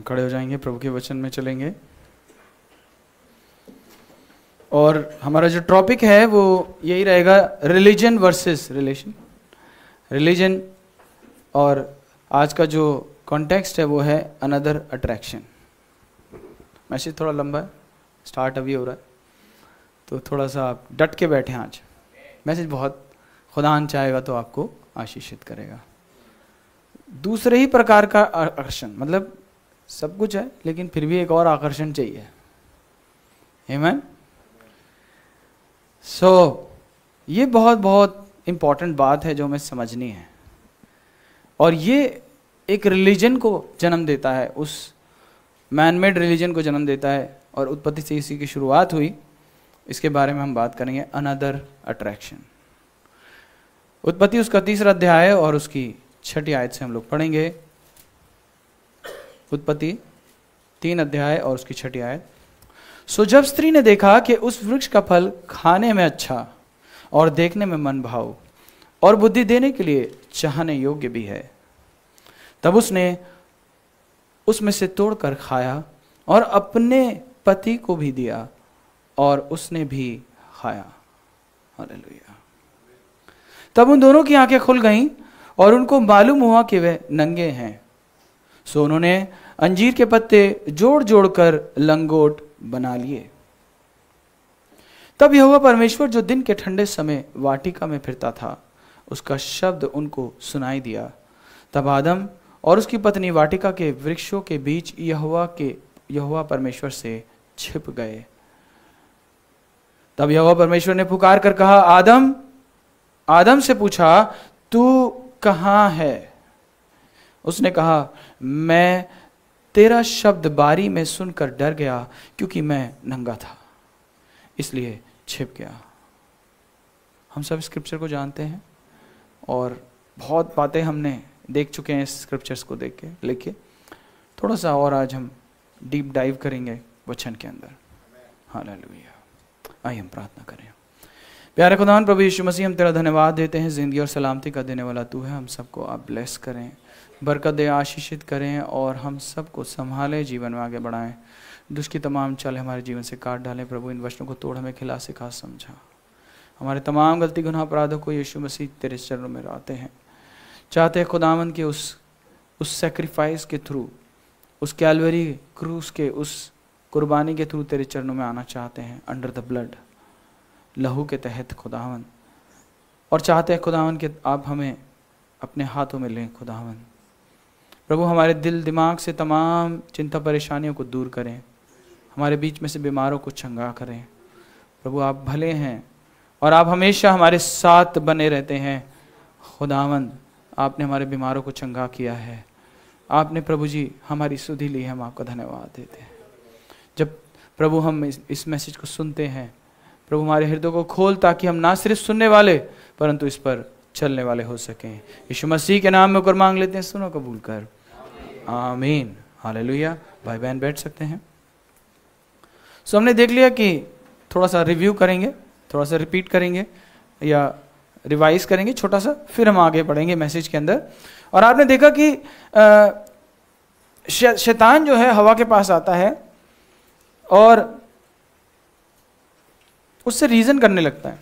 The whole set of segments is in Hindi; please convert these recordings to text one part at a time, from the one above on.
खड़े हो जाएंगे, प्रभु के वचन में चलेंगे। और हमारा जो टॉपिक है वो यही रहेगा, रिलीजन वर्सेस रिलेशन। रिलीजन, और आज का जो कॉन्टेक्स्ट है वो है अनदर अट्रैक्शन। मैसेज थोड़ा लंबा है, स्टार्ट अभी हो रहा है, तो थोड़ा सा आप डट के बैठे। आज मैसेज बहुत खुदा चाहेगा तो आपको आशीषित करेगा। दूसरे ही प्रकार का आकर्षण, मतलब सब कुछ है लेकिन फिर भी एक और आकर्षण चाहिए। आमीन। ये बहुत बहुत इंपॉर्टेंट बात है जो हमें समझनी है, और ये एक रिलीजन को जन्म देता है, उस मैनमेड रिलीजन को जन्म देता है, और उत्पत्ति से इसी की शुरुआत हुई। इसके बारे में हम बात करेंगे, अनदर अट्रैक्शन। उत्पत्ति उसका 3रा अध्याय और उसकी 6ठी आयत से हम लोग पढ़ेंगे। उत्पत्ति 3 अध्याय और उसकी 6ठी आयत। सो जब स्त्री ने देखा कि उस वृक्ष का फल खाने में अच्छा और देखने में मन भाव और बुद्धि देने के लिए चाहने योग्य भी है, तब उसने उसमें से तोड़कर खाया और अपने पति को भी दिया, और उसने भी खाया। हालेलुया। तब उन दोनों की आंखें खुल गईं और उनको मालूम हुआ कि वे नंगे हैं। सो उन्होंने अंजीर के पत्ते जोड़ जोड़कर लंगोट बना लिए। तब यहोवा परमेश्वर जो दिन के ठंडे समय वाटिका में फिरता था, उसका शब्द उनको सुनाई दिया। तब आदम और उसकी पत्नी वाटिका के वृक्षों के बीच यहोवा परमेश्वर से छिप गए। तब यहोवा परमेश्वर ने पुकार कर कहा, आदम। आदम से पूछा, तू कहाँ है? उसने कहा, मैं तेरा शब्द बारी में सुनकर डर गया, क्योंकि मैं नंगा था, इसलिए छिप गया। हम सब स्क्रिप्चर को जानते हैं और बहुत बातें हमने देख चुके हैं स्क्रिप्चर्स को देख के, लेके थोड़ा सा और आज हम डीप डाइव करेंगे वचन के अंदर। हालेलुया। आइए हम प्रार्थना करें। प्यारे खुदावन प्रभु यीशु मसीह, हम तेरा धन्यवाद देते हैं। जिंदगी और सलामती का देने वाला तू है। हम सबको आप ब्लेस करें, बरकत दे, आशीषित करें, और हम सबको संभालें, जीवन में आगे बढ़ाएं। दुष्ट की तमाम चाल हमारे जीवन से काट डालें। प्रभु इन वचनों को तोड़, हमें खिला, सिखा, समझा। हमारे तमाम गलती गुनाह अपराधों को यीशु मसीह तेरे चरणों में लाते हैं। चाहते हैं खुदावन के उस सेक्रीफाइस के थ्रू, उस कैलवरी क्रूस के उस कुर्बानी के थ्रू तेरे चरणों में आना चाहते हैं, अंडर द ब्लड, लहू के तहत खुदावन। और चाहते हैं खुदावन कि आप हमें अपने हाथों में लें खुदावन। प्रभु हमारे दिल दिमाग से तमाम चिंता परेशानियों को दूर करें, हमारे बीच में से बीमारों को चंगा करें। प्रभु आप भले हैं और आप हमेशा हमारे साथ बने रहते हैं खुदावन। आपने हमारे बीमारों को चंगा किया है, आपने प्रभु जी हमारी सुधि ली है, हम आपका धन्यवाद देते हैं। जब प्रभु हम इस मैसेज को सुनते हैं, प्रभु हमारे हृदय को खोल, ताकि हम ना सिर्फ सुनने वाले परंतु इस पर चलने वाले हो सकें। यीशु मसीह के नाम में कर मांग लेते हैं, सुनो कबूल कर, आमीन। हालेलुया। भाई बहन बैठ सकते हैं। सो हमने देख लिया कि थोड़ा सा रिव्यू करेंगे, थोड़ा सा रिपीट करेंगे या रिवाइज करेंगे छोटा सा, फिर हम आगे बढ़ेंगे मैसेज के अंदर। और आपने देखा कि शैतान जो है हवा के पास आता है और उससे रीजन करने लगता है।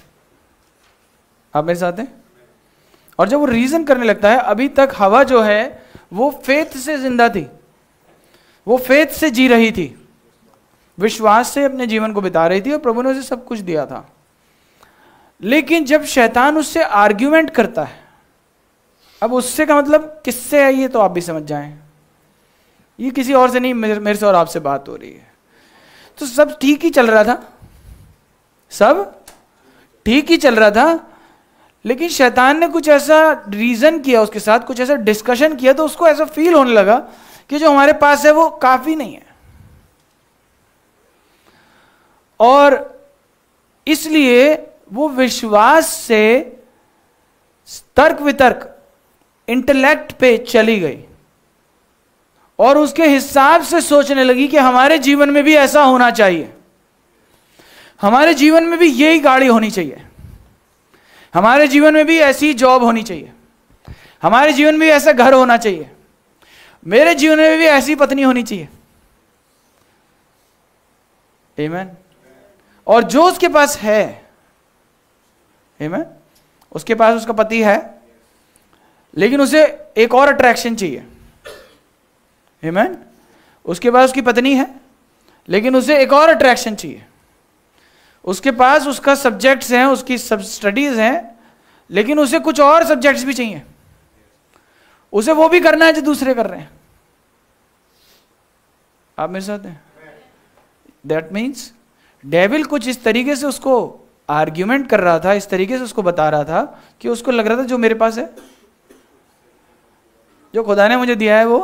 आप मेरे साथ हैं? और जब वो रीजन करने लगता है, अभी तक हवा जो है वो फेथ से जिंदा थी, वो फेथ से जी रही थी, विश्वास से अपने जीवन को बिता रही थी, और प्रभु ने उसे सब कुछ दिया था। लेकिन जब शैतान उससे आर्ग्यूमेंट करता है, अब उससे का मतलब किससे है ये तो आप भी समझ जाएं, ये किसी और से नहीं, मेरे से और आपसे बात हो रही है। तो सब ठीक ही चल रहा था, सब ठीक ही चल रहा था, लेकिन शैतान ने कुछ ऐसा रीजन किया उसके साथ, कुछ ऐसा डिस्कशन किया, तो उसको ऐसा फील होने लगा कि जो हमारे पास है वो काफी नहीं है, और इसलिए वो विश्वास से तर्क वितर्क, इंटेलेक्ट पे चली गई और उसके हिसाब से सोचने लगी कि हमारे जीवन में भी ऐसा होना चाहिए, हमारे जीवन में भी यही गाड़ी होनी चाहिए, हमारे जीवन में भी ऐसी जॉब होनी चाहिए, हमारे जीवन में भी ऐसा घर होना चाहिए। मेरे जीवन में भी ऐसी पत्नी होनी चाहिए। आमीन। और जो उसके पास है, आमीन, उसके पास उसका पति है, लेकिन उसे एक और अट्रैक्शन चाहिए। आमीन। उसके पास उसकी पत्नी है, लेकिन उसे एक और अट्रैक्शन चाहिए। उसके पास उसका सब्जेक्ट्स हैं, उसकी सब स्टडीज हैं, लेकिन उसे कुछ और सब्जेक्ट्स भी चाहिए। उसे वो भी करना है जो दूसरे कर रहे हैं। आप मेरे साथ हैं? दैट मीन्स डेविल कुछ इस तरीके से उसको आर्ग्यूमेंट कर रहा था, इस तरीके से उसको बता रहा था कि उसको लग रहा था जो मेरे पास है, जो खुदा ने मुझे दिया है, वो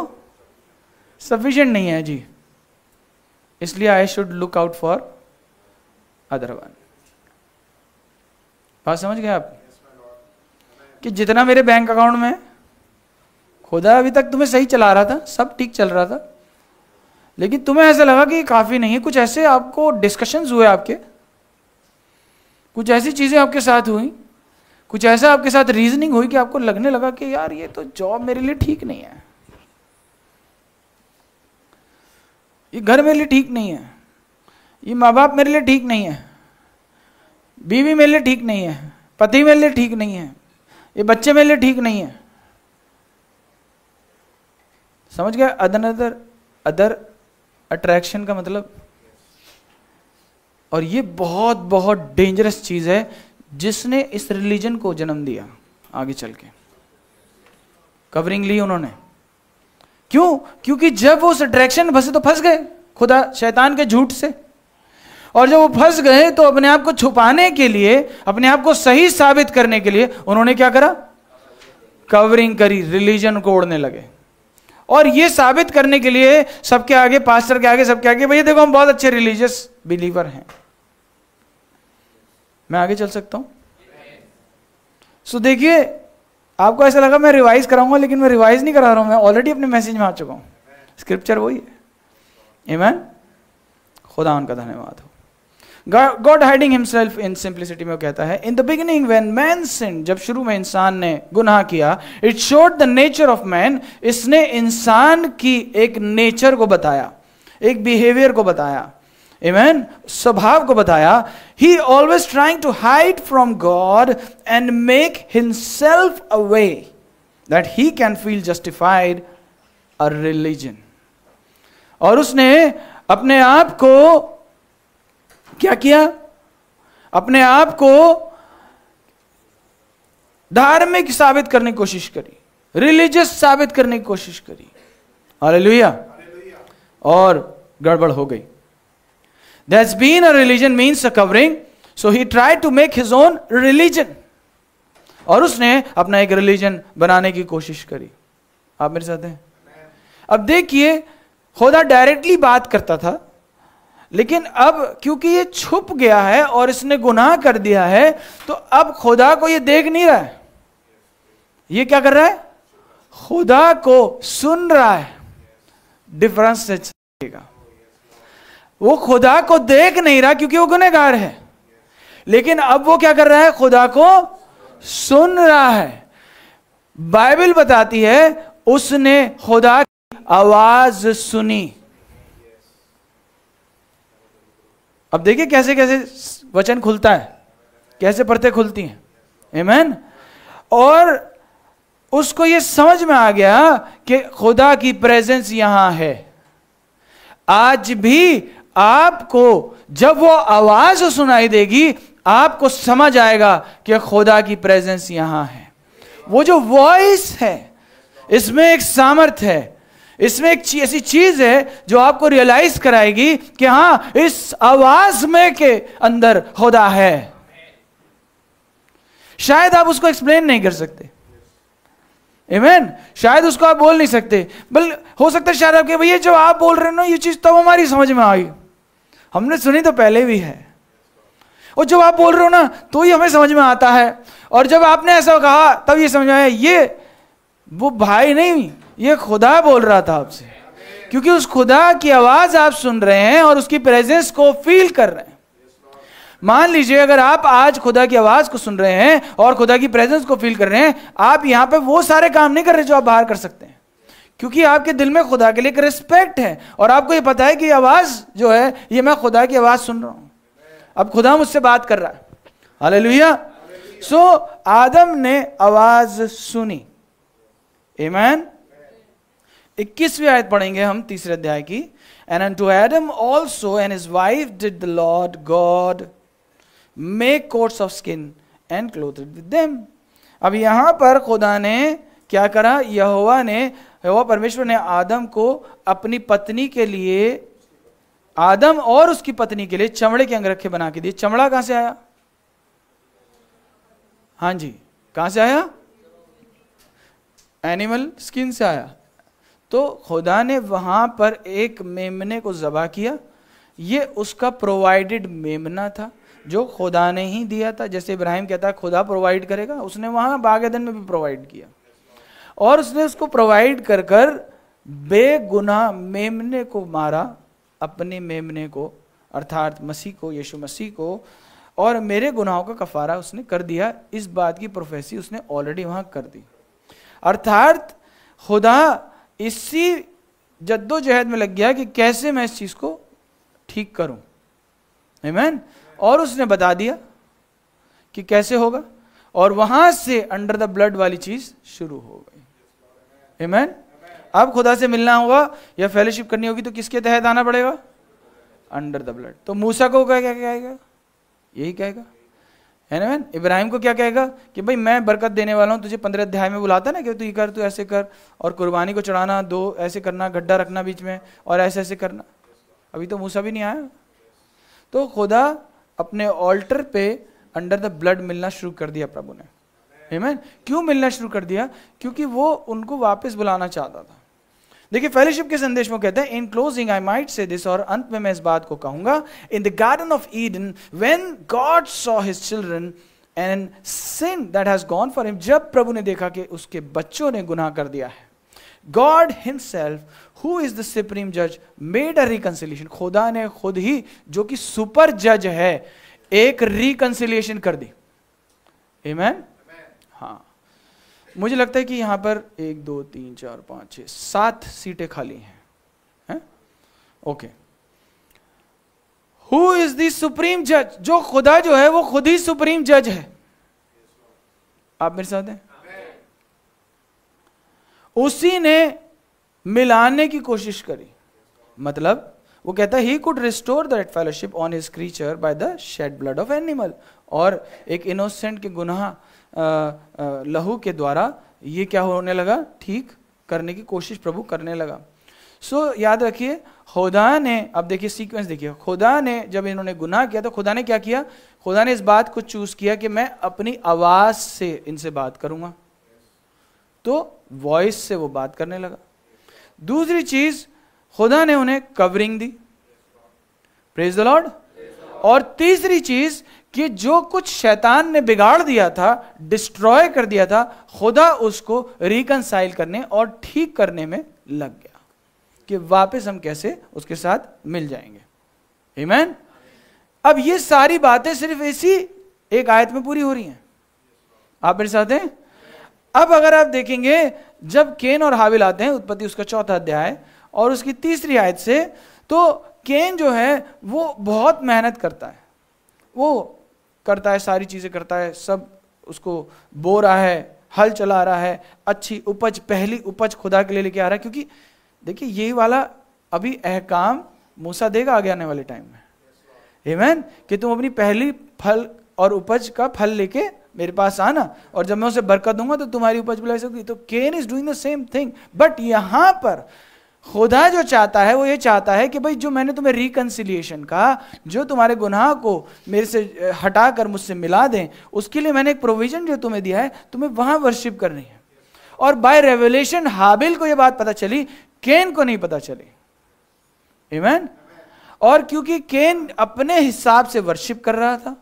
सफिशिएंट नहीं है जी, इसलिए I should look out for other one. बात समझ गए आप? कि जितना मेरे बैंक अकाउंट में, खुदा अभी तक तुम्हें सही चला रहा था, सब ठीक चल रहा था, लेकिन तुम्हें ऐसा लगा कि काफी नहीं है। कुछ ऐसे आपको डिस्कशंस हुए, आपके कुछ ऐसी चीजें आपके साथ हुई, कुछ ऐसा आपके साथ रीजनिंग हुई कि आपको लगने लगा कि यार ये तो जॉब मेरे लिए ठीक नहीं है, ये घर मेरे लिए ठीक नहीं है, ये माँ बाप मेरे लिए ठीक नहीं है, बीवी मेरे लिए ठीक नहीं है, पति मेरे लिए ठीक नहीं है, ये बच्चे मेरे लिए ठीक नहीं है। समझ गया? अदर अट्रैक्शन का मतलब। और ये बहुत बहुत डेंजरस चीज है जिसने इस रिलीजन को जन्म दिया। आगे चल के कवरिंग ली उन्होंने, क्यों? क्योंकि जब वो उस अट्रैक्शन फंसे तो फंस गए खुदा शैतान के झूठ से, और जब वो फंस गए तो अपने आप को छुपाने के लिए, अपने आप को सही साबित करने के लिए उन्होंने क्या करा? कवरिंग करी, रिलीजन को ओढ़ने लगे। और ये साबित करने के लिए सबके आगे, पास्टर के आगे, सबके आगे, भैया देखो हम बहुत अच्छे रिलीजियस बिलीवर हैं। मैं आगे चल सकता हूं? सो देखिए, आपको ऐसा लगा मैं रिवाइज कराऊंगा, लेकिन मैं रिवाइज नहीं करा रहा हूं, मैं ऑलरेडी अपने मैसेज में आ चुका हूं। स्क्रिप्चर वही है। आमीन। खुदा उनका धन्यवाद हो। God hiding himself in simplicity में कहता है, in the beginning when man sinned, जब शुरू में इंसान ने गुनाह किया, it showed the nature of man, इसने इंसान की एक नेचर को बताया, एक बिहेवियर को बताया, amen, स्वभाव को बताया। He always trying to hide from God and make himself a way that he can feel justified a religion। और उसने अपने आप को क्या किया? अपने आप को धार्मिक साबित करने की कोशिश करी, रिलीजियस साबित करने की कोशिश करी। हालेलुया। और गड़बड़ हो गई। There's been a religion means a covering, so he tried to make his own religion। और उसने अपना एक रिलीजन बनाने की कोशिश करी। आप मेरे साथ हैं? अब देखिए, खुदा डायरेक्टली बात करता था, लेकिन अब क्योंकि ये छुप गया है और इसने गुनाह कर दिया है, तो अब खुदा को ये देख नहीं रहा है। ये क्या कर रहा है? खुदा को सुन रहा है। डिफरेंस समझिएगा। वो खुदा को देख नहीं रहा क्योंकि वो गुनहगार है, लेकिन अब वो क्या कर रहा है? खुदा को सुन रहा है। बाइबल बताती है उसने खुदा की आवाज सुनी। अब देखिए कैसे कैसे वचन खुलता है, कैसे परतें खुलती हैं। आमीन। और उसको ये समझ में आ गया कि खुदा की प्रेजेंस यहां है। आज भी आपको जब वो आवाज सुनाई देगी, आपको समझ आएगा कि खुदा की प्रेजेंस यहां है। वो जो वॉइस है, इसमें एक सामर्थ है, इसमें एक ऐसी चीज है जो आपको रियलाइज कराएगी कि हां, इस आवाज में के अंदर खुदा है। शायद आप उसको एक्सप्लेन नहीं कर सकते। आमीन। शायद उसको आप बोल नहीं सकते, बल हो सकता है शायद आपके भैया जो आप बोल रहे हो ना, ये चीज तब हमारी समझ में आई, हमने सुनी तो पहले भी है, और जब आप बोल रहे हो ना तो ही हमें समझ में आता है, और जब आपने ऐसा कहा तब ये समझ में आया, ये वो भाई नहीं, ये खुदा बोल रहा था आपसे। क्योंकि उस खुदा की आवाज आप सुन रहे हैं और उसकी प्रेजेंस को फील कर रहे हैं। मान लीजिए अगर आप आज खुदा की आवाज को सुन रहे हैं और खुदा की प्रेजेंस को फील कर रहे हैं, आप यहां पे वो सारे काम नहीं कर रहे जो आप बाहर कर सकते हैं। क्योंकि आपके दिल में खुदा के लिए एक रिस्पेक्ट है और आपको ये पता है कि आवाज जो है ये मैं खुदा की आवाज सुन रहा हूं, अब खुदा मुझसे बात कर रहा है। हालेलुया। सो आदम ने आवाज सुनी। आमीन। 21वीं आयत पढ़ेंगे हम 3 अध्याय की। And unto Adam also and his wife did the Lord God make coats of skin and clothed with them। अब यहां पर खुदा ने क्या करा, यहोवा परमेश्वर ने आदम को अपनी पत्नी के लिए, आदम और उसकी पत्नी के लिए चमड़े के अंगरखे बना के दिए। चमड़ा कहां से आया? हाँ जी, कहां से आया? एनिमल स्किन से आया। तो खुदा ने वहां पर एक मेमने को ज़बह किया। ये उसका प्रोवाइडेड मेमना था जो खुदा ने ही दिया था। जैसे इब्राहिम कहता है खुदा प्रोवाइड करेगा, उसने वहां बाग एदन में भी प्रोवाइड किया और उसने उसको प्रोवाइड कर कर बेगुनाह मेमने को मारा, अपने मेमने को अर्थात मसीह को, यीशु मसीह को, और मेरे गुनाहों का कफारा उसने कर दिया। इस बात की प्रोफेसी उसने ऑलरेडी वहां कर दी। अर्थात खुदा इसी जद्दोजहद में लग गया कि कैसे मैं इस चीज को ठीक करूं। आमीन। और उसने बता दिया कि कैसे होगा और वहां से अंडर द ब्लड वाली चीज शुरू हो गई। आमीन। अब खुदा से मिलना होगा या फेलोशिप करनी होगी तो किसके तहत आना पड़ेगा? Under the blood. तो मूसा को क्या कहेगा? यही कहेगा, है ना। इब्राहिम को क्या कहेगा कि भाई मैं बरकत देने वाला हूं, तुझे 15 अध्याय में बुलाता ना कि तू ये कर, तू ऐसे कर, और कुर्बानी को चढ़ाना, 2 ऐसे करना, गड्ढा रखना बीच में, और ऐसे ऐसे करना। अभी तो मूसा भी नहीं आया। तो खुदा अपने ऑल्टर पे अंडर द ब्लड मिलना शुरू कर दिया प्रभु ने। आमीन। क्यों मिलना शुरू कर दिया? क्योंकि वो उनको वापस बुलाना चाहता था। देखिए फेलोशिप के संदेश में कहते हैं, in closing I might say this, और अंत में मैं इस बात को कहूंगा, in the garden of Eden when God saw his children and sin that has gone for him, जब प्रभु ने देखा कि उसके बच्चों ने गुनाह कर दिया है, God himself who is the supreme जज मेड अ रिकंसिलिएशन, खुदा ने खुद ही जो कि सुपर जज है एक रिकंसिलिएशन कर दी। आमीन। हाँ, मुझे लगता है कि यहां पर 1 2 3 4 5 6 7 सीटें खाली हैं। Okay. Who is the supreme जज? जो खुदा जो है वो खुद ही सुप्रीम जज है। आप मेरे साथ हैं? उसी ने मिलाने की कोशिश करी। मतलब वो कहता है he could restore that fellowship on his creature by the shade blood of animal, और एक इनोसेंट के गुनाह लहू के द्वारा ये क्या होने लगा, ठीक करने की कोशिश प्रभु करने लगा। सो याद रखिए खुदा ने, अब देखिए सीक्वेंस देखिए, खुदा ने जब इन्होंने गुनाह किया तो खुदा ने क्या किया? खुदा ने इस बात को चूज किया कि मैं अपनी आवाज से इनसे बात करूंगा, तो वॉइस से वो बात करने लगा। दूसरी चीज, खुदा ने उन्हें covering the, praise the Lord. और तीसरी चीज कि जो कुछ शैतान ने बिगाड़ दिया था, डिस्ट्रॉय कर दिया था, खुदा उसको रिकंसाइल करने और ठीक करने में लग गया कि वापस हम कैसे उसके साथ मिल जाएंगे। आमीन। अब ये सारी बातें सिर्फ इसी एक आयत में पूरी हो रही हैं। आप मेरे साथ हैं? अब अगर आप देखेंगे जब केन और हाबिल आते हैं, उत्पत्ति उसका 4था अध्याय और उसकी 3री आयत से, तो केन जो है वो बहुत मेहनत करता है, वो करता है, सारी चीजें करता है, सब उसको बो रहा है, हल चला रहा है, अच्छी उपज, पहली उपज खुदा के लिए लेके आ रहा है। क्योंकि देखिए यही वाला अभी अहकाम मूसा देगा आगे आने वाले टाइम में। आमीन। कि तुम अपनी पहली फल और उपज का फल लेके मेरे पास आना, और जब मैं उसे बरकत दूंगा तो तुम्हारी उपज बुलाई सकती। तो Cain is doing the same thing. But यहां पर खुदा जो चाहता है वो ये चाहता है कि भाई जो मैंने तुम्हें रिकंसिलिएशन कहा, जो तुम्हारे गुनाह को मेरे से हटाकर मुझसे मिला दें, उसके लिए मैंने एक प्रोविजन जो तुम्हें दिया है, तुम्हें वहां वर्शिप करनी है। और बाय रेवलेशन हाबिल को यह बात पता चली, केन को नहीं पता चली। आमीन। और क्योंकि केन अपने हिसाब से वर्शिप कर रहा था,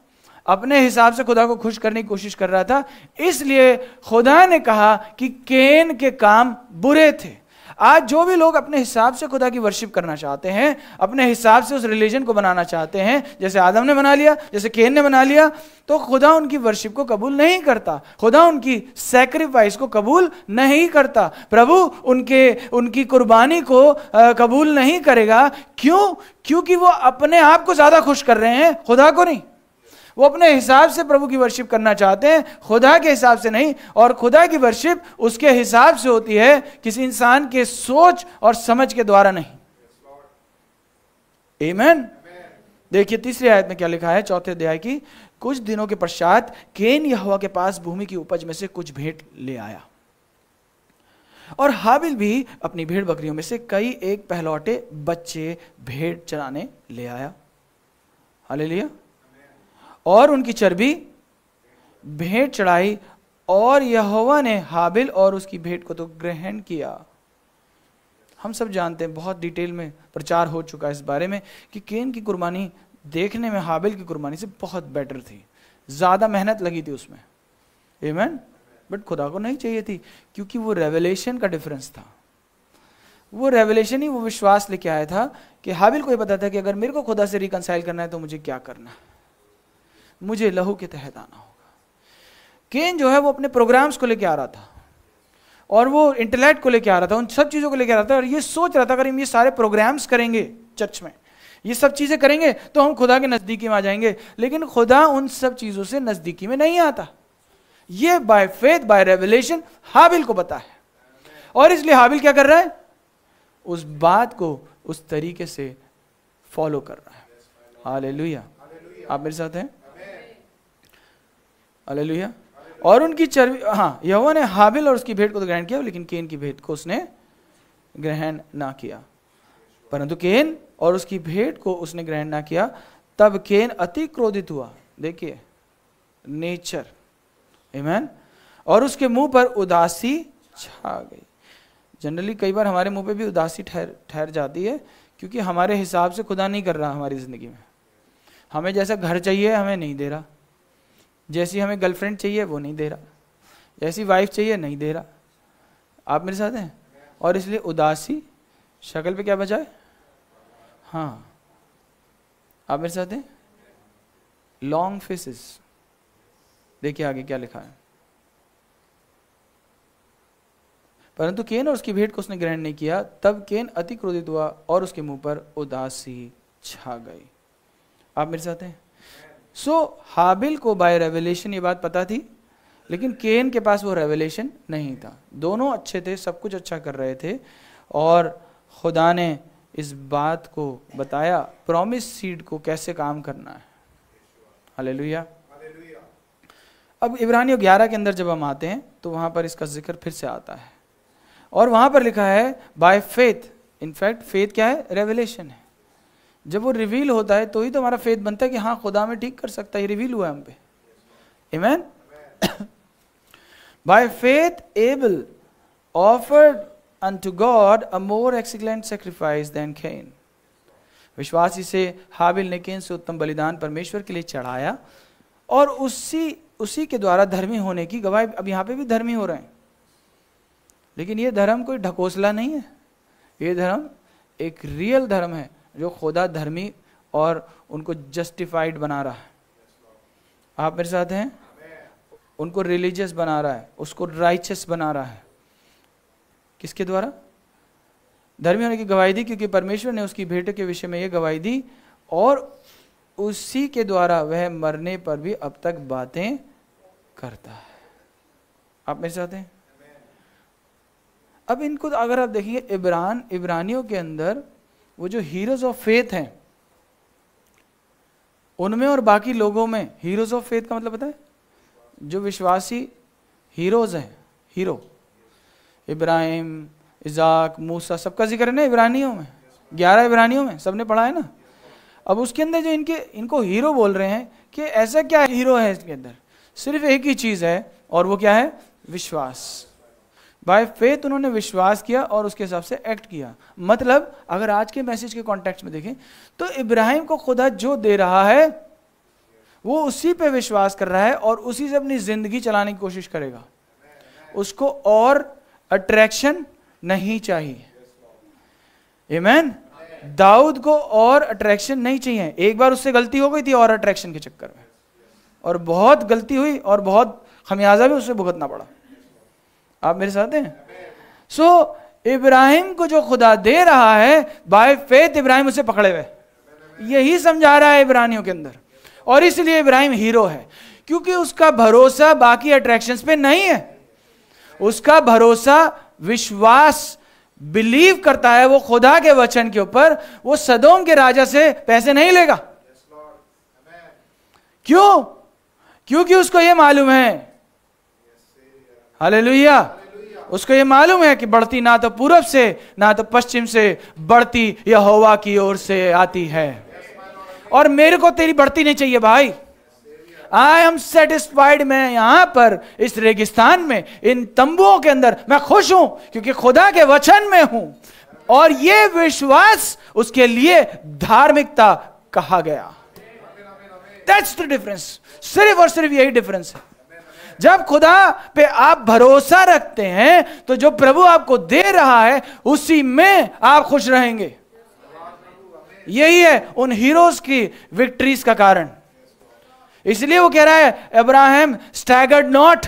अपने हिसाब से खुदा को खुश करने की कोशिश कर रहा था, इसलिए खुदा ने कहा कि केन के काम बुरे थे। आज जो भी लोग अपने हिसाब से खुदा की वर्शिप करना चाहते हैं, अपने हिसाब से उस रिलीजन को बनाना चाहते हैं, जैसे आदम ने बना लिया, जैसे केन ने बना लिया, तो खुदा उनकी वर्शिप को कबूल नहीं करता, खुदा उनकी सैक्रिफाइस को कबूल नहीं करता, प्रभु उनकी कुर्बानी को कबूल नहीं करेगा। क्यों? क्योंकि वो अपने आप को ज्यादा खुश कर रहे हैं, खुदा को नहीं। वो अपने हिसाब से प्रभु की वर्शिप करना चाहते हैं, खुदा के हिसाब से नहीं। और खुदा की वर्शिप उसके हिसाब से होती है, किसी इंसान के सोच और समझ के द्वारा नहीं। आमीन। देखिए तीसरी आयत में क्या लिखा है, 4 अध्याय की। कुछ दिनों के पश्चात केन यहोवा के पास भूमि की उपज में से कुछ भेंट ले आया, और हाबिल भी अपनी भेड़ बकरियों में से कई एक पहलौठे बच्चे भेड़ चराने ले आया। हालेलुया। और उनकी चर्बी भेंट चढ़ाई, और यहोवा ने हाबिल और उसकी भेंट को तो ग्रहण किया। हम सब जानते हैं, बहुत डिटेल में प्रचार हो चुका है इस बारे में कि केन की कुर्बानी देखने में हाबिल की कुर्बानी से बहुत बेटर थी, ज्यादा मेहनत लगी थी उसमें। आमीन। बट खुदा को नहीं चाहिए थी, क्योंकि वो रेवलेशन का डिफरेंस था। वो रेवलेशन ही वो विश्वास लेके आया था कि हाबिल को ये पता था कि अगर मेरे को खुदा से रिकंसाइल करना है तो मुझे क्या करना है, मुझे लहू के तहत आना होगा। केन जो है वो अपने प्रोग्राम्स को लेके आ रहा था, और वो इंटेलेक्ट को लेके आ रहा था, उन सब चीजों को लेके आ रहा था, और ये सोच रहा था अगर हम ये सारे प्रोग्राम्स करेंगे चर्च में, ये सब चीजें करेंगे तो हम खुदा के नजदीकी में आ जाएंगे। लेकिन खुदा उन सब चीजों से नजदीकी में नहीं आता। ये बाय फेथ, बाय रेवलेशन हाबिल को पता है, और इसलिए हाबिल क्या कर रहा है, उस बात को उस तरीके से फॉलो कर रहा है। हालेलुया। आप मेरे साथ हैं? हालेलुया। और उनकी चर्बी, हाँ, यहोवा ने हाबिल और उसकी भेंट को तो ग्रहण किया, लेकिन केन की भेंट को उसने ग्रहण ना किया। परंतु केन और उसकी भेंट को उसने ग्रहण ना किया। तब केन अति क्रोधित हुआ। देखिए नेचर, आमीन। और उसके मुंह पर उदासी छा गई। जनरली कई बार हमारे मुंह पे भी उदासी ठहर जाती है, क्योंकि हमारे हिसाब से खुदा नहीं कर रहा हमारी जिंदगी में। हमें जैसा घर चाहिए हमें नहीं दे रहा, जैसी हमें गर्लफ्रेंड चाहिए वो नहीं दे रहा, जैसी वाइफ चाहिए नहीं दे रहा। आप मेरे साथ हैं? और इसलिए उदासी शक्ल पे क्या बचा है? हाँ, आप मेरे साथ हैं? Long faces. देखिए आगे क्या लिखा है। परंतु केन और उसकी भेंट को उसने ग्रहण नहीं किया। तब केन अति क्रोधित हुआ और उसके मुंह पर उदासी छा गई। आप मेरे साथ हैं? हाबिल को बाय रेवलेशन ये बात पता थी, लेकिन केन के पास वो रेवलेशन नहीं था। दोनों अच्छे थे, सब कुछ अच्छा कर रहे थे, और खुदा ने इस बात को बताया प्रॉमिस सीड को कैसे काम करना है। हालेलुया। अब इब्रानियों 11 के अंदर जब हम आते हैं तो वहां पर इसका जिक्र फिर से आता है, और वहां पर लिखा है बाय फेथ। इनफैक्ट फेथ क्या है? रेवलेशन है। जब वो रिवील होता है तो ही तो हमारा फेथ बनता है कि हाँ खुदा में ठीक कर सकता है, रिवील हुआ है हम पे। आमीन। By faith able offered unto God a more excellent sacrifice than Cain। विश्वासी से हाबिल ने केन से उत्तम बलिदान परमेश्वर के लिए चढ़ाया, और उसी के द्वारा धर्मी होने की गवाही। अब यहाँ पे भी धर्मी हो रहे हैं, लेकिन ये धर्म कोई ढकोसला नहीं है। ये धर्म एक रियल धर्म है, जो खुदा धर्मी और उनको जस्टिफाइड बना रहा है। आप मेरे साथ हैं? उनको रिलीजियस बना रहा है, उसको राइचियस बना रहा है। किसके द्वारा? धर्मी होने की गवाही दी, क्योंकि परमेश्वर ने उसकी भेंट के विषय में यह गवाही दी, और उसी के द्वारा वह मरने पर भी अब तक बातें करता है। आप मेरे साथ हैं? अब इनको अगर आप देखेंगे इब्रानियों के अंदर वो जो हीरोज ऑफ फेथ हैं, उनमें और बाकी लोगों में, हीरोज ऑफ फेथ का मतलब पता है? जो विश्वासी हीरोज हैं, हीरो इब्राहिम, इजाक, मूसा, सबका जिक्र है ना इब्रानियों में, 11 इब्रानियों में, सबने पढ़ा है ना। अब उसके अंदर जो इनको हीरो बोल रहे हैं, कि ऐसा क्या हीरो है इसके अंदर? सिर्फ एक ही चीज है, और वो क्या है? विश्वास। बाय फेथ उन्होंने विश्वास किया और उसके हिसाब से एक्ट किया। मतलब अगर आज के मैसेज के कॉन्टेक्स्ट में देखें तो इब्राहिम को खुदा जो दे रहा है वो उसी पे विश्वास कर रहा है, और उसी से अपनी जिंदगी चलाने की कोशिश करेगा। उसको और अट्रैक्शन नहीं चाहिए। आमीन। दाऊद को और अट्रैक्शन नहीं चाहिए। एक बार उससे गलती हो गई थी और अट्रैक्शन के चक्कर में, और बहुत गलती हुई और बहुत खमियाजा भी उससे भुगतना पड़ा। आप मेरे साथ हैं? सो इब्राहिम को जो खुदा दे रहा है, बाय फेथ इब्राहिम उसे पकड़े हुए, यही समझा रहा है इब्रानियों के अंदर। और इसलिए इब्राहिम हीरो है, क्योंकि उसका भरोसा बाकी अट्रैक्शंस पे नहीं है। उसका भरोसा, विश्वास, बिलीव करता है वो खुदा के वचन के ऊपर। वो सदोम के राजा से पैसे नहीं लेगा। क्यों? क्योंकि उसको ये मालूम है, हालेलुया, उसको ये मालूम है कि बढ़ती ना तो पूरब से ना तो पश्चिम से, बढ़ती यहोवा की ओर से आती है। और मेरे को तेरी बढ़ती नहीं चाहिए भाई। I am satisfied. मैं यहां पर इस रेगिस्तान में, इन तंबुओं के अंदर मैं खुश हूं, क्योंकि खुदा के वचन में हूं। और ये विश्वास उसके लिए धार्मिकता कहा गया। That's the difference. सिर्फ और सिर्फ यही डिफरेंस है। जब खुदा पे आप भरोसा रखते हैं तो जो प्रभु आपको दे रहा है उसी में आप खुश रहेंगे। यही है उन हीरोज की विक्ट्रीज का कारण। इसलिए वो कह रहा है, अब्राहम स्टैगर्ड नॉट।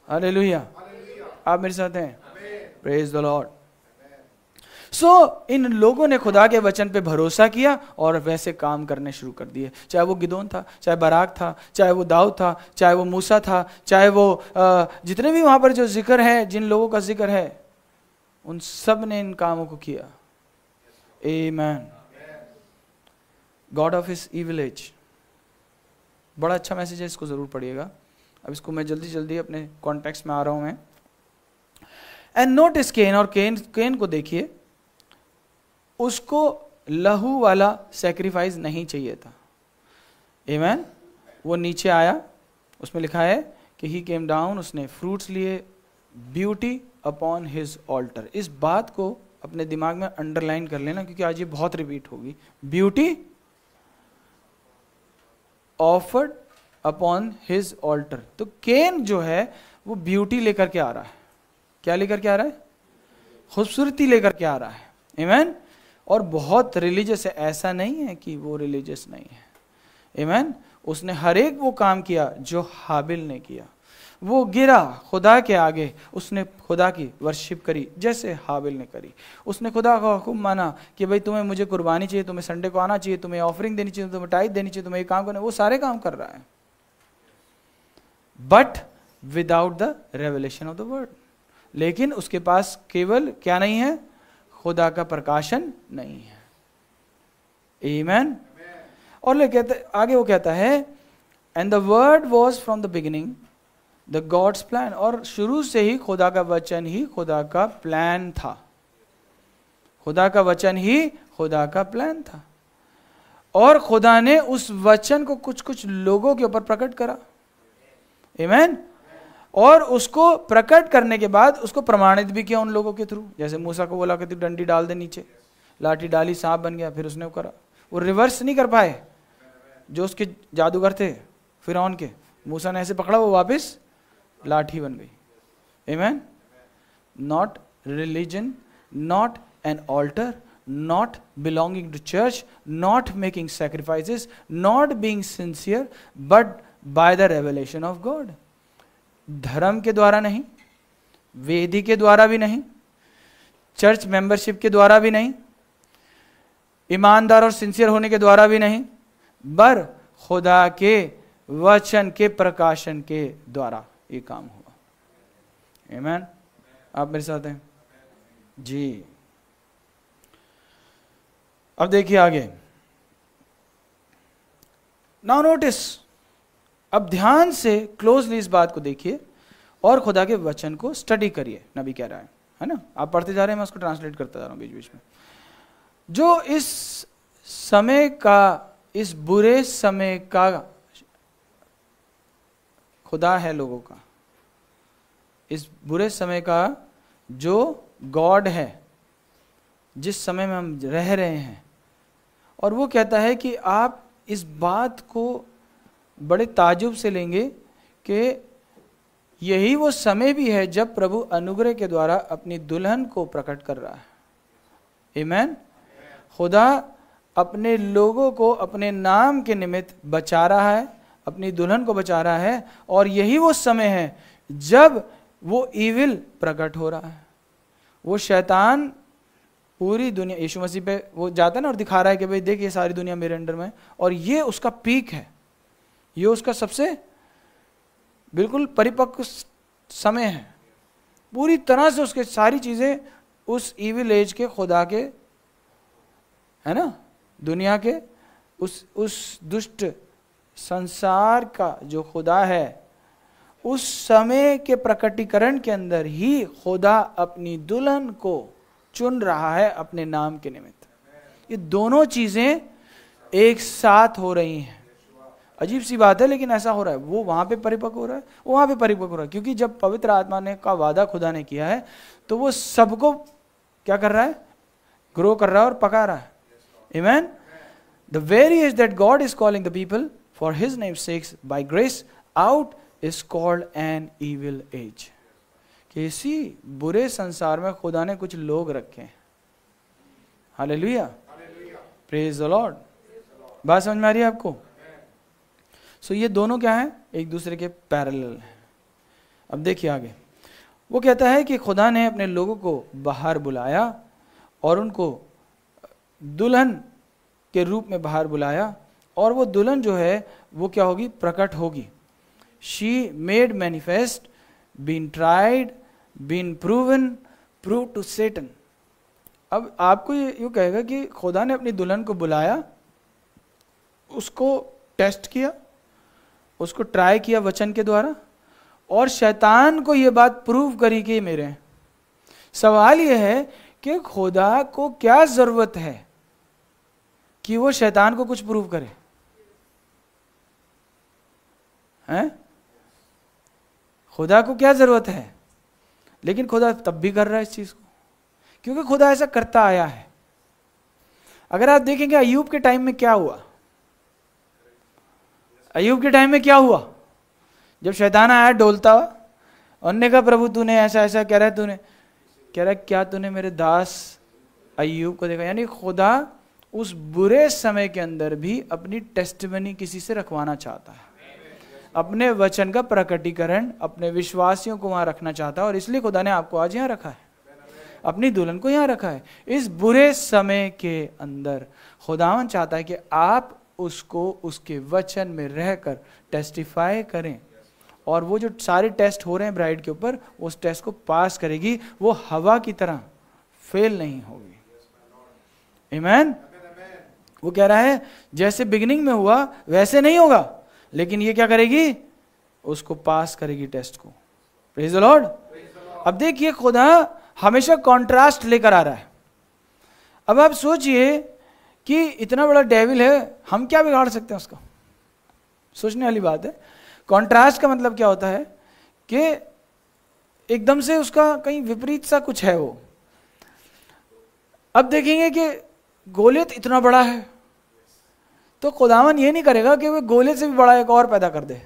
हालेलुया। आप मेरे साथ हैं? Praise the Lord. सो इन लोगों ने खुदा के वचन पे भरोसा किया और वैसे काम करने शुरू कर दिए। चाहे वो गिदोन था, चाहे बराक था, चाहे वो दाऊद था, चाहे वो मूसा था, चाहे वो जितने भी वहां पर जो जिक्र है, जिन लोगों का जिक्र है, उन सब ने इन कामों को किया। आमीन। God of his evil age. बड़ा अच्छा मैसेज है, इसको जरूर पढ़िएगा। अब इसको मैं जल्दी जल्दी अपने कॉन्टेक्स्ट में आ रहा हूं मैं। एंड नोटिस केन, और केन को देखिए, उसको लहू वाला सैक्रिफाइस नहीं चाहिए था। आमीन। वो नीचे आया, उसमें लिखा है कि ही केम डाउन, उसने फ्रूट्स लिए, ब्यूटी अपॉन हिज ऑल्टर। इस बात को अपने दिमाग में अंडरलाइन कर लेना, क्योंकि आज ये बहुत रिपीट होगी। Beauty offered upon his altar. तो केन जो है वो ब्यूटी लेकर के आ रहा है। क्या लेकर के आ रहा है? खूबसूरती लेकर के आ रहा है। आमीन। और बहुत रिलीजियस है, ऐसा नहीं है कि वो रिलीजियस नहीं है। आमीन। उसने हर एक वो काम किया जो हाबिल ने किया। वो गिरा खुदा के आगे, उसने खुदा की वर्शिप करी जैसे हाबिल ने करी। उसने खुदा का हुक्म माना कि भाई तुम्हें मुझे कुर्बानी चाहिए, तुम्हें संडे को आना चाहिए, तुम्हें ऑफरिंग देनी चाहिए, तुम्हें टाइट देनी चाहिए, तुम्हें ये काम करना। वो सारे काम कर रहा है, but without the revelation of the word. लेकिन उसके पास केवल क्या नहीं है? खुदा का प्रकाशन नहीं है। आमीन। और आगे वो कहता है, and the word was from the beginning the gods plan. और शुरू से ही खुदा का वचन ही खुदा का प्लान था। खुदा का वचन ही खुदा का प्लान था। और खुदा ने उस वचन को कुछ कुछ लोगों के ऊपर प्रकट करा। आमीन। और उसको प्रकट करने के बाद उसको प्रमाणित भी किया उन लोगों के थ्रू। जैसे मूसा को बोला कि तू डंडी डाल दे नीचे, लाठी डाली, सांप बन गया। फिर उसने वो करा। वो रिवर्स नहीं कर पाए जो उसके जादूगर थे फिरौन के। मूसा ने ऐसे पकड़ा, वो वापस लाठी बन गई। आमीन। Not religion, not an altar, not belonging to church, not making sacrifices, not being sincere, but by the revelation of God. धर्म के द्वारा नहीं, वेदी के द्वारा भी नहीं, चर्च मेंबरशिप के द्वारा भी नहीं, ईमानदार और सिंसियर होने के द्वारा भी नहीं, पर खुदा के वचन के प्रकाशन के द्वारा ये काम हुआ। आमीन। आप मेरे साथ हैं जी। अब देखिए आगे, नाउ नोटिस, अब ध्यान से क्लोजली इस बात को देखिए और खुदा के वचन को स्टडी करिए। नबी कह रहा है ना। आप पढ़ते जा रहे हैं, मैं उसको ट्रांसलेट करता जा रहा हूं बीच बीच में। जो इस समय का, इस बुरे समय का खुदा है लोगों का, इस बुरे समय का जो गॉड है, जिस समय में हम रह रहे हैं। और वो कहता है कि आप इस बात को बड़े ताजुब से लेंगे कि यही वो समय भी है जब प्रभु अनुग्रह के द्वारा अपनी दुल्हन को प्रकट कर रहा है। आमीन। खुदा अपने लोगों को अपने नाम के निमित्त बचा रहा है, अपनी दुल्हन को बचा रहा है, और यही वो समय है जब वो ईविल प्रकट हो रहा है। वो शैतान पूरी दुनिया, यीशु मसीह पे वो जाता है ना और दिखा रहा है कि भाई देख ये सारी दुनिया मेरे अंडर में, और ये उसका पीक है, ये उसका सबसे बिल्कुल परिपक्व समय है। पूरी तरह से उसके सारी चीजें उस ईविल एज के खुदा के, है ना, दुनिया के उस दुष्ट संसार का जो खुदा है, उस समय के प्रकटीकरण के अंदर ही खुदा अपनी दुल्हन को चुन रहा है अपने नाम के निमित्त। ये दोनों चीजें एक साथ हो रही हैं। अजीब सी बात है, लेकिन ऐसा हो रहा है। वो वहां पे परिपक्व हो रहा है, वो वहां पे परिपक्व हो रहा है, क्योंकि जब पवित्र आत्मा ने का वादा खुदा ने किया है तो वो सबको क्या कर रहा है, ग्रो कर रहा है और पका रहा है। आमीन। The very age that God is calling the people for his name sakes by grace out is called an evil age. कि इसी बुरे संसार में खुदा ने कुछ लोग रखे हैं। Hallelujah, praise the Lord. बात समझ में आ रही है आपको? सो ये दोनों क्या हैं, एक दूसरे के पैरेलल हैं। अब देखिए आगे, वो कहता है कि खुदा ने अपने लोगों को बाहर बुलाया और उनको दुल्हन के रूप में बाहर बुलाया, और वो दुल्हन जो है वो क्या होगी, प्रकट होगी। She made manifest, been tried, been proven, proved to Satan. अब आपको ये यूं कहेगा कि खुदा ने अपनी दुल्हन को बुलाया, उसको टेस्ट किया, उसको ट्राई किया वचन के द्वारा, और शैतान को ये बात प्रूव करी कि मेरे हैं। सवाल ये है कि खुदा को क्या जरूरत है कि वो शैतान को कुछ प्रूव करे? हैं? खुदा को क्या जरूरत है? लेकिन खुदा तब भी कर रहा है इस चीज को, क्योंकि खुदा ऐसा करता आया है। अगर आप देखेंगे अय्यूब के टाइम में क्या हुआ, अय्यूब के टाइम में क्या हुआ, जब शैतान आया डोलता हुआ, उन्होंने कहा प्रभु तूने ऐसा ऐसा कह रहा है, तूने कह रहा है क्या तूने मेरे दास अय्यूब को देखा? यानी खुदा उस बुरे समय के अंदर भी अपनी टेस्टिमनी किसी से रखवाना चाहता है, अपने वचन का प्रकटीकरण अपने विश्वासियों को वहां रखना चाहता है। और इसलिए खुदा ने आपको आज यहां रखा है, अपनी दुल्हन को यहां रखा है। इस बुरे समय के अंदर खुदावन चाहता है कि आप उसको उसके वचन में रहकर टेस्टिफाई करें, और वो जो सारे टेस्ट हो रहे हैं ब्राइड के ऊपर, उस टेस्ट को पास करेगी, वो हवा की तरह फेल नहीं होगी। आमीन। वो कह रहा है जैसे बिगिनिंग में हुआ वैसे नहीं होगा, लेकिन ये क्या करेगी, उसको पास करेगी टेस्ट को। Praise the Lord. अब देखिए खुदा हमेशा कॉन्ट्रास्ट लेकर आ रहा है। अब आप सोचिए कि इतना बड़ा डेविल है, हम क्या बिगाड़ सकते हैं उसका? सोचने वाली बात है। कॉन्ट्रास्ट का मतलब क्या होता है कि एकदम से उसका कहीं विपरीत सा कुछ है वो। अब देखेंगे कि गोलियत इतना बड़ा है, तो खुदावन ये नहीं करेगा कि वो गोलियत से भी बड़ा एक और पैदा कर दे।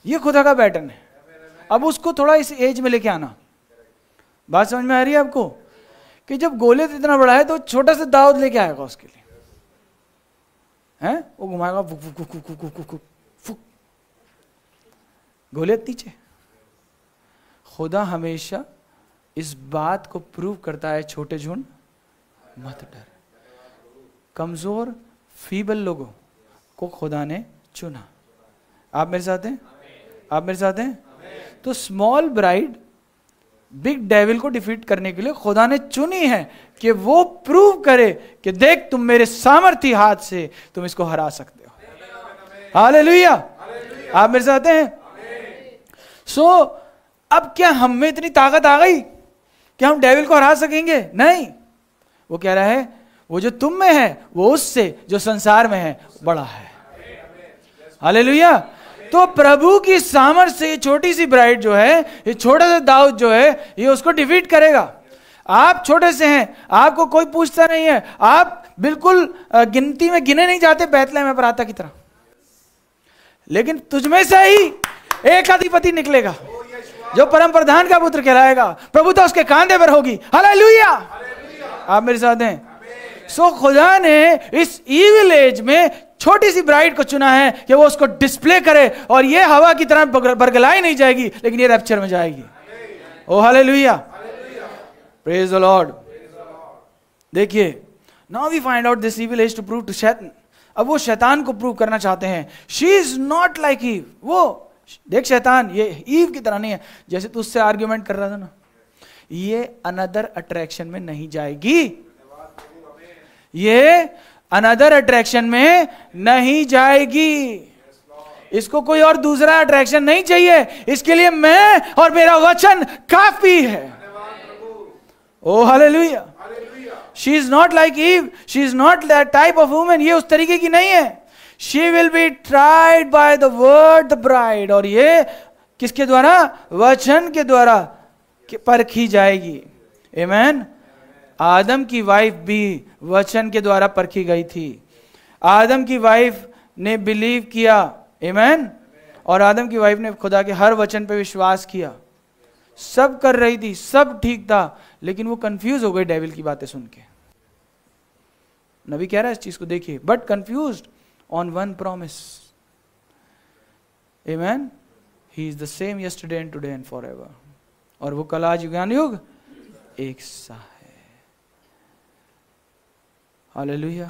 ये खुदा का पैटर्न है। अब उसको थोड़ा इस एज में लेके आना। बात समझ में आ रही है आपको? कि जब गोलियत इतना बड़ा है तो छोटा सा दाऊद लेके आएगा उसके लिए, हैं? वो घुमाएगा, फुक फुक फुक फुक फुक फुक फुक, गोलियत नीचे। खुदा हमेशा इस बात को प्रूव करता है, छोटे झुंड मत डर। कमजोर फीबल लोगों को खुदा ने चुना। आप मेरे साथ हैं? आप मेरे साथ हैं? तो स्मॉल ब्राइड बिग डेविल को डिफीट करने के लिए खुदा ने चुनी है कि वो प्रूव करे कि देख तुम मेरे सामर्थी हाथ से तुम इसको हरा सकते हो। हालेलुया। आप मेरे साथ हैं? सो अब क्या हम में इतनी ताकत आ गई कि हम डेविल को हरा सकेंगे? नहीं। वो कह रहा है वो जो तुम में है वो उससे जो संसार में है बड़ा है। हालेलुया। तो प्रभु की सामर्थ्य से ये छोटी सी ब्राइड जो है, ये छोटा सा दाऊद जो है, ये उसको डिफीट करेगा। आप छोटे से हैं, आपको कोई पूछता नहीं है, आप बिल्कुल गिनती में गिने नहीं जाते बैतलहम में प्रातः की तरह, लेकिन तुझमें से ही एक अधिपति निकलेगा जो परम प्रधान का पुत्र कहलाएगा, प्रभुता उसके कांधे पर होगी। हालेलुया, आप मेरे साथ हैं। सो खुदा ने इस इविल एज में छोटी सी ब्राइड को चुना है कि वो उसको डिस्प्ले करे, और ये हवा की तरह बरगलाई नहीं जाएगी, लेकिन ये रैप्चर में जाएगी। Oh hallelujah, praise the Lord. देखिए, now we find out this evil age to prove to शैतान। अब वो शैतान को प्रूव करना चाहते हैं। She is not like Eve. वो देख, शैतान ये ईव की तरह नहीं है। जैसे तू उससे आर्ग्यूमेंट कर रहा था ना, ये अनदर अट्रैक्शन में नहीं जाएगी, ये अनदर अट्रैक्शन में नहीं जाएगी। इसको कोई और दूसरा अट्रैक्शन नहीं चाहिए, इसके लिए मैं और मेरा वचन काफी है। Oh hallelujah. She is not like Eve, she is not that type of woman. ये उस तरीके की नहीं है। She will be tried by the word the bride. और ये किसके द्वारा? वचन के द्वारा परखी जाएगी। आमेन। आदम की वाइफ भी वचन के द्वारा परखी गई थी। आदम की वाइफ ने बिलीव किया। आमेन। और आदम की वाइफ ने खुदा के हर वचन पे विश्वास किया। सब कर रही थी, सब ठीक था, लेकिन वो कंफ्यूज हो गई डेविल की बातें सुन के। नबी कह रहा है इस चीज को, देखिए, but confused on one promise. Amen. He is the same yesterday and today and forever. और वो कल आज युगान युग एक सा है। हालेलुया।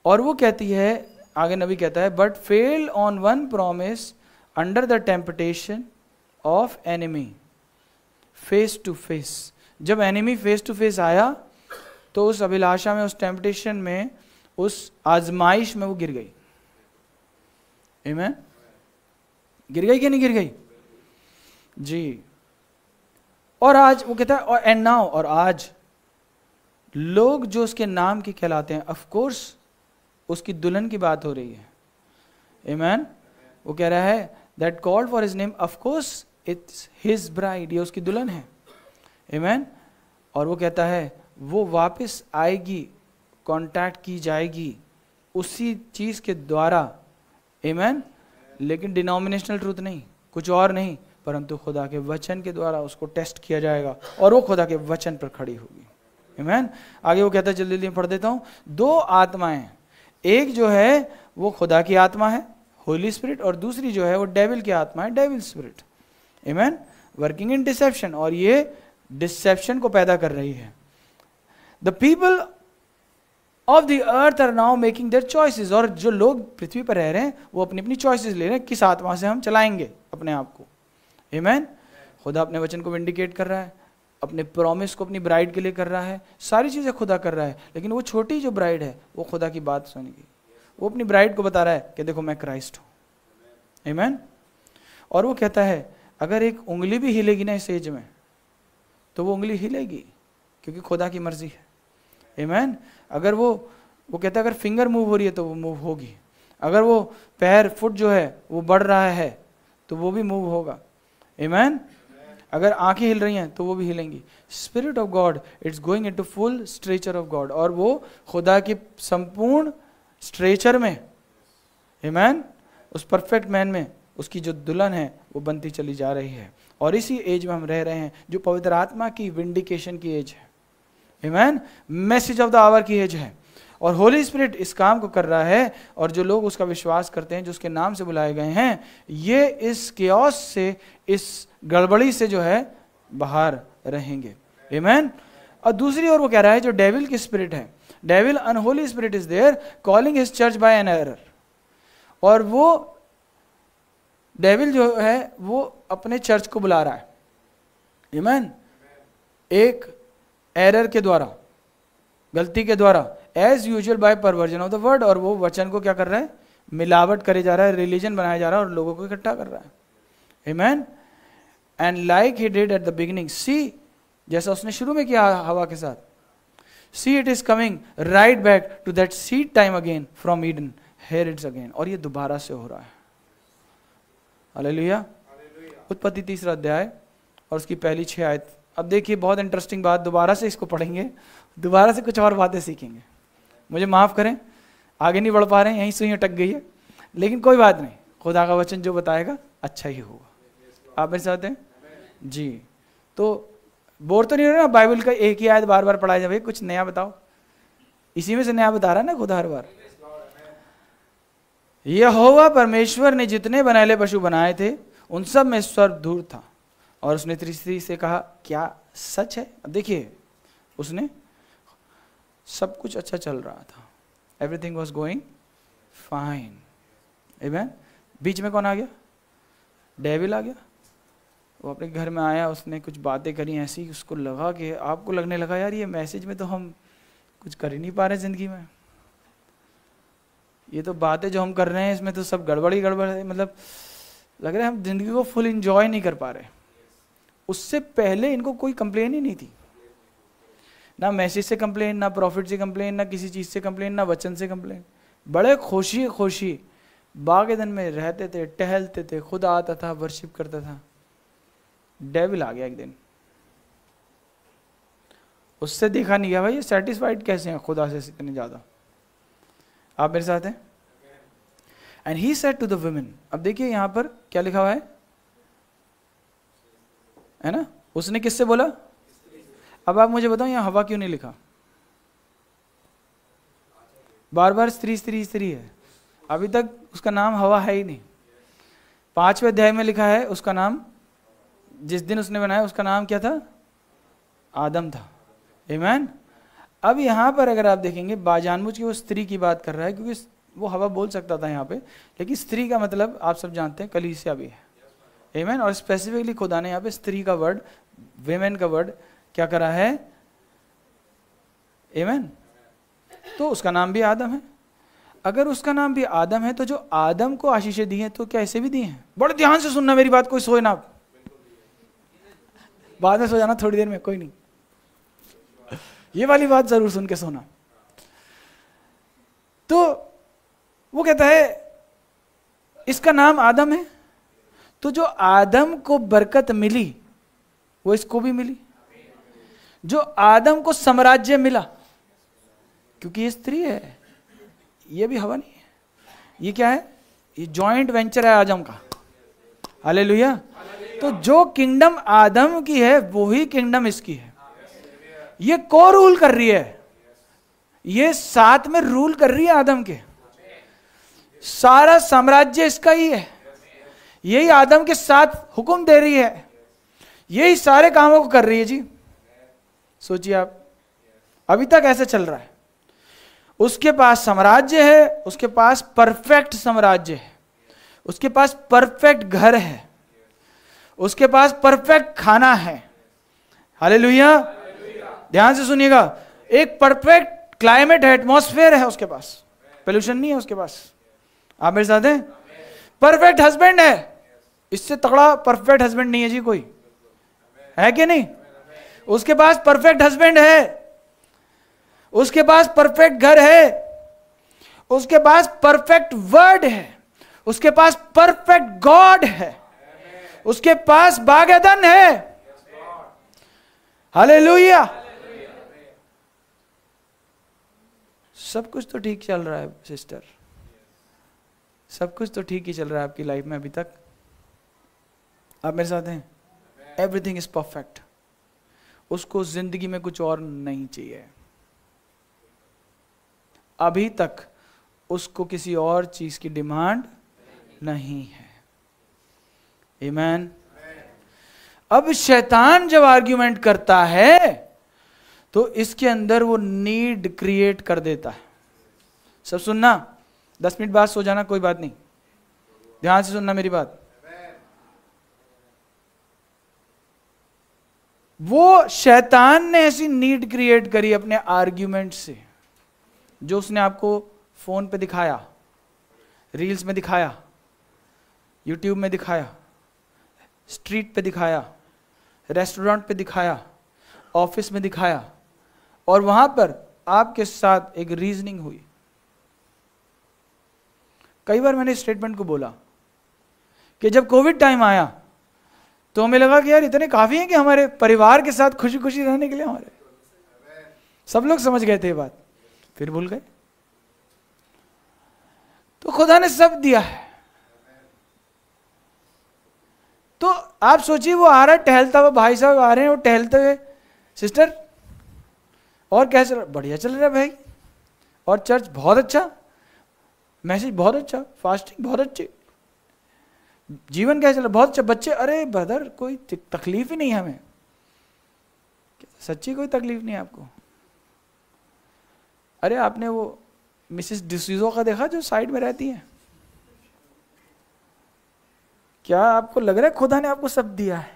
और वो कहती है, आगे नबी कहता है, but fail on one promise under the temptation of enemy face to face. जब एनिमी फेस टू फेस आया तो उस अभिलाषा में, उस टेम्पटेशन में, उस आजमाइश में वो गिर गई। आमेन। गिर गई कि नहीं गिर गई जी। और आज वो कहता है, और एंड नाउ, और आज लोग जो उसके नाम की कहलाते हैं, ऑफ कोर्स उसकी दुल्हन की बात हो रही है। आमेन। वो कह रहा है that called for his name, of course it's his bride. ये उसकी दुल्हन है। आमेन। और वो कहता है वो वापस आएगी, कांटेक्ट की जाएगी उसी चीज के द्वारा। आमेन। लेकिन डिनोमिनेशनल ट्रूथ नहीं, कुछ और नहीं, परंतु खुदा के वचन के द्वारा उसको टेस्ट किया जाएगा और वो खुदा के वचन पर खड़ी होगी। आमेन। आगे वो कहता है, जल्दी जल्दी पढ़ देता हूं, दो आत्माएं, एक जो है वो खुदा की आत्मा है, होली स्पिरिट, और दूसरी जो है वो डेविल की आत्मा है, डेविल स्पिरिट। आमेन। वर्किंग इन डिसेप्शन, और ये डिसेप्शन को पैदा कर रही है। The people of the earth are now making their choices. और जो लोग पृथ्वी पर रह रहे हैं वो अपनी अपनी चॉइसेस ले रहे हैं, किस आत्मा से हम चलाएंगे अपने आप को। आमेन। खुदा अपने वचन को विंडिकेट कर रहा है, अपने प्रॉमिस को अपनी ब्राइड के लिए कर रहा है, सारी चीजें खुदा कर रहा है। लेकिन वो छोटी जो ब्राइड है वो खुदा की बात सुनेगी। वो अपनी ब्राइड को बता रहा है कि देखो मैं क्राइस्ट हूं। आमेन। और वो कहता है अगर एक उंगली भी हिलेगी ना इस एज में, तो वो उंगली हिलेगी, क्योंकि खुदा की मर्जी है। आमेन। अगर वो कहता है अगर फिंगर मूव हो रही है तो वो मूव होगी। अगर वो पैर, फुट जो है वो बढ़ रहा है तो वो भी मूव होगा। आमेन। अगर आंखें हिल रही हैं तो वो भी हिलेंगी। Spirit of God it's going into full stature of God. और वो खुदा की संपूर्ण स्ट्रेचर में, आमेन, उस परफेक्ट मैन में उसकी जो दुल्हन है वो बनती चली जा रही है। और इसी एज में हम रह रहे हैं जो पवित्र आत्मा की विंडिकेशन की एज है। आमेन। मैसेज ऑफ द आवर की एज है। और होली स्पिरिट इस काम को कर रहा है। और जो लोग उसका विश्वास करते हैं, जो उसके नाम से बुलाए गए हैं, ये इस केओस से, इस गड़बड़ी से जो है बाहर रहेंगे। आमेन। और दूसरी ओर वो कह रहा है जो डेविल की स्पिरिट है, devil unholy spirit is there calling his church by an error. और वो डेविल जो है वो अपने चर्च को बुला रहा है। आमेन। एक एरर के द्वारा, गलती के द्वारा, as usual by perversion of the word. और वो वचन को क्या कर रहा है? मिलावट करे जा रहा है, रिलीजन बनाया जा रहा है और लोगों को इकट्ठा कर रहा है। Amen. And like he did at the beginning, see, जैसा उसने शुरू में किया हवा के साथ, see it is coming right back to that seed time again from Eden, here it's again. और ये दोबारा से हो रहा है। हालेलुया। उत्पत्ति 3 अध्याय और उसकी पहली 6 आयत। अब देखिए बहुत इंटरेस्टिंग बात, दोबारा से इसको पढ़ेंगे, दोबारा से कुछ और बातें सीखेंगे। मुझे माफ करें, आगे नहीं बढ़ पा रहे हैं, यहीं से ही अटक गई है, लेकिन कोई बात नहीं, खुदा का वचन जो बताएगा अच्छा ही होगा। आप मेरे साथ हैं जी? तो बोर तो नहीं हो रहा ना? बाइबल का एक ही आयत बार बार पढ़ाया जाए, भाई कुछ नया बताओ। इसी में से नया बता रहा है ना खुदा हर बार। यहोवा परमेश्वर ने जितने बनैले पशु बनाए थे उन सब में स्वर्ग दूर था, और उसने स्त्री से कहा क्या सच है? अब देखिए, उसने सब कुछ अच्छा चल रहा था, एवरीथिंग वॉज गोइंग फाइन। आमेन। बीच में कौन आ गया? डेविल आ गया। वो अपने घर में आया, उसने कुछ बातें करी ऐसी, उसको लगा कि आपको लगने लगा यार ये मैसेज में तो हम कुछ कर ही नहीं पा रहे जिंदगी में, ये तो बातें जो हम कर रहे हैं इसमें तो सब गड़बड़ ही गड़बड़ है, मतलब लग रहा है हम जिंदगी को फुल एंजॉय नहीं कर पा रहे। उससे पहले इनको कोई कंप्लेन ही नहीं थी, ना मैसेज से कंप्लेन, ना प्रॉफिट से कंप्लेन, ना किसी चीज से कंप्लेन, ना वचन से कंप्लेन। बड़े खुशी खुशी बाग एदन में रहते थे, टहलते थे, खुदा आता था, वर्शिप करता था। डेविल आ गया एक दिन, उससे देखा नहीं गया भाई ये सेटिस्फाइड कैसे हैं खुदा से इतने ज्यादा। आप मेरे साथ हैं? And he said to the women, अब देखिए यहां पर क्या लिखा हुआ है ना? उसने किससे बोला? अब आप मुझे बताओ यहाँ हवा क्यों नहीं लिखा? बार बार स्त्री स्त्री स्त्री है, अभी तक उसका नाम हवा है ही नहीं। 5वें अध्याय में लिखा है उसका नाम, जिस दिन उसने बनाया उसका नाम क्या था? आदम था। आमीन। अब यहाँ पर अगर आप देखेंगे बाजानबूझ के वो स्त्री की बात कर रहा है, क्योंकि वो हवा बोल सकता था यहाँ पे, लेकिन स्त्री का मतलब आप सब जानते हैं कलीसिया भी है। आमीन। और स्पेसिफिकली खुदा ने यहाँ पे स्त्री का वर्ड, वेमेन का वर्ड क्या करा है? आमीन। तो उसका नाम भी आदम है। अगर उसका नाम भी आदम है तो जो आदम को आशीषें दी हैं तो क्या ऐसे भी दी हैं? बड़े ध्यान से सुनना मेरी बात, कोई सोए ना, बाद में सो जाना थोड़ी देर में, कोई नहीं, ये वाली बात जरूर सुन के सोना। तो वो कहता है इसका नाम आदम है, तो जो आदम को बरकत मिली वो इसको भी मिली। जो आदम को साम्राज्य मिला, क्योंकि ये स्त्री है, ये भी हवा नहीं है, ये क्या है? ये जॉइंट वेंचर है आदम का। हालेलुया। तो जो किंगडम आदम की है वही किंगडम इसकी है। ये को रूल कर रही है, ये साथ में रूल कर रही है आदम के, सारा साम्राज्य इसका ही है, यही आदम के साथ हुक्म दे रही है, यही सारे कामों को कर रही है जी। सोचिए आप, अभी तक ऐसे चल रहा है। उसके पास साम्राज्य है, उसके पास परफेक्ट साम्राज्य है, उसके पास परफेक्ट घर है, उसके पास परफेक्ट खाना है। हालेलुया। ध्यान से सुनिएगा, एक परफेक्ट क्लाइमेट है, एटमॉस्फेयर है उसके पास, पोल्यूशन नहीं है उसके पास। आप मेरे साथ हैं? परफेक्ट हस्बैंड है, इससे तगड़ा परफेक्ट हस्बैंड नहीं है जी कोई, है कि नहीं? उसके पास परफेक्ट हस्बैंड है, उसके पास परफेक्ट घर है, उसके पास परफेक्ट वर्ड है, उसके पास परफेक्ट गॉड है, उसके पास बाग एदन है। हालेलुया। सब कुछ तो ठीक चल रहा है सिस्टर, सब कुछ तो ठीक ही चल रहा है आपकी लाइफ में अभी तक। आप मेरे साथ हैं? Everything is perfect. उसको जिंदगी में कुछ और नहीं चाहिए, अभी तक उसको किसी और चीज की डिमांड नहीं है। आमीन। अब शैतान जब आर्ग्यूमेंट करता है तो इसके अंदर वो नीड क्रिएट कर देता है। सब सुनना, 10 मिनट बाद सो जाना, कोई बात नहीं, ध्यान से सुनना मेरी बात। वो शैतान ने ऐसी नीड क्रिएट करी अपने आर्ग्यूमेंट से, जो उसने आपको फोन पे दिखाया, रील्स में दिखाया, यूट्यूब में दिखाया, स्ट्रीट पे दिखाया, रेस्टोरेंट पे दिखाया, ऑफिस में दिखाया, और वहां पर आपके साथ एक रीजनिंग हुई। कई बार मैंने स्टेटमेंट को बोला कि जब कोविड टाइम आया तो हमें लगा कि यार इतने काफी हैं कि हमारे परिवार के साथ खुशी खुशी रहने के लिए, हमारे सब लोग समझ गए थे ये बात, फिर भूल गए। तो खुदा ने सब दिया है, तो आप सोचिए वो आ रहा है टहलता हुआ, भाई साहब आ रहे हैं वो टहलते हुए, सिस्टर और क्या चल रहा? बढ़िया चल रहा है भाई, और चर्च बहुत अच्छा, मैसेज बहुत अच्छा, फास्टिंग बहुत अच्छी, जीवन क्या चल रहा? बहुत अच्छा। बच्चे, अरे ब्रदर कोई तकलीफ ही नहीं है हमें, सच्ची कोई तकलीफ नहीं है आपको? अरे आपने वो मिसेस डिसूज़ा का देखा जो साइड में रहती है? क्या आपको लग रहा है खुदा ने आपको सब दिया है?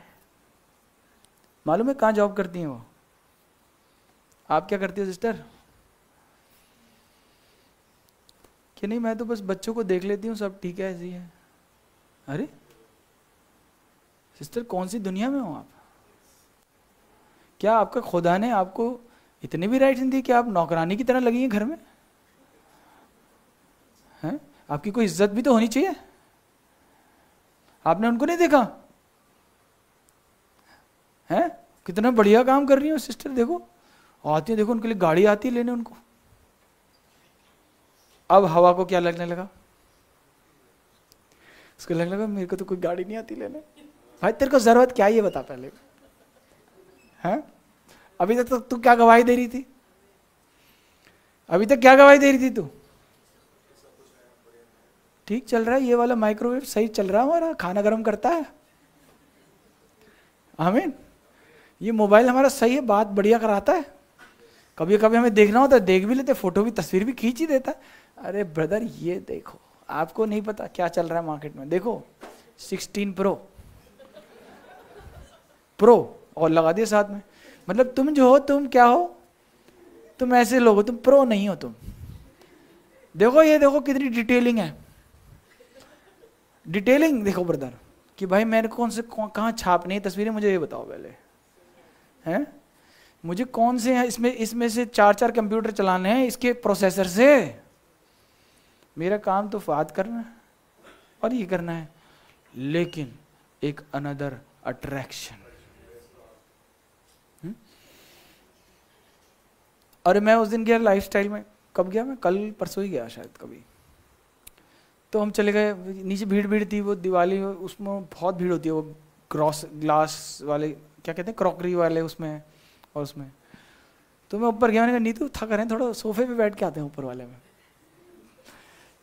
मालूम है कहाँ जॉब करती हैं वो? आप क्या करती हो सिस्टर? कि नहीं मैं तो बस बच्चों को देख लेती हूँ, सब ठीक है, ऐसी है। अरे सिस्टर कौन सी दुनिया में हो आप? क्या आपका खुदा ने आपको इतनी भी राइट्स नहीं दी कि आप नौकरानी की तरह लगी हैं घर में? हैं? आपकी कोई इज्जत भी तो होनी चाहिए। आपने उनको नहीं देखा हैं? कितना बढ़िया काम कर रही हो सिस्टर, देखो आती है, देखो उनके लिए गाड़ी आती है लेने उनको। अब हवा को क्या लगने लगा? उसको लगने लगा मेरे को तो कोई गाड़ी नहीं आती लेने। भाई तेरे को जरूरत क्या है ये बता पहले, हैं? अभी तक तो तू क्या गवाही दे रही थी? अभी तक क्या गवाही दे रही थी तू? ठीक चल रहा है, ये वाला माइक्रोवेव सही चल रहा है, हमारा खाना गर्म करता है, आमीन। ये मोबाइल हमारा सही है, बात बढ़िया कराता है, कभी कभी हमें देखना होता है देख भी लेते, फोटो भी तस्वीर भी खींच ही देता है। अरे ब्रदर ये देखो, आपको नहीं पता क्या चल रहा है मार्केट में, देखो 16 प्रो और लगा दिए साथ में। मतलब तुम जो हो, तुम क्या हो? तुम ऐसे लोग हो, तुम प्रो नहीं हो तुम। देखो ये देखो कितनी डिटेलिंग है, डिटेलिंग देखो ब्रदर, कि भाई मैंने कौन से कहाँ छापनी है तस्वीरें, मुझे ये बताओ पहले, हैं? मुझे कौन से हैं इसमें से 4 कंप्यूटर चलाने हैं इसके प्रोसेसर से। मेरा काम तो बात करना है और ये करना है, लेकिन एक अनदर अट्रैक्शन। और मैं उस दिन गया लाइफस्टाइल में, कब गया मैं? कल परसों ही गया शायद कभी। तो हम चले गए, नीचे भीड़ थी, वो दिवाली उसमें बहुत भीड़ होती है, वो ग्लास वाले क्या कहते हैं, क्रॉकरी वाले उसमें, और उसमें तो मैं ऊपर गया, मैंने कहा नीतू थक रहे हैं, थोड़ा सोफे पे बैठ के आते हैं ऊपर वाले में।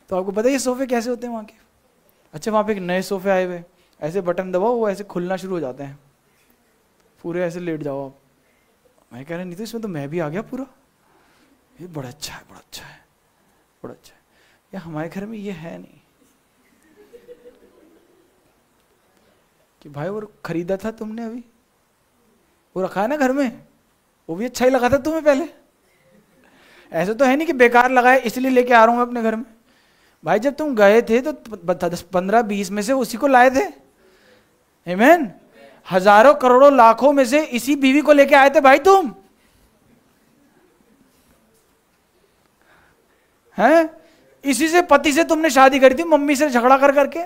तो आपको पता है ये सोफे कैसे होते हैं वहाँ के? अच्छा वहाँ पे एक नए सोफे आए हुए, ऐसे बटन दबाओ वो ऐसे खुलना शुरू हो जाते हैं, पूरे ऐसे लेट जाओ आप। मैं कह रहा नीतू इसमें तो मैं भी आ गया पूरा, ये बड़ा अच्छा है, बड़ा अच्छा है, बड़ा अच्छा है। या हमारे घर में ये है नहीं कि भाई वो खरीदा था तुमने, अभी वो रखा है ना घर में, वो भी अच्छा ही लगा था तुम्हें पहले। ऐसे तो है नहीं कि बेकार लगाए इसलिए लेके आ रहा हूं मैं अपने घर में। भाई जब तुम गए थे तो 10-15-20 में से उसी को लाए थे, आमीन। हजारों करोड़ों लाखों में से इसी बीवी को लेके आए थे भाई तुम, हैं? इसी से पति से तुमने शादी करी थी, मम्मी से झगड़ा कर करके।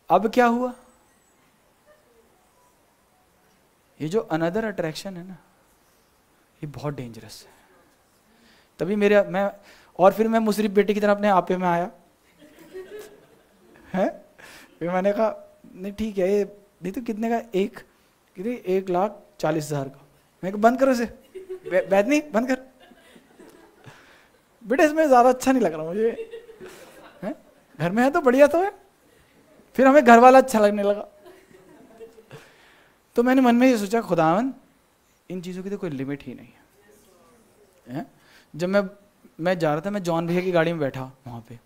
अब क्या हुआ? ये जो अनदर अट्रैक्शन है ना, ये बहुत डेंजरस है। तभी फिर मैं मुसरिफ बेटे की तरह अपने आपे में आया है। फिर मैंने कहा नहीं ठीक है, ये नहीं तो कितने का, 1,40,000 का। मैं कहा बंद करो इसे, बैठ नहीं बंद कर बेटे, इसमें ज्यादा अच्छा नहीं लग रहा मुझे, है? घर में है तो बढ़िया तो है। फिर हमें घर वाला अच्छा लगने लगा। तो मैंने मन में ये सोचा, खुदावन इन चीज़ों की तो कोई लिमिट ही नहीं है। जब मैं जा रहा था, मैं जॉन भैया की गाड़ी में बैठा वहाँ पे।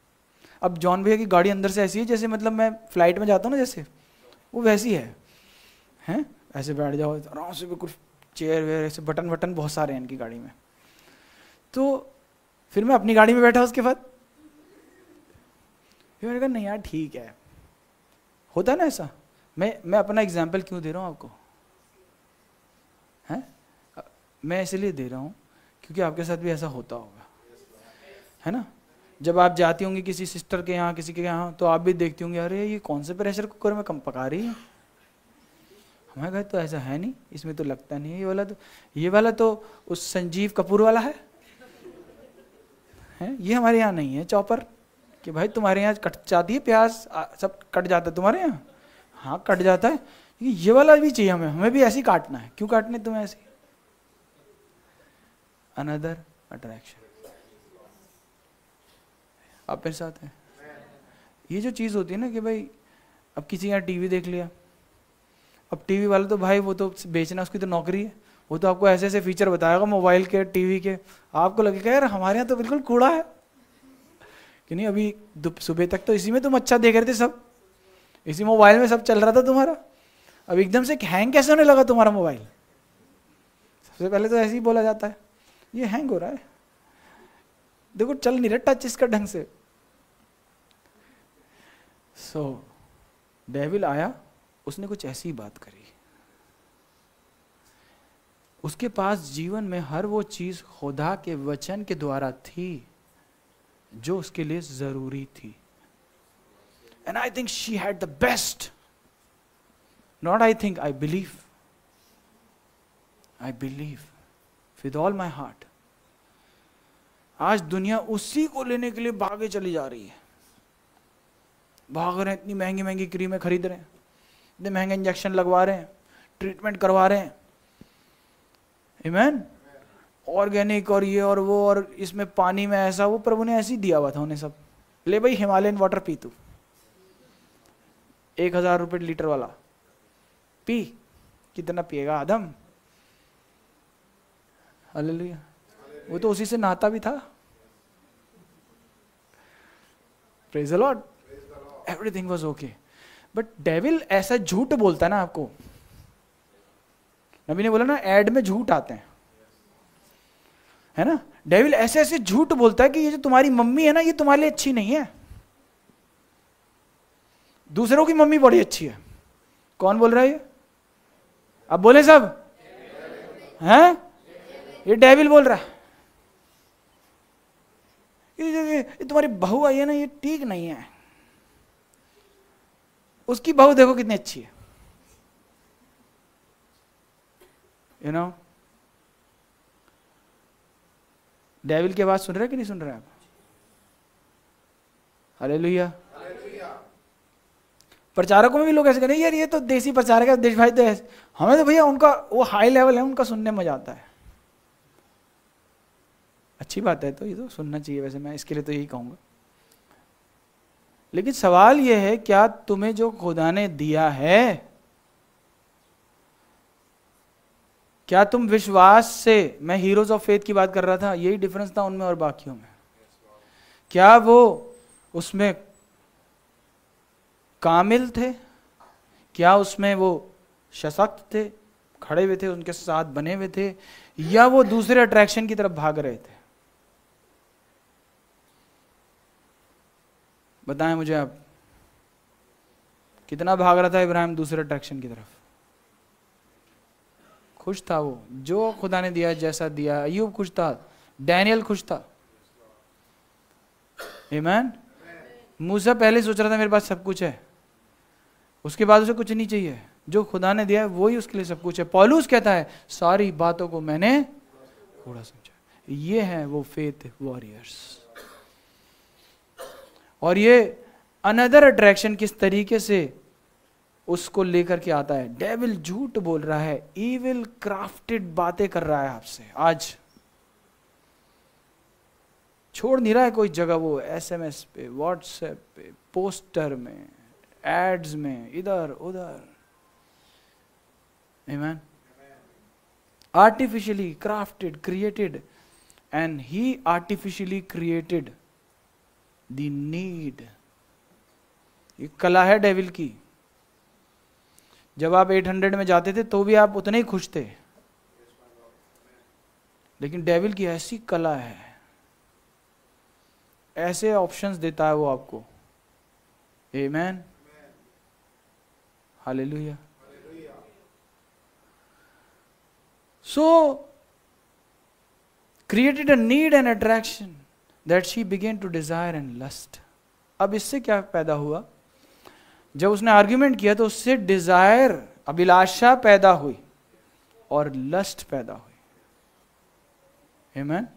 अब जॉन भैया की गाड़ी अंदर से ऐसी है जैसे मतलब मैं फ्लाइट में जाता हूँ ना, जैसे वो वैसी है, हैं? ऐसे बैठ जाओ आराम से, बिल्कुल चेयर वेयर ऐसे, बटन वटन बहुत सारे हैं इनकी गाड़ी में। तो फिर मैं अपनी गाड़ी में बैठा, उसके बाद फिर मैंने कहा नहीं यार ठीक है, होता है ना ऐसा। मैं अपना एग्जाम्पल क्यों दे रहा हूँ आपको, हैं? मैं इसलिए दे रहा हूँ क्योंकि आपके साथ भी ऐसा होता होगा, है ना? जब आप जाती होंगी किसी सिस्टर के यहाँ, किसी के यहाँ, तो आप भी देखती होंगी अरे ये कौन से प्रेशर कुकर में कम पका रही है। हमारे घर तो ऐसा है नहीं, इसमें तो लगता नहीं है, ये वाला तो उस संजीव कपूर वाला है, ये हमारे यहाँ नहीं है चॉपर, कि भाई तुम्हारे यहाँ कट जाती है प्याज, सब कट जाता है तुम्हारे यहाँ? हाँ कट जाता है, ये वाला भी चाहिए हमें, हमें भी ऐसे ही काटना है। क्यों काटने तुम्हें ऐसे? Another attraction. आप मेरे साथ हैं? ये जो चीज होती है ना कि भाई अब किसी यहाँ टीवी देख लिया, अब टीवी वाला तो भाई वो तो बेचना उसकी तो नौकरी है, वो तो आपको ऐसे ऐसे फीचर बताएगा मोबाइल के टीवी के, आपको लगेगा यार हमारे यहाँ तो बिल्कुल कूड़ा है कि नहीं। अभी सुबह तक तो इसी में तुम अच्छा देख रहे थे, सब इसी मोबाइल में सब चल रहा था तुम्हारा, अब एकदम से हैंग कैसे होने लगा तुम्हारा मोबाइल? सबसे पहले तो ऐसे ही बोला जाता है ये हैंग हो रहा है, देखो चल नहीं रहा टच इसका ढंग से। सो डेविल आया, उसने कुछ ऐसी बात करी, उसके पास जीवन में हर वो चीज खुदा के वचन के द्वारा थी जो उसके लिए जरूरी थी। And I think she had the best, not I think, I believe with all my heart. आज दुनिया उसी को लेने के लिए भागे चली जा रही है, भाग रहे हैं, इतनी महंगी महंगी क्रीमें खरीद रहे हैं, इतने महंगे इंजेक्शन लगवा रहे हैं, ट्रीटमेंट करवा रहे हैं, आमीन, ऑर्गेनिक और ये और वो, और इसमें पानी में ऐसा, वो प्रभु ने ऐसे ही दिया हुआ था उन्हें सब। ले भाई हिमालयन वाटर पी तू, 1000 रुपये लीटर वाला पी, कितना पिएगा आदम? हालेलुया। वो तो उसी से नहाता भी था। Praise the Lord, everything was okay. But devil ऐसा झूठ बोलता है ना आपको, नबी ने बोला ना एड में झूठ आते हैं, है ना। डेविल ऐसे ऐसे झूठ बोलता है कि ये जो तुम्हारी मम्मी है ना ये तुम्हारे लिए अच्छी नहीं है, दूसरों की मम्मी बड़ी अच्छी है। कौन बोल रहा है ये? अब बोले सब हैं? ये डेविल बोल रहा है। ये तुम्हारी बहू आई है ना ये ठीक नहीं है, उसकी बहू देखो कितनी अच्छी है, यू नो। डेविल की आवाज सुन रहे कि नहीं सुन रहे आप? हालेलुया। प्रचारकों में भी लोग ऐसे करें, यार ये तो देसी प्रचारक है, देश भाई तो ऐसे, हमें तो भैया उनका वो हाई लेवल है, उनका सुनने में मजा आता है। अच्छी बात है, तो ये तो सुनना चाहिए, वैसे मैं इसके लिए तो यही कहूंगा। लेकिन सवाल यह है, क्या तुम्हें जो खुदा ने दिया है, क्या तुम विश्वास से, मैं हीरोज ऑफ फेथ की बात कर रहा था, यही डिफरेंस था उनमें और बाकियों में, क्या वो उसमें कामिल थे? क्या उसमें वो सशक्त थे, खड़े हुए थे, उनके साथ बने हुए थे, या वो दूसरे अट्रैक्शन की तरफ भाग रहे थे? बताएं मुझे आप, कितना भाग रहा था इब्राहिम दूसरे अट्रैक्शन की तरफ? खुश था वो जो खुदा ने दिया, जैसा दिया। अय्यूब खुश था, डैनियल खुश था, आमीन। मूसा पहले सोच रहा था मेरे पास सब कुछ है, उसके बाद उसे कुछ नहीं चाहिए, जो खुदा ने दिया है वही उसके लिए सब कुछ है। पौलुस कहता है सारी बातों को मैंने थोड़ा समझा। ये है वो फेथ वॉरियर्स। और ये अनदर अट्रैक्शन किस तरीके से उसको लेकर के आता है। डेविल झूठ बोल रहा है, इविल क्राफ्टेड बातें कर रहा है आपसे। आज छोड़ नहीं रहा है कोई जगह, वो एसएमएस पे, व्हाट्सएप पे, पोस्टर में, एड्स में, इधर उधर, आमीन। Artificially crafted, created, and he artificially created the need. ये कला है डेविल की। जब आप 800 में जाते थे तो भी आप उतने ही खुश थे, लेकिन डेविल की ऐसी कला है, ऐसे ऑप्शंस देता है वो आपको। आमीन, hallelujah. So created a need and attraction that she began to desire and lust. अब इससे क्या पैदा हुआ? जब उसने आर्ग्यूमेंट किया तो उससे डिजायर, अभिलाषा पैदा हुई और लस्ट पैदा हुई। आमीन।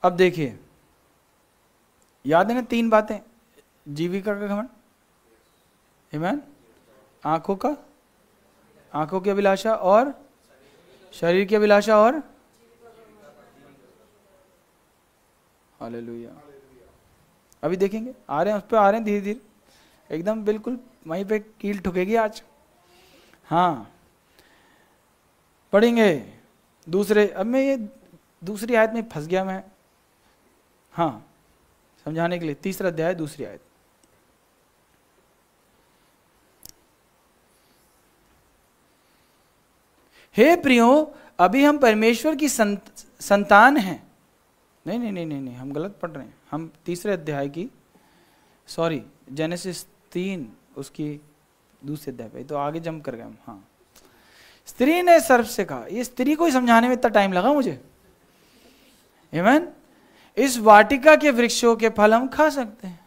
अब देखिए, याद है ना 3 बातें, जीविका का घमंड, आमीन, आंखों की अभिलाषा और शरीर की अभिलाषा और हालेलुया। अभी देखेंगे, आ रहे हैं उस पर, आ रहे हैं धीरे धीरे, एकदम बिल्कुल वहीं पे कील ठुकेगी आज। हाँ पढ़ेंगे दूसरे, अब मैं ये दूसरी आयत में फंस गया मैं, हाँ समझाने के लिए, 3 अध्याय 2 आयत। हे प्रियो, अभी हम परमेश्वर की संतान हैं। नहीं नहीं नहीं नहीं नहीं, हम गलत पढ़ रहे हैं। हम 3 अध्याय की, सॉरी जेनेसिस 3 उसकी 2 अध्याय पे, तो आगे जंप कर गए हम। हाँ, स्त्री ने सर्प से कहा, ये स्त्री को ही समझाने में इतना टाइम लगा मुझे। आमीन। इस वाटिका के वृक्षों के फल हम खा सकते हैं।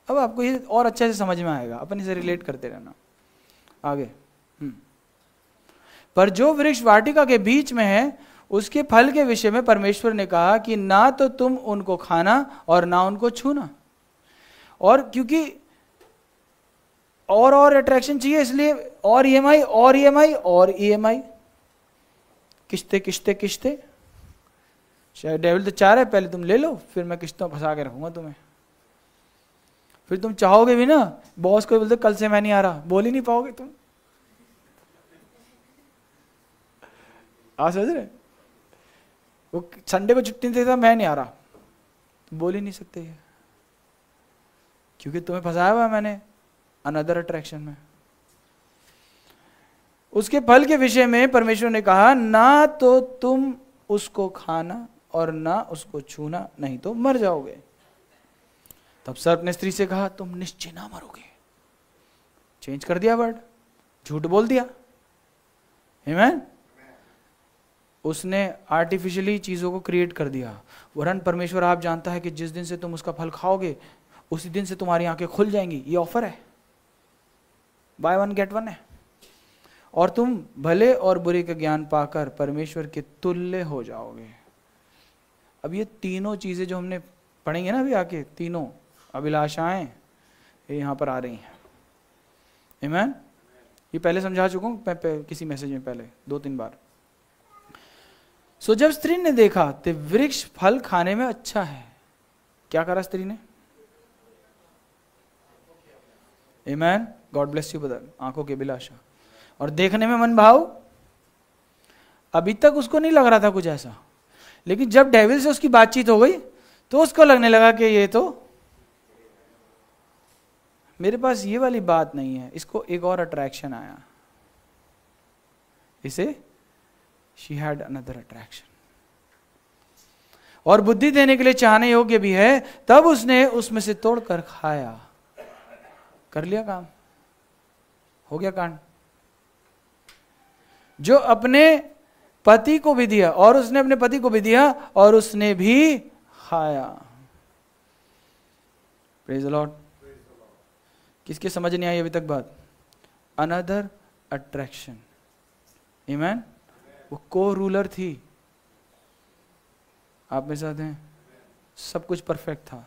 अब आपको ये और अच्छे से समझ में आएगा, अपने से रिलेट करते रहना आगे। पर जो वृक्ष वाटिका के बीच में है, उसके फल के विषय में परमेश्वर ने कहा कि ना तो तुम उनको खाना और ना उनको छूना। और क्योंकि और अट्रैक्शन चाहिए, इसलिए और ईएमआई और ईएमआई और ईएमआई, किस्ते किस्ते किस्ते। शायद डेविल तो चाह रहा है पहले तुम ले लो, फिर मैं किस्तों फंसा के रखूंगा तुम्हें। फिर तुम चाहोगे भी ना, बॉस को बोलते कल से मैं नहीं आ रहा, बोल ही नहीं पाओगे तुम। समझ रहे, वो संडे को छुट्टी देता, मैं नहीं आ रहा, तुम बोल ही नहीं सकते, क्योंकि तुम्हें फंसाया हुआ मैंने अनदर अट्रैक्शन में। उसके फल के विषय में परमेश्वर ने कहा, ना तो तुम उसको खाना और ना उसको छूना, नहीं तो मर जाओगे। तब सर्प ने स्त्री से कहा, तुम निश्चय ना मरोगे। चेंज कर दिया वर्ड, झूठ बोल दिया। आमीन। उसने आर्टिफिशियली चीजों को क्रिएट कर दिया। वरन परमेश्वर आप जानता है कि जिस दिन से तुम उसका फल खाओगे, उसी दिन से तुम्हारी आंखें खुल जाएंगी। ये ऑफर है, बाय 1 गेट 1 है, और तुम भले और बुरे का ज्ञान पाकर परमेश्वर के तुल्य हो जाओगे। अब ये तीनों चीजें जो हमने पढ़ेंगे ना अभी आके, तीनों अभिलाषाएं ये यहां पर आ रही हैं। आमीन। ये पहले समझा चुका हूं मैं किसी मैसेज में पहले 2-3 बार। जब स्त्री ने देखा तो वृक्ष फल खाने में अच्छा है, क्या करा स्त्री ने? आमीन। God bless you brother. आंखों की अभिलाषा और देखने में मन भाव। अभी तक उसको नहीं लग रहा था कुछ ऐसा, लेकिन जब डेविल से उसकी बातचीत हो गई तो उसको लगने लगा कि ये तो मेरे पास ये वाली बात नहीं है। इसको एक और अट्रैक्शन आया, इसे शी हैड अनदर अट्रैक्शन, और बुद्धि देने के लिए चाहने योग्य भी है। तब उसने उसमें से तोड़कर खाया। कर लिया काम, हो गया कांड। जो अपने पति को भी दिया, और उसने अपने पति को भी दिया और उसने भी खाया। Praise the Lord. किसके समझ नहीं आई अभी तक बात? Another attraction. आमीन। वो को रूलर थी, आप मेरे साथ हैं? सब कुछ परफेक्ट था,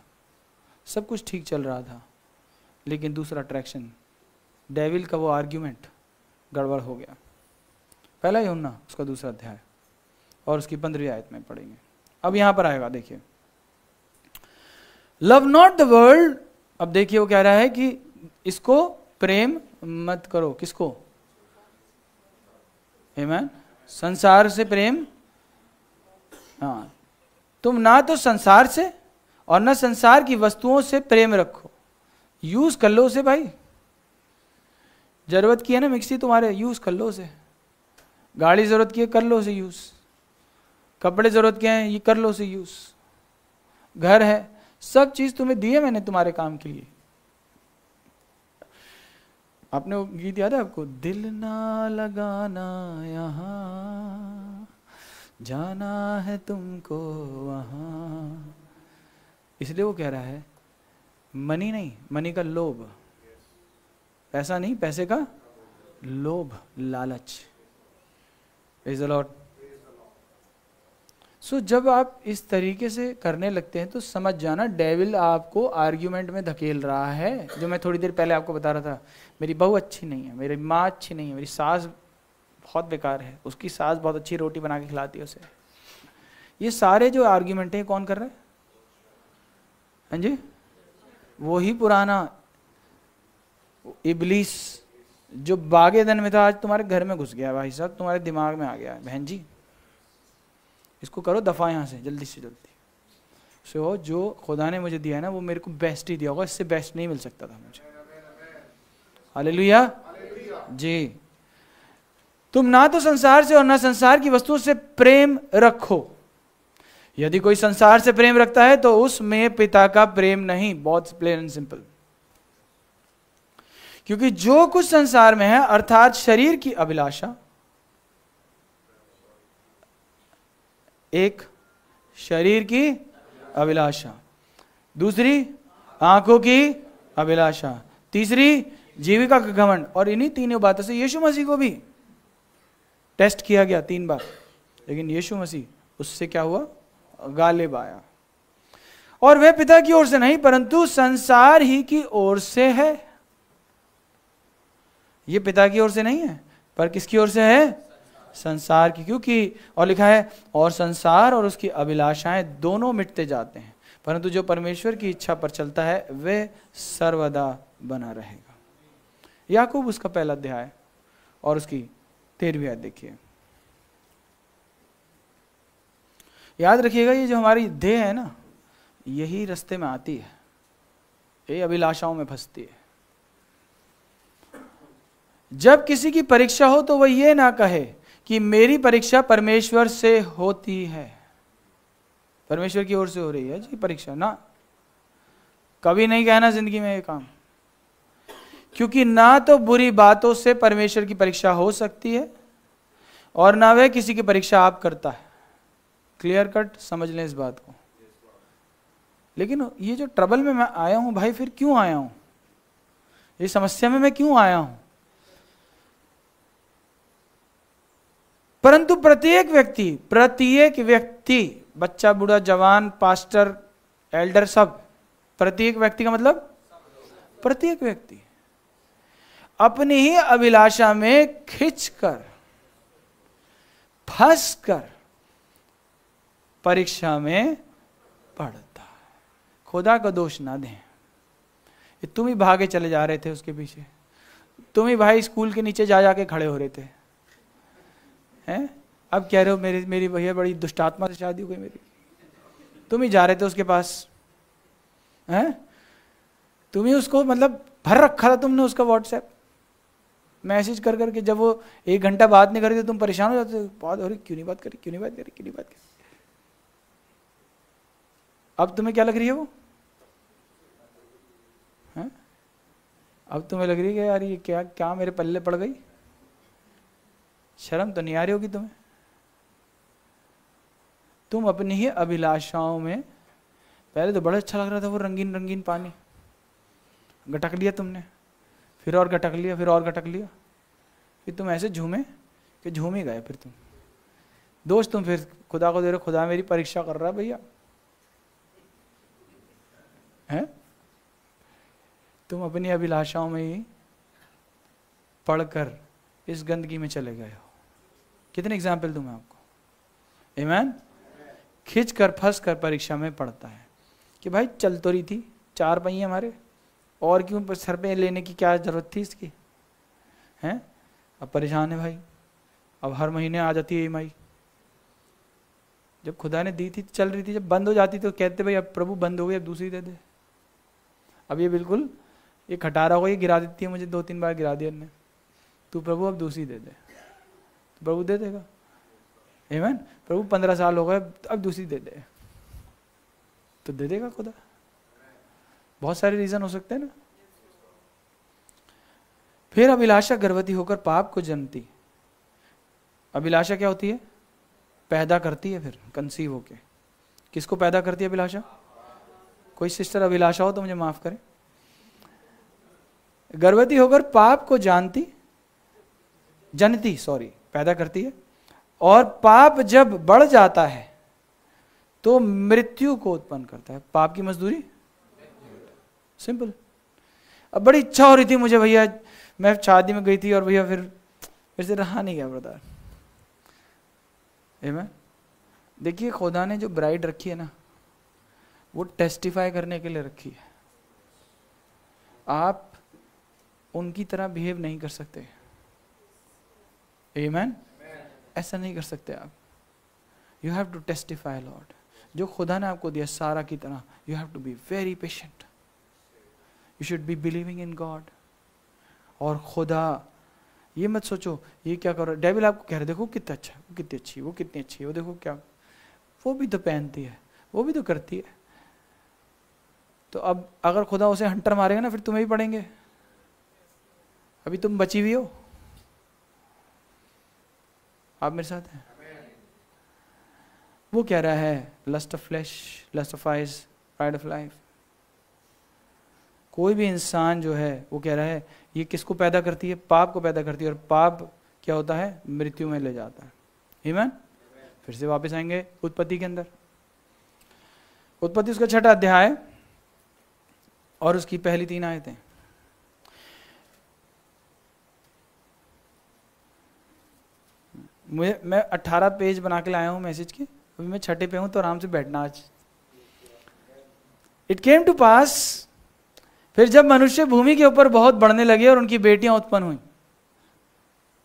सब कुछ ठीक चल रहा था, लेकिन दूसरा अट्रैक्शन, डेविल का वो आर्ग्यूमेंट गड़बड़ हो गया। पहला यूहन्ना उसका 2 अध्याय और उसकी 15वीं आयत में पढ़ेंगे। अब यहां पर आएगा, देखिए, लव नॉट द वर्ल्ड। अब देखिए वो कह रहा है कि इसको प्रेम मत करो। किसको? आमीन। संसार से प्रेम। हाँ, तुम ना तो संसार से और ना संसार की वस्तुओं से प्रेम रखो। यूज कर लो उसे भाई, जरूरत की है ना मिक्सी तुम्हारे, यूज कर लो उसे। गाड़ी जरूरत की है, कर लो उसे यूज। कपड़े जरूरत के हैं, ये कर लो उसे यूज। घर है, सब चीज तुम्हें दी है मैंने तुम्हारे काम के लिए। आपने वो गीत याद है आपको? दिल ना लगाना यहाँ, जाना है तुमको वहां। इसलिए वो कह रहा है मनी नहीं, मनी का लोभ, पैसा नहीं, पैसे का लोभ, लालच। Praise the Lord. जब आप इस तरीके से करने लगते हैं तो समझ जाना डेविल आपको आर्ग्यूमेंट में धकेल रहा है। जो मैं थोड़ी देर पहले आपको बता रहा था, मेरी बहू अच्छी नहीं है, मेरी माँ अच्छी नहीं है, मेरी सास बहुत बेकार है, उसकी सास बहुत अच्छी रोटी बना के खिलाती है उसे। ये सारे जो आर्ग्यूमेंट हैं कौन कर रहा है? हाँ जी, वही पुराना इबलीस जो बागेदन में था, आज तुम्हारे घर में घुस गया भाई साहब, तुम्हारे दिमाग में आ गया। बहन जी इसको करो दफा यहाँ से जल्दी से जल्दी। सो जो खुदा ने मुझे दिया है ना, वो मेरे को बेस्ट ही दिया होगा, इससे बेस्ट नहीं मिल सकता था मुझे। हालेलुया जी। तुम ना तो संसार से और ना संसार की वस्तुओं से प्रेम रखो। यदि कोई संसार से प्रेम रखता है तो उसमें पिता का प्रेम नहीं। बहुत प्लेन एंड सिंपल। क्योंकि जो कुछ संसार में है, अर्थात शरीर की अभिलाषा, एक शरीर की अभिलाषा, दूसरी आंखों की अभिलाषा, तीसरी जीविका का घमंड। और इन्हीं तीनों बातों से यीशु मसीह को भी टेस्ट किया गया 3 बार, लेकिन यीशु मसीह उससे क्या हुआ? गालिब आया। और वह पिता की ओर से नहीं परंतु संसार ही की ओर से है। यह पिता की ओर से नहीं है, पर किसकी ओर से है? संसार की। क्योंकि और लिखा है, और संसार और उसकी अभिलाषाएं दोनों मिटते जाते हैं, परंतु जो परमेश्वर की इच्छा पर चलता है वह सर्वदा बना रहेगा। याकूब उसका पहला अध्याय और उसकी 13वीं आयत देखिए। याद रखिएगा, ये जो हमारी देह है ना, यही रास्ते में आती है, ये अभिलाषाओं में फंसती है। जब किसी की परीक्षा हो तो वह ये ना कहे कि मेरी परीक्षा परमेश्वर से होती है। परमेश्वर की ओर से हो रही है जी परीक्षा ना, कभी नहीं कहना जिंदगी में ये काम। क्योंकि ना तो बुरी बातों से परमेश्वर की परीक्षा हो सकती है और ना वह किसी की परीक्षा आप करता है। क्लियर कट समझ लें इस बात को। लेकिन ये जो ट्रबल में मैं आया हूं भाई, फिर क्यों आया हूं? ये समस्या में मैं क्यों आया हूं? परंतु प्रत्येक व्यक्ति, बच्चा, बूढ़ा, जवान, पास्टर, एल्डर, सब, प्रत्येक व्यक्ति का मतलब प्रत्येक व्यक्ति अपनी ही अभिलाषा में खिंचकर, फंसकर परीक्षा में पड़ता है। खुदा को दोष ना दें। तुम ही भागे चले जा रहे थे उसके पीछे, तुम ही भाई स्कूल के नीचे जा जाके खड़े हो रहे थे, हैं? अब कह रहे हो मेरी भैया बड़ी दुष्टात्मा से शादी हो गई मेरी। तुम ही जा रहे थे उसके पास, हैं? तुम ही उसको मतलब भर रखा था तुमने उसका व्हाट्सएप मैसेज कर करके। जब वो 1 घंटा बात नहीं कर रही तो तुम परेशान हो जाते, बात हो रही क्यों नहीं बात करी। अब तुम्हें क्या लग रही है वो? हैं? अब तुम्हें लग रही है यार ये क्या मेरे पल्ले पड़ गई। शर्म तो नहीं आ रही होगी तुम्हें? तुम अपनी ही अभिलाषाओं में, पहले तो बड़ा अच्छा लग रहा था वो रंगीन रंगीन पानी, गटक लिया तुमने, फिर और गटक लिया, फिर तुम ऐसे झूमे कि झूम ही गए। फिर तुम दोस्त तुम फिर खुदा को दे रहे, खुदा मेरी परीक्षा कर रहा है भैया, हैं? तुम अपनी अभिलाषाओं में ही पढ़कर इस गंदगी में चले गए हो। कितने एग्जाम्पल दूं मैं आपको? आमीन। खिंच कर फंस कर परीक्षा में पड़ता है कि भाई चल तो रही थी, 4 पहिए हमारे, और क्यों सर पे लेने की क्या जरूरत थी इसकी, हैं? अब परेशान है भाई, अब हर महीने आ जाती है EMI। जब खुदा ने दी थी चल रही थी, जब बंद हो जाती तो कहते भाई अब प्रभु बंद हो गई, अब दूसरी दे दे। अब ये बिल्कुल ये खटारा हो, ये गिरा देती है मुझे, 2-3 बार गिरा दिया ने, तू प्रभु अब दूसरी दे दे, तो प्रभु दे देगा। आमीन। प्रभु 15 साल हो गए, अब दूसरी दे दे, तो दे देगा खुदा। बहुत सारे रीजन हो सकते हैं ना। फिर अभिलाषा गर्भवती होकर पाप को जन्मती। अभिलाषा क्या होती है? पैदा करती है, फिर कंसीव होके। किसको पैदा करती है अभिलाषा? कोई सिस्टर अभिलाषा हो तो मुझे माफ करें। गर्भवती होकर पाप को जनती पैदा करती है, और पाप जब बढ़ जाता है तो मृत्यु को उत्पन्न करता है। पाप की मजदूरी, सिंपल। अब बड़ी इच्छा हो रही थी मुझे, भैया मैं शादी में गई थी और भैया फिर मेरे से रहा नहीं गया ब्रदर। आमीन। देखिए खुदा ने जो ब्राइड रखी है ना, वो टेस्टिफाई करने के लिए रखी है। आप उनकी तरह बिहेव नहीं कर सकते। आमीन। ऐसा नहीं कर सकते आप। You have to testify Lord. जो खुदा ने आपको दिया सारा की तरह, you have to be very patient. You should be believing in God. और खुदा, ये मत सोचो ये क्या कर रहा है, डेविल आपको कह रहा है देखो कितना अच्छा है, वो कितनी अच्छी है, वो कितनी अच्छी है, वो देखो क्या, वो भी तो पहनती है, वो भी तो करती है। तो अब अगर खुदा उसे हंटर मारेगा ना, फिर तुम्हें भी पड़ेंगे। अभी तुम बची हुई हो। आप मेरे साथ हैं? वो कह रहा है lust of flesh, lust of eyes, pride of life. कोई भी इंसान जो है वो कह रहा है ये किसको पैदा करती है? पाप को पैदा करती है। और पाप क्या होता है? मृत्यु में ले जाता है। आमीन। फिर से वापस आएंगे उत्पत्ति के अंदर। उत्पत्ति उसका 6वां अध्याय और उसकी पहली 3 आयतें। मैं 18 पेज बना के लाया हूं मैसेज के, अभी मैं 6 पे हूं, तो आराम से बैठना आज। इट केम टू पास, फिर जब मनुष्य भूमि के ऊपर बहुत बढ़ने लगे और उनकी बेटियां उत्पन्न हुई।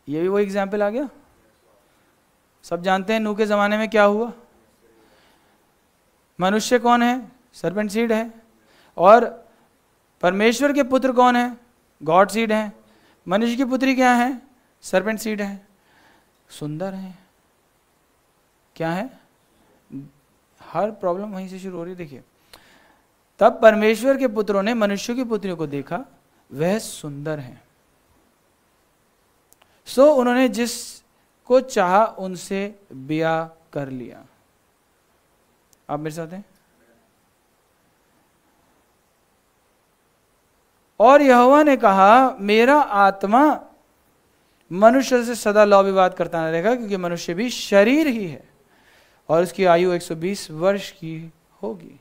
ये भी वो एग्जाम्पल आ गया। सब जानते हैं नूह के जमाने में क्या हुआ। मनुष्य कौन है? सर्पेंट सीड है। और परमेश्वर के पुत्र कौन है? गॉड सीड है। मनुष्य की पुत्री क्या है? सर्पेंट सीड है। सुंदर है। क्या है? हर प्रॉब्लम वहीं से शुरू हो रही है। देखिए, तब परमेश्वर के पुत्रों ने मनुष्य की पुत्रियों को देखा, वह सुंदर है, सो उन्होंने जिसको चाहा उनसे ब्याह कर लिया। आप मेरे साथ हैं? और यहोवा ने कहा, मेरा आत्मा मनुष्य से सदा लौ विवाद करता न रहेगा, क्योंकि मनुष्य भी शरीर ही है और उसकी आयु 120 वर्ष की होगी।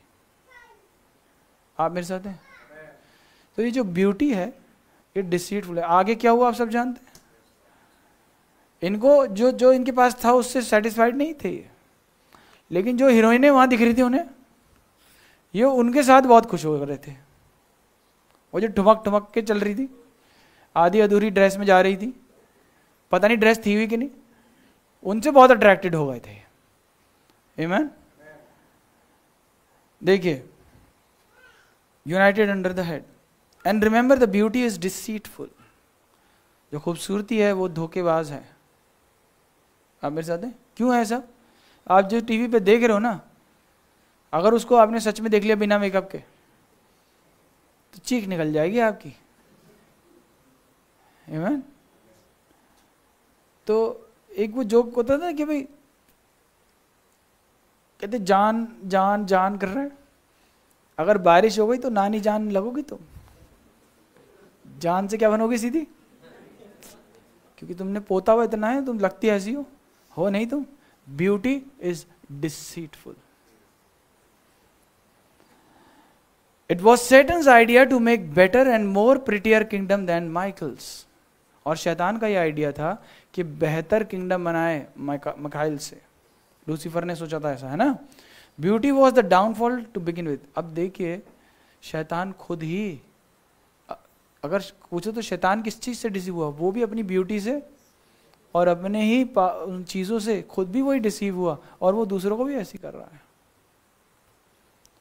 आप मेरे साथ हैं? तो ये जो ब्यूटी है ये डिसीटफुल है। आगे क्या हुआ आप सब जानते हैं। इनको जो जो इनके पास था उससे सेटिस्फाइड नहीं थे ये। लेकिन जो हीरोइनें वहां दिख रही थी उन्हें, ये उनके साथ बहुत खुश हो रहे थे। वो जो ठुमक ठुमक के चल रही थी, आधी अधूरी ड्रेस में जा रही थी, पता नहीं ड्रेस थी हुई कि नहीं, उनसे बहुत अट्रैक्टेड हो गए थे। आमीन। देखिए, United under the head and remember the beauty is deceitful. जो खूबसूरती है वो धोखेबाज है। आप मेरे साथ हैं? क्यों है ऐसा? आप जो टीवी पे देख रहे हो ना, अगर उसको आपने सच में देख लिया बिना मेकअप के, तो चीख निकल जाएगी आपकी। आमीन। तो एक वो जोक होता था कि भाई कहते जान जान जान कर रहे हैं, अगर बारिश हो गई तो नानी जान लगोगी तुम। जान से क्या बनोगी सीधी? क्योंकि तुमने पोता हुआ इतना है, तुम लगती ऐसी हो नहीं तुम। Beauty is deceitful. It was Satan's idea to make better and more prettier kingdom than Michael's. और शैतान का यह आइडिया था कि बेहतर किंगडम बनाए माइकल से। लूसीफर ने सोचा था ऐसा, है ना। Beauty was the downfall to begin with. अब देखिए, शैतान खुद ही, अगर पूछो तो शैतान किस चीज से डिसीव हुआ? वो भी अपनी ब्यूटी से और अपने ही उन चीजों से खुद भी वही डिसीव हुआ, और वो दूसरों को भी ऐसे कर रहा है।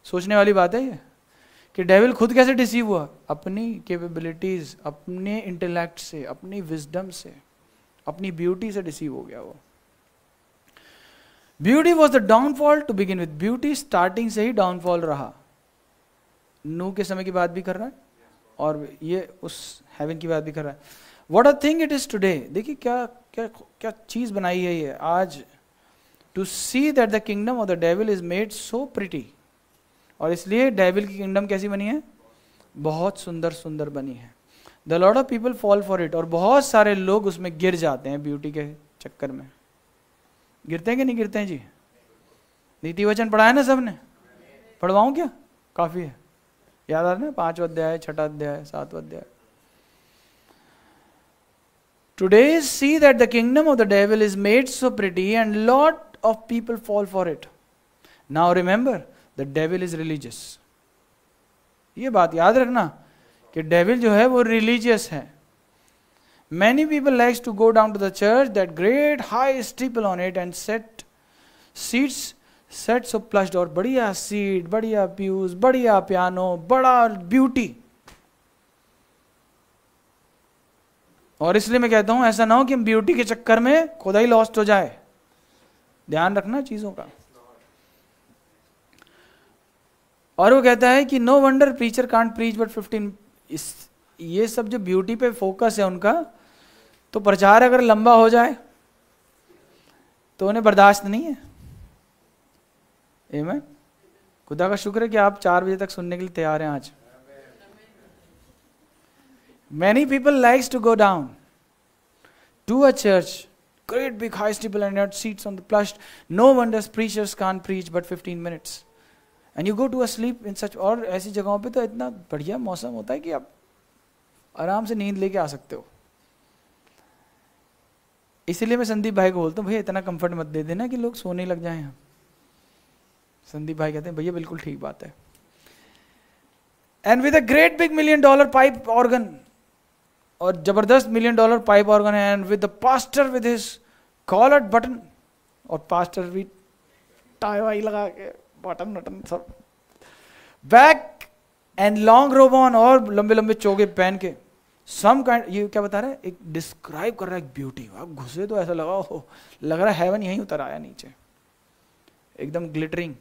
सोचने वाली बात है ये कि डेविल खुद कैसे डिसीव हुआ? अपनी कैपेबिलिटीज, अपने इंटेलेक्ट से, अपनी विजडम से, अपनी ब्यूटी से डिसीव हो गया वो। Beauty was the downfall to begin with. Beauty starting से ही डाउनफॉल रहा। नूह के समय की बात भी कर रहा है और ये उस हेवन की बात भी कर रहा है। What a thing it is today. देखिए क्या क्या क्या चीज बनाई है ये आज। To see that the kingdom of the devil is made so pretty. और इसलिए डेविल की किंगडम कैसी बनी है? बहुत सुंदर सुंदर बनी है। The lot of people fall for it. और बहुत सारे लोग उसमें गिर जाते हैं ब्यूटी के चक्कर में। गिरते हैं कि नहीं गिरते हैं जी? नीति वचन पढ़ा है ना सबने? पढ़वाऊं क्या? काफी है, याद आ रहा है? 5वां अध्याय, 6वां अध्याय, 7वां अध्याय। Today see that the kingdom of the devil is made so pretty and lot of people fall for it. Now remember, the devil is religious. ये बात याद रखना कि डेविल जो है वो रिलीजियस है. Many people likes to go down to the church, that great high steeple on it, and seats set so plushed, और बढ़िया सीट, बढ़िया pews, बढ़िया पियानो, बड़ा ब्यूटी. और इसलिए मैं कहता हूं ऐसा ना हो कि हम ब्यूटी के चक्कर में खुदा ही लॉस्ट हो जाए. ध्यान रखना चीजों का. और वो कहता है कि no wonder preacher can't preach but 15. ये सब जो ब्यूटी पे फोकस है उनका, तो प्रचार अगर लंबा हो जाए तो उन्हें बर्दाश्त नहीं है. आमीन. खुदा का शुक्र है कि आप 4 बजे तक सुनने के लिए तैयार हैं आज. Many people likes to go down to a church, great big high steeple and yet seats on the plush. No wonders preachers can't preach but 15 minutes. And you go to a sleep in such. और ऐसी जगहों पे तो इतना बढ़िया मौसम होता है कि आप आराम से नींद लेके आ सकते हो. इसीलिए मैं संदीप भाई को बोलता हूँ, भैया इतना कंफर्ट मत दे देना कि लोग सोने लग जाएं. संदीप भाई कहते हैं भैया बिल्कुल ठीक बात है. And with a great big $1 million pipe organ, और जबरदस्त $1 million पाइप ऑर्गन है, and with the pastor with his collar button, और पास्टर भी टाई वाई लगा के बटन वटन सब, back and long robe on, और लंबे लंबे चोगे पहन के. सम काइंड, ये क्या बता रहा है? एक डिस्क्राइब कर रहा है एक ब्यूटी. आप घुसे तो ऐसा लग रहा है हेवन यहीं उतर आया नीचे, एकदम ग्लिटरिंग.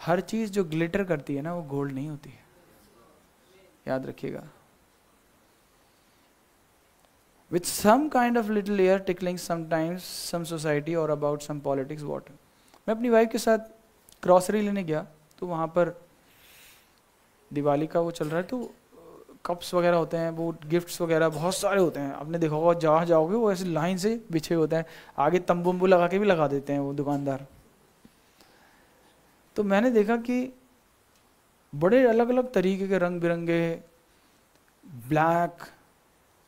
हर चीज जो ग्लिटर करती है ना वो गोल्ड नहीं होती है, याद रखिएगा. With some kind of little ear tickling sometimes some society or about some politics what. मैं अपनी वाइफ के साथ ग्रॉसरी लेने गया, तो वहाँ पर दिवाली का वो चल रहा है, तो कप्स वगैरह होते हैं, वो गिफ्ट्स वगैरह बहुत सारे होते हैं. आपने देखा होगा जहाँ जाओगे वो ऐसे लाइन से बिछे होते हैं, आगे तंबू लगा के भी लगा देते हैं वो दुकानदार. तो मैंने देखा कि बड़े अलग अलग तरीके के रंग बिरंगे, ब्लैक,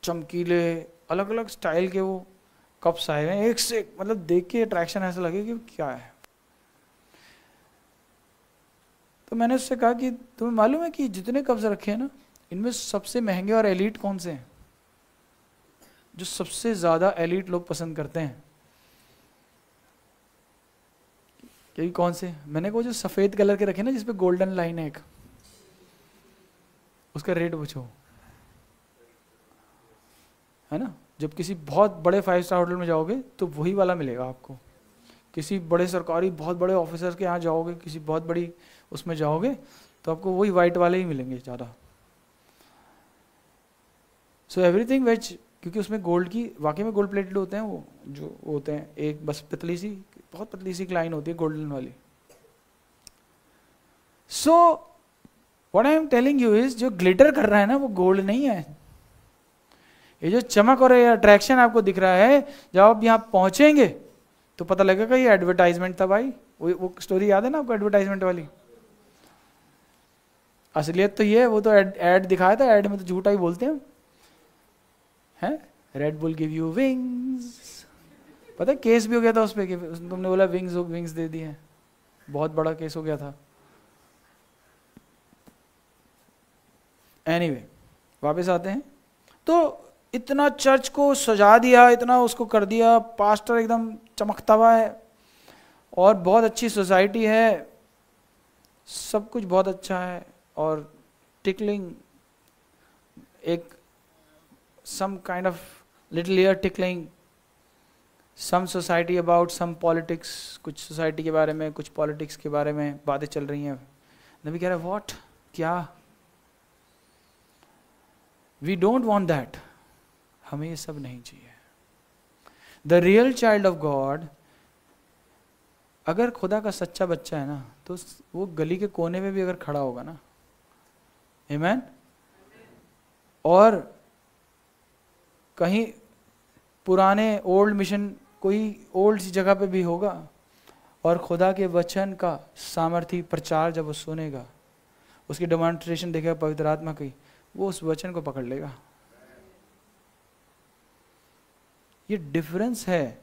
चमकीले, अलग अलग स्टाइल के वो कप्स आए हैं, एक से एक. मतलब देख के अट्रैक्शन ऐसा लगे कि क्या है. तो मैंने उससे कहा कि तुम्हें मालूम है कि जितने कप्स रखे हैं ना, इनमें सबसे महंगे और एलीट कौन से हैं, जो सबसे ज्यादा एलीट लोग पसंद करते हैं? क्योंकि कौन से? मैंने कहा जो सफेद कलर के रखे ना, जिसपे गोल्डन लाइन है एक, उसका रेट पूछो, है ना. जब किसी बहुत बड़े 5 स्टार होटल में जाओगे तो वही वाला मिलेगा आपको. किसी बड़े सरकारी बहुत बड़े ऑफिसर्स के यहाँ जाओगे, किसी बहुत बड़ी उसमें जाओगे तो आपको वही वाइट वाले ही मिलेंगे ज़्यादा. सो एवरीथिंग विच, क्योंकि उसमें गोल्ड की, वाकई में गोल्ड प्लेटेड होते हैं वो, जो होते हैं एक बस पतली सी, बहुत पतली सी लाइन होती है गोल्डन वाली. So what I am telling you is, जो ग्लिटर कर रहा है ना वो गोल्ड नहीं है. ये जो चमक और ये अट्रैक्शन आपको दिख रहा है, जब आप यहाँ पहुंचेंगे तो पता लगेगा ये एडवर्टाइजमेंट था भाई. वो स्टोरी याद है ना आपको, एडवर्टाइजमेंट वाली? असलियत तो ये है, वो तो एड दिखाया था, एड में तो झूठा ही बोलते हैं. Red bull give you wings. पता है केस भी हो गया था उस पे कि तुमने बोला विंग्स दे दिए, बहुत बड़ा केस हो गया था. एनीवे, वापस आते हैं. तो इतना चर्च को सजा दिया, इतना उसको कर दिया, पास्टर एकदम चमकता हुआ है, और बहुत अच्छी सोसाइटी है, सब कुछ बहुत अच्छा है, और टिकलिंग, एक some kind of little ear tickling, some society about some politics, कुछ सोसाइटी के बारे में, कुछ पॉलिटिक्स के बारे में बातें चल रही हैं. नबी कह रहा है व्हाट, क्या? We don't want that. हमें ये सब नहीं चाहिए. The real child of God, अगर खुदा का सच्चा बच्चा है ना, तो वो गली के कोने में भी अगर खड़ा होगा ना, आमीन, और कहीं पुराने ओल्ड मिशन, कोई ओल्ड सी जगह पे भी होगा, और खुदा के वचन का सामर्थी प्रचार जब वो सुनेगा, उसकी डेमोन्स्ट्रेशन देखेगा पवित्र आत्मा की, वो उस वचन को पकड़ लेगा। ये डिफरेंस है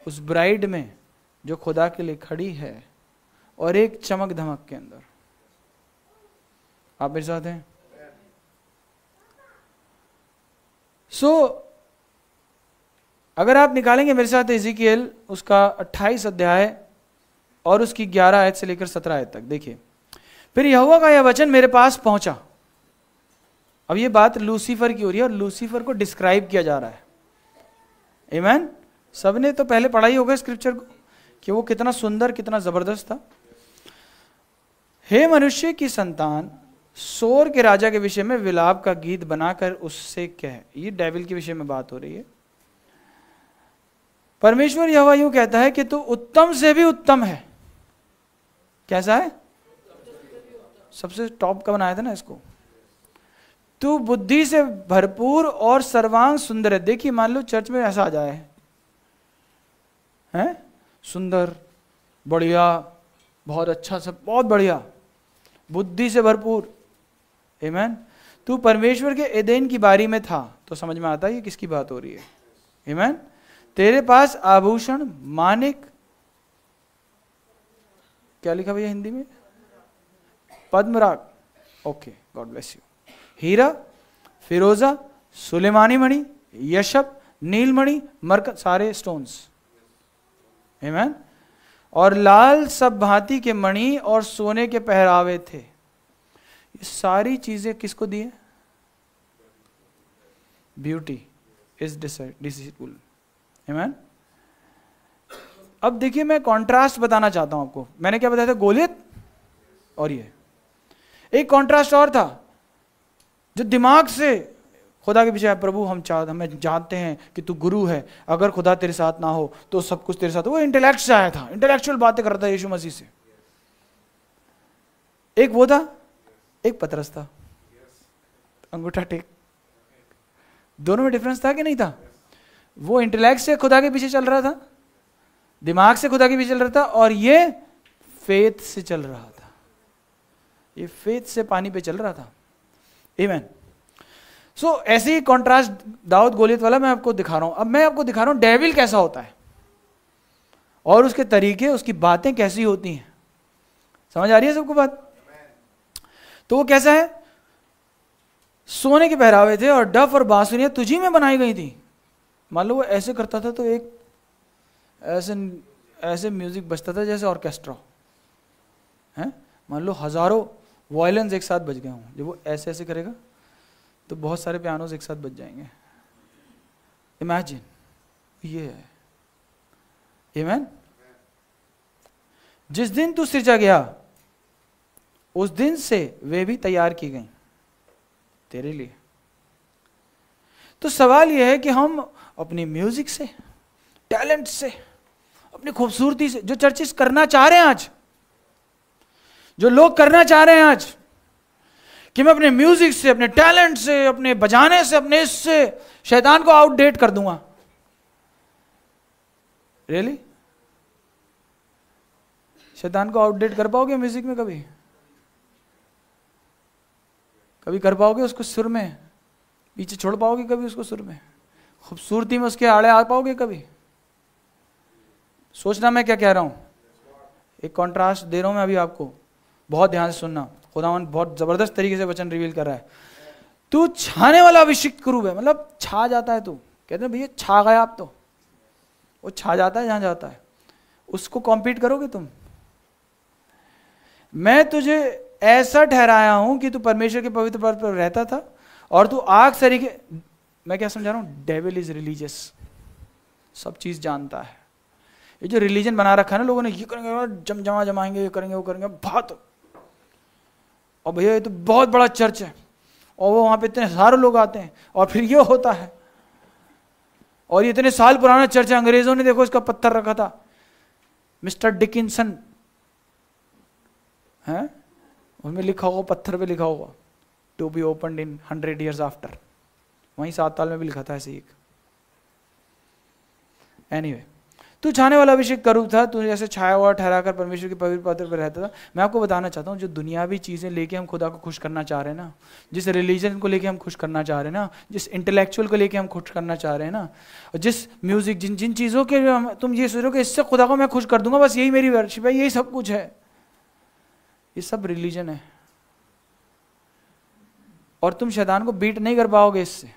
उस ब्राइड में जो खुदा के लिए खड़ी है और एक चमक धमक के अंदर। आप मेरे साथ हैं? अगर आप निकालेंगे मेरे साथ एजिकियल उसका 28 अध्याय और उसकी 11 आयत से लेकर 17 आयत तक, देखिए। फिर यहोवा का यह वचन मेरे पास पहुंचा। अब ये बात लूसीफर की हो रही है और लूसीफर को डिस्क्राइब किया जा रहा है। आमीन। सबने तो पहले पढ़ा ही होगा स्क्रिप्चर को कि वो कितना सुंदर, कितना जबरदस्त था। हे मनुष्य की संतान, सोर के राजा के विषय में विलाप का गीत बनाकर उससे कह। ये डेविल के विषय में बात हो रही है। परमेश्वर यहोवा यूं कहता है कि तू उत्तम से भी उत्तम है। कैसा है? सबसे टॉप का बनाया था ना इसको। तू बुद्धि से भरपूर और सर्वांग सुंदर है। देखिए, मान लो चर्च में ऐसा आ जाए, हैं? सुंदर, बढ़िया, बहुत अच्छा, सब बहुत बढ़िया, बुद्धि से भरपूर। आमीन। तू परमेश्वर के एदेन की बारी में था, तो समझ में आता है ये किसकी बात हो रही है। आमीन। तेरे पास आभूषण, मानिक, क्या लिखा भैया हिंदी में? पद्मराग, ओके, गॉड ब्लेस यू। हीरा, फिरोजा, सुलेमानी मणि, यशब, नीलमणि, मरकत, सारे स्टोन्स। आमीन। और लाल सब भांति के मणि और सोने के पहरावे थे। ये सारी चीजें किसको दी है? Beauty is deceitful. आमीन। अब देखिए, मैं कॉन्ट्रास्ट बताना चाहता हूं आपको। मैंने क्या बताया था? गोलियत और ये। एक कॉन्ट्रास्ट और था जो दिमाग से खुदा के पीछे है। प्रभु हमें जानते हैं कि तू गुरु है, अगर खुदा तेरे साथ ना हो तो सब कुछ तेरे साथ हो। वो इंटेलेक्ट से आया था, इंटेलेक्चुअल बातें करता था यीशु मसीह से। एक वो था, एक पतरस था, अंगूठा टेक। दोनों में डिफरेंस था कि नहीं था? वो इंटेलेक्ट से खुदा के पीछे चल रहा था, दिमाग से खुदा के पीछे चल रहा था, और ये फेथ से चल रहा था। ये फेथ से पानी पे चल रहा था। आमीन। ऐसे ही कॉन्ट्रास्ट दाऊद गोलियत वाला मैं आपको दिखा रहा हूं। अब मैं आपको दिखा रहा हूं डेविल कैसा होता है और उसके तरीके, उसकी बातें कैसी होती हैं। समझ आ रही है सबको बात? तो वो कैसा है? सोने के पहरावे थे और डफ और बांसुरियां तुझी में बनाई गई थी। मान लो वो ऐसे करता था तो एक ऐसे म्यूजिक बजता था जैसे ऑर्केस्ट्रा है। मान लो हजारों वायलिन्स एक साथ बज गए हों, जब वो ऐसे ऐसे करेगा तो बहुत सारे पियानोज एक साथ बज जाएंगे। इमेजिन, ये है। आमीन। जिस दिन तू सृजा गया उस दिन से वे भी तैयार की गई तेरे लिए। तो सवाल यह है कि हम अपनी म्यूजिक से, टैलेंट से, अपनी खूबसूरती से, जो चर्चेस करना चाह रहे हैं आज, जो लोग करना चाह रहे हैं आज, कि मैं अपने म्यूजिक से, अपने टैलेंट से, अपने बजाने से, अपने इससे शैतान को आउटडेट कर दूंगा। रियली? शैतान को आउटडेट कर पाओगे म्यूजिक में? कभी कभी कर पाओगे उसको सुर में? पीछे छोड़ पाओगे कभी उसको सुर में? खूबसूरती में उसके आड़े आ पाओगे कभी? सोचना मैं क्या कह रहा हूं। एक कॉन्ट्रास्ट दे रहा हूं मैं अभी आपको, बहुत ध्यान से सुनना। खुदावन बहुत जबरदस्त तरीके से वचन रिवील कर रहा है। तू छाने वाला अभिषिक्त करूब है, मतलब छा जाता है। तू कहते हैं भैया छा गया आप, तो वो छा जाता है जहां जाता है। उसको कॉम्पीट करोगे तुम? मैं तुझे ऐसा ठहराया हूं कि तू परमेश्वर के पवित्र पद पर रहता था और तू आग तरीके। मैं क्या समझा रहा हूं? डेविल इज रिलीजियस, सब चीज जानता है। ये जो रिलीजन बना रखा है ना लोगों ने, ये करेंगे, जमाएंगे, ये करेंगे, वो करेंगे, बहुत। और भैया ये तो बहुत बड़ा चर्च है और वो वहां पे इतने सारे लोग आते हैं और फिर ये होता है। और ये इतने साल पुराना चर्च है, अंग्रेजों ने देखो इसका पत्थर रखा था, मिस्टर डिकिंसन है, उसमें लिखा होगा, पत्थर पे लिखा होगा, to be opened in 100 years after. वहीं 7 साल में भी लिखा था ऐसे ही एक। एनीवे, तू छाने वाला अभिषेक करूब था, तू जैसे छाया हुआ ठहरा कर परमेश्वर के पवित्र पद पर रहता था। मैं आपको बताना चाहता हूँ, जो दुनियावी चीज़ें लेके हम खुदा को खुश करना चाह रहे हैं ना, जिस रिलीजन को लेके हम खुश करना चाह रहे हैं ना, जिस इंटेलेक्चुअल को लेके हम खुश करना चाह रहे हैं ना, और जिस म्यूजिक, जिन जिन चीज़ों के तुम ये सोचो कि इससे खुदा को मैं खुश कर दूंगा, बस यही मेरी वर्शिप है, यही सब कुछ है, ये सब रिलीजन है। और तुम शैतान को बीट नहीं कर पाओगे इससे,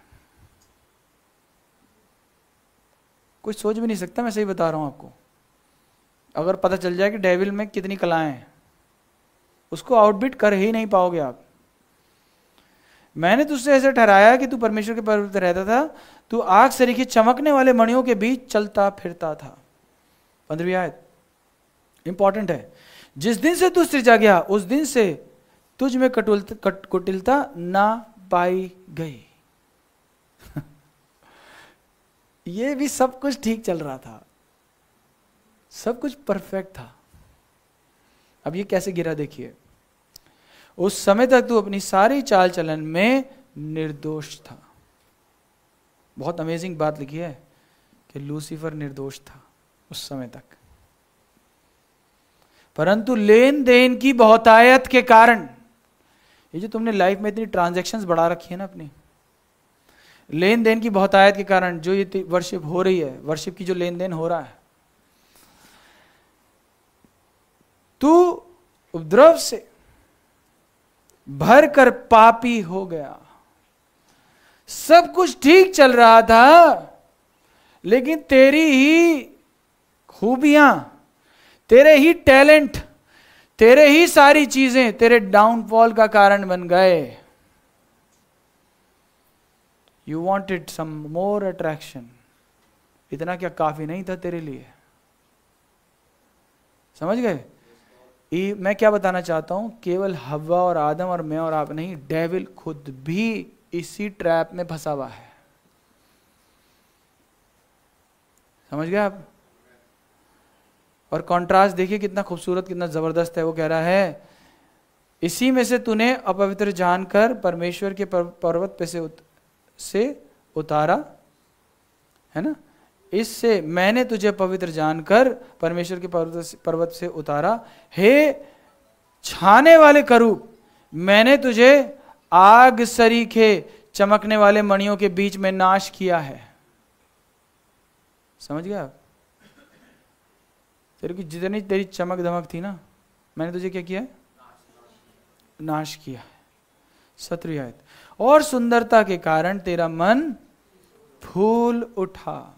कुछ सोच भी नहीं सकता। मैं सही बता रहा हूं आपको। अगर पता चल जाए कि डेविल में कितनी कलाएं हैं, उसको आउटबिट कर ही नहीं पाओगे आप। मैंने तुझसे ऐसे ठहराया कि तू परमेश्वर के पर्वत पर रहता था, तू आग सरीखे चमकने वाले मणियों के बीच चलता फिरता था। 15वीं आयत इंपॉर्टेंट है। जिस दिन से तू सृजा गया उस दिन से तुझ में कुटिलता ना पाई गई। ये भी सब कुछ ठीक चल रहा था, सब कुछ परफेक्ट था। अब ये कैसे गिरा देखिए। उस समय तक तू अपनी सारी चाल चलन में निर्दोष था। बहुत अमेजिंग बात लिखी है कि लूसीफर निर्दोष था उस समय तक, परंतु लेन देन की बहुतायत के कारण, ये जो तुमने लाइफ में इतनी ट्रांजैक्शंस बढ़ा रखी है ना अपनी, लेन देन की बहुतायत के कारण जो ये वर्शिप हो रही है, वर्शिप की जो लेन देन हो रहा है, तू उपद्रव से भर कर पापी हो गया। सब कुछ ठीक चल रहा था, लेकिन तेरी ही खूबियां, तेरे ही टैलेंट, तेरे ही सारी चीजें तेरे डाउनफॉल का कारण बन गए। You wanted some more attraction. इतना क्या काफी नहीं था तेरे लिए? समझ गए? मैं क्या बताना चाहता हूं, केवल हव्वा और आदम और मैं और आप नहीं, डेविल खुद भी इसी ट्रैप में फंसा हुआ है। समझ गए आप? और कॉन्ट्रास्ट देखिए कितना खूबसूरत, कितना जबरदस्त है। वो कह रहा है, इसी में से तूने अपवित्र जानकर परमेश्वर के पर्वत पे से उतारा, है ना। इससे मैंने तुझे पवित्र जानकर परमेश्वर के पर्वत से उतारा। हे छाने वाले करूब, मैंने तुझे आग सरीखे चमकने वाले मणियों के बीच में नाश किया है। समझ गए आप? तेरे की जितनी तेरी चमक धमक थी ना, मैंने तुझे क्या किया है? नाश किया है। 17वीं आयत, और सुंदरता के कारण तेरा मन फूल उठा।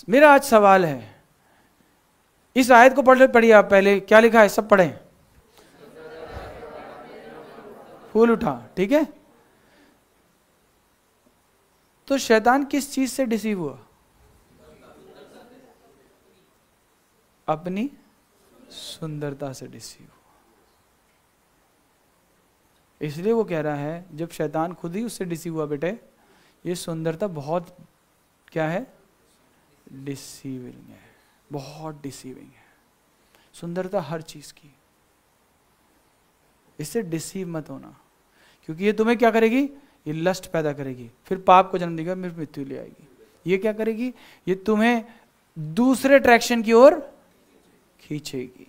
मेरा आज सवाल है, इस आयत को पढ़िए आप। पहले क्या लिखा है, सब पढ़ें। फूल उठा, ठीक है। तो शैतान किस चीज से डिसीव हुआ? अपनी सुंदरता से डिसीव हुआ। इसलिए वो कह रहा है, जब शैतान खुद ही उससे डिसीव हुआ, बेटे ये सुंदरता बहुत क्या है? डिसीविंग है, बहुत डिसीविंग है सुंदरता हर चीज की। इससे डिसीव मत होना, क्योंकि ये तुम्हें क्या करेगी? ये लस्ट पैदा करेगी, फिर पाप को जन्म देगा, फिर मृत्यु ले आएगी। ये क्या करेगी? ये तुम्हें दूसरे अट्रैक्शन की ओर खींचेगी।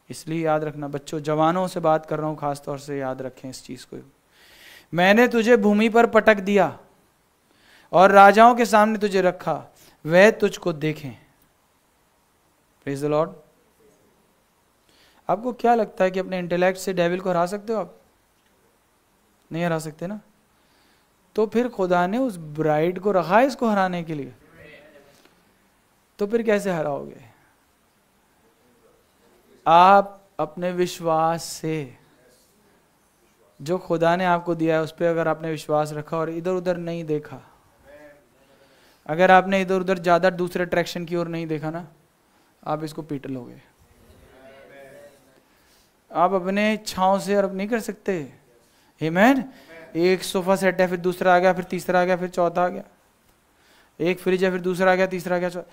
इसलिए याद रखना बच्चों, जवानों से बात कर रहा हूं खास तौर से, याद रखें इस चीज को। मैंने तुझे भूमि पर पटक दिया और राजाओं के सामने तुझे रखा, वह तुझको देखें। Praise the Lord. आपको क्या लगता है कि अपने इंटेलेक्ट से डेविल को हरा सकते हो आप? नहीं हरा सकते ना। तो फिर खुदा ने उस ब्राइड को रखा है इसको हराने के लिए, तो फिर कैसे हराओगे? आप अपने विश्वास से, जो खुदा ने आपको दिया है उस पर अगर आपने विश्वास रखा और इधर उधर नहीं देखा, अगर आपने इधर उधर ज्यादा दूसरे अट्रैक्शन की ओर नहीं देखा ना, आप इसको पीट लोगे। आप अपने इच्छाओं से और नहीं कर सकते। आमीन। एक सोफा सेट है, फिर दूसरा आ गया, फिर तीसरा आ गया, फिर चौथा आ गया। एक फ्रिज है, फिर दूसरा आ गया, तीसरा आ गया।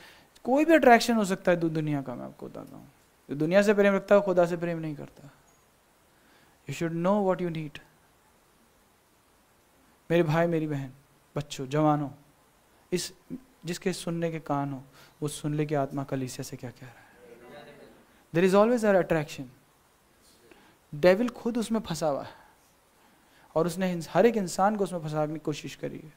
कोई भी अट्रैक्शन हो सकता है दुनिया का। मैं आपको बताता हूँ, जो दुनिया से प्रेम रखता है वो खुदा से प्रेम नहीं करता। You should know what you need. मेरे भाई, मेरी बहन, बच्चों, जवानों, इस जिसके सुनने के कान हो वो सुन ले कि आत्मा कलीसिया से क्या कह रहा है। There is always a attraction. Devil खुद उसमें फंसा हुआ है और उसने हर एक इंसान को उसमें फंसाने की कोशिश करी है।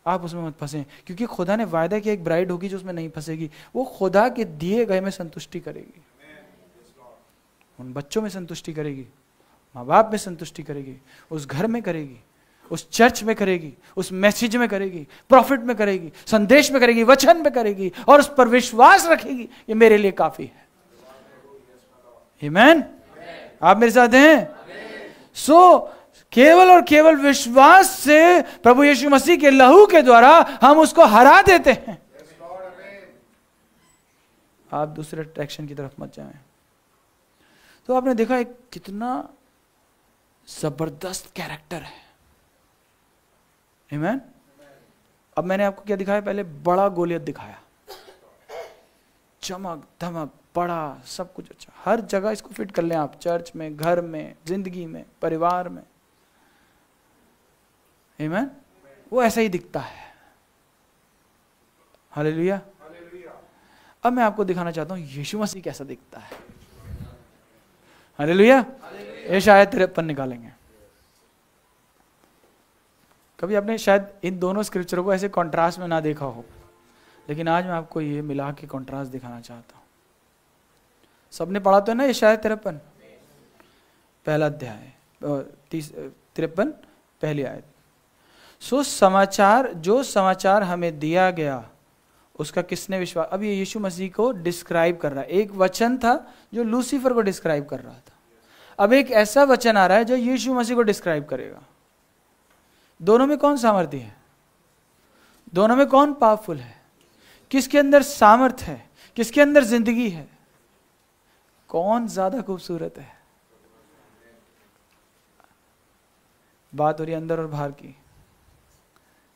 आप उसमें मत फंसे, क्योंकि खुदा ने वायदा किया एक ब्राइड होगी जो उसमें नहीं फंसेगी। वो खुदा के दिए गए में संतुष्टि करेगी, उन बच्चों में संतुष्टि करेगी, माँ बाप में संतुष्टि करेगी, उस घर में करेगी, उस चर्च में करेगी, उस मैसेज में करेगी, प्रॉफिट में करेगी, संदेश में करेगी, वचन में करेगी, और उस पर विश्वास रखेगी ये मेरे लिए काफी है। आमीन। आप मेरे साथ हैं? केवल और केवल विश्वास से प्रभु यीशु मसीह के लहू के द्वारा हम उसको हरा देते हैं। आप दूसरे अट्रैक्शन की तरफ मत जाएं। तो आपने देखा एक कितना जबरदस्त कैरेक्टर है। आमीन। अब मैंने आपको क्या दिखाया? पहले बड़ा गोलियत दिखाया, चमक धमक बड़ा, सब कुछ अच्छा, हर जगह इसको फिट कर लें आप, चर्च में, घर में, जिंदगी में, परिवार में। आमीन। वो ऐसा ही दिखता है। हालेलुया। अब मैं आपको दिखाना चाहता हूं यीशु मसीह कैसा दिखता है। हालेलुया। ये शायद 53 निकालेंगे। कभी आपने शायद इन दोनों स्क्रिप्चरों को ऐसे कॉन्ट्रास्ट में ना देखा हो, लेकिन आज मैं आपको ये मिला के कॉन्ट्रास्ट दिखाना चाहता हूं। सबने पढ़ा तो है ना ये शायद 53 पहला अध्याय, 53 पहली आयत। जो समाचार हमें दिया गया उसका किसने विश्वास। अब ये यीशु मसीह को डिस्क्राइब कर रहा है। एक वचन था जो लूसीफर को डिस्क्राइब कर रहा था, अब एक ऐसा वचन आ रहा है जो यीशु मसीह को डिस्क्राइब करेगा। दोनों में कौन सामर्थ्य है? दोनों में कौन पावरफुल है? किसके अंदर सामर्थ है? किसके अंदर जिंदगी है? कौन ज्यादा खूबसूरत है? बात हो रही है अंदर और बाहर की।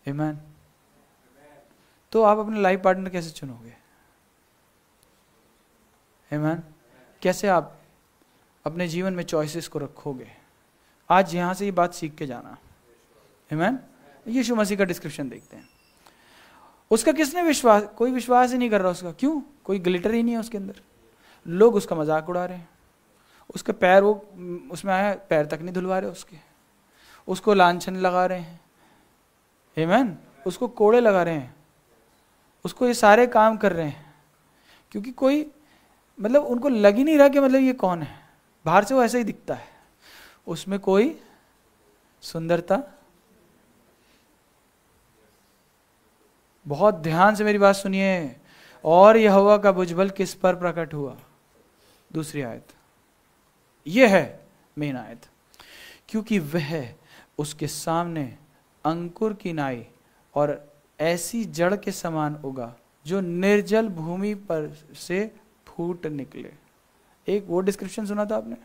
आमीन। तो आप अपने लाइफ पार्टनर कैसे चुनोगे? आमीन। कैसे आप अपने जीवन में चॉइसेस को रखोगे? आज यहां से ये बात सीख के जाना। आमीन। यीशु मसीह का डिस्क्रिप्शन देखते हैं। उसका किसने विश्वास? कोई विश्वास ही नहीं कर रहा उसका। क्यों? कोई ग्लिटर ही नहीं है उसके अंदर। लोग उसका मजाक उड़ा रहे हैं। उसके पैर, वो उसमें आया, पैर तक नहीं धुलवा रहे उसको लांछन लगा रहे हैं। आमीन। उसको कोड़े लगा रहे हैं, उसको ये सारे काम कर रहे हैं, क्योंकि कोई मतलब उनको लग ही नहीं रहा कि मतलब ये कौन है। बाहर से वो ऐसा ही दिखता है, उसमें कोई सुंदरता। बहुत ध्यान से मेरी बात सुनिए। और यहोवा का भुजबल किस पर प्रकट हुआ? दूसरी आयत, यह है मेन आयत। क्योंकि वह उसके सामने अंकुर की नाई और ऐसी जड़ के समान उगा जो निर्जल भूमि पर से फूट निकले। एक वो डिस्क्रिप्शन सुना था आपने,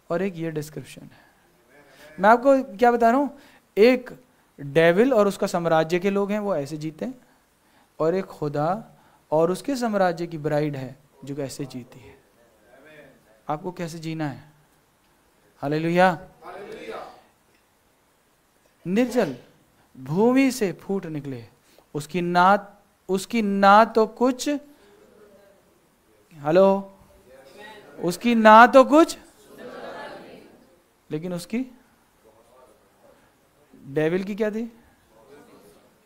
और एक ये डिस्क्रिप्शन है। मैं आपको क्या बता रहा हूं, एक डेविल और उसका साम्राज्य के लोग हैं, वो ऐसे जीते हैं, और एक खुदा और उसके साम्राज्य की ब्राइड है जो कैसे जीती है। आपको कैसे जीना है? हालेलुया। निर्जल भूमि से फूट निकले, उसकी ना तो कुछ, हेलो, उसकी ना तो कुछ, लेकिन उसकी डेविल की क्या थी?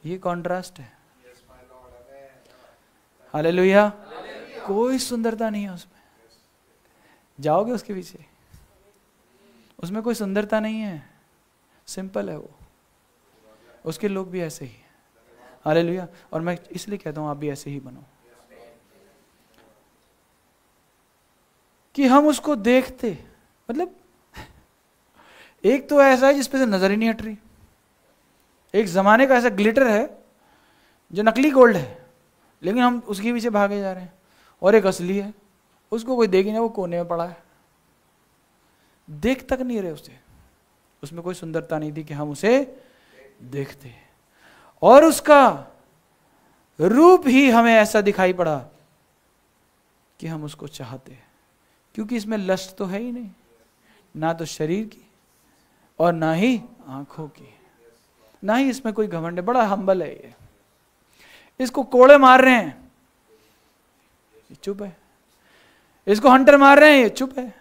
ये कॉन्ट्रास्ट है। हालेलुया। कोई सुंदरता नहीं है उसमें। जाओगे उसके पीछे, उसमें कोई सुंदरता नहीं है, सिंपल है वो। उसके लोग भी ऐसे ही हैं। हालेलुया। और मैं इसलिए कहता हूं आप भी ऐसे ही बनो, कि हम उसको देखते, मतलब एक तो ऐसा है जिसपे से नजर ही नहीं हट रही, एक जमाने का ऐसा ग्लिटर है जो नकली गोल्ड है, लेकिन हम उसके पीछे भागे जा रहे हैं, और एक असली है, उसको कोई देख ही नहीं, वो कोने में पड़ा है, देख तक नहीं रहे उसे। उसमें कोई सुंदरता नहीं थी कि हम उसे देखते, और उसका रूप ही हमें ऐसा दिखाई पड़ा कि हम उसको चाहते, क्योंकि इसमें लस्ट तो है ही नहीं, ना तो शरीर की और ना ही आंखों की, ना ही इसमें कोई घमंड है। बड़ा हम्बल है ये, इसको कोड़े मार रहे हैं, ये चुप है। इसको हंटर मार रहे हैं, ये चुप है।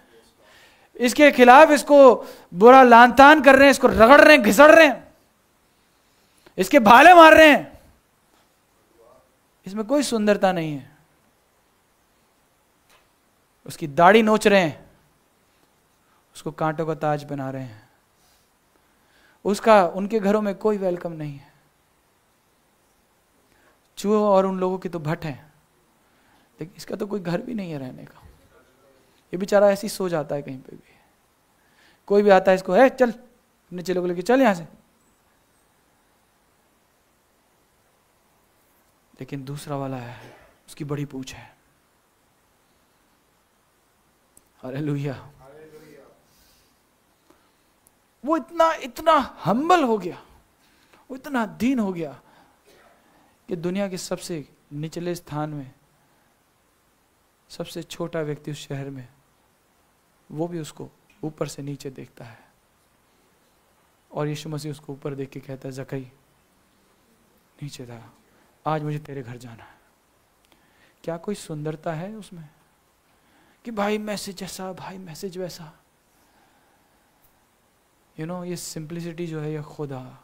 इसके खिलाफ इसको बुरा लानतान कर रहे हैं, इसको रगड़ रहे हैं, घिसड़ रहे हैं, इसके भाले मार रहे हैं, इसमें कोई सुंदरता नहीं है। उसकी दाढ़ी नोच रहे हैं, उसको कांटों का ताज बना रहे हैं, उसका उनके घरों में कोई वेलकम नहीं है। चूहों और उन लोगों की तो भट्ट है, लेकिन इसका तो कोई घर भी नहीं है रहने का। ये बेचारा ऐसे ही सो जाता है कहीं पे भी। कोई भी आता है इसको, है चल नीचे लोग लेके चल यहां से। लेकिन दूसरा वाला है, उसकी बड़ी पूंछ है। हालेलुया। वो इतना हम्बल हो गया, वो इतना दीन हो गया कि दुनिया के सबसे निचले स्थान में सबसे छोटा व्यक्ति उस शहर में, वो भी उसको ऊपर से नीचे देखता है। और यीशु मसीह उसको ऊपर देख के कहता है, जकई नीचे था, आज मुझे तेरे घर जाना है। क्या कोई सुंदरता है उसमें कि भाई मैसेज ऐसा, भाई मैसेज वैसा? ये सिंप्लिसिटी जो है, ये खुदा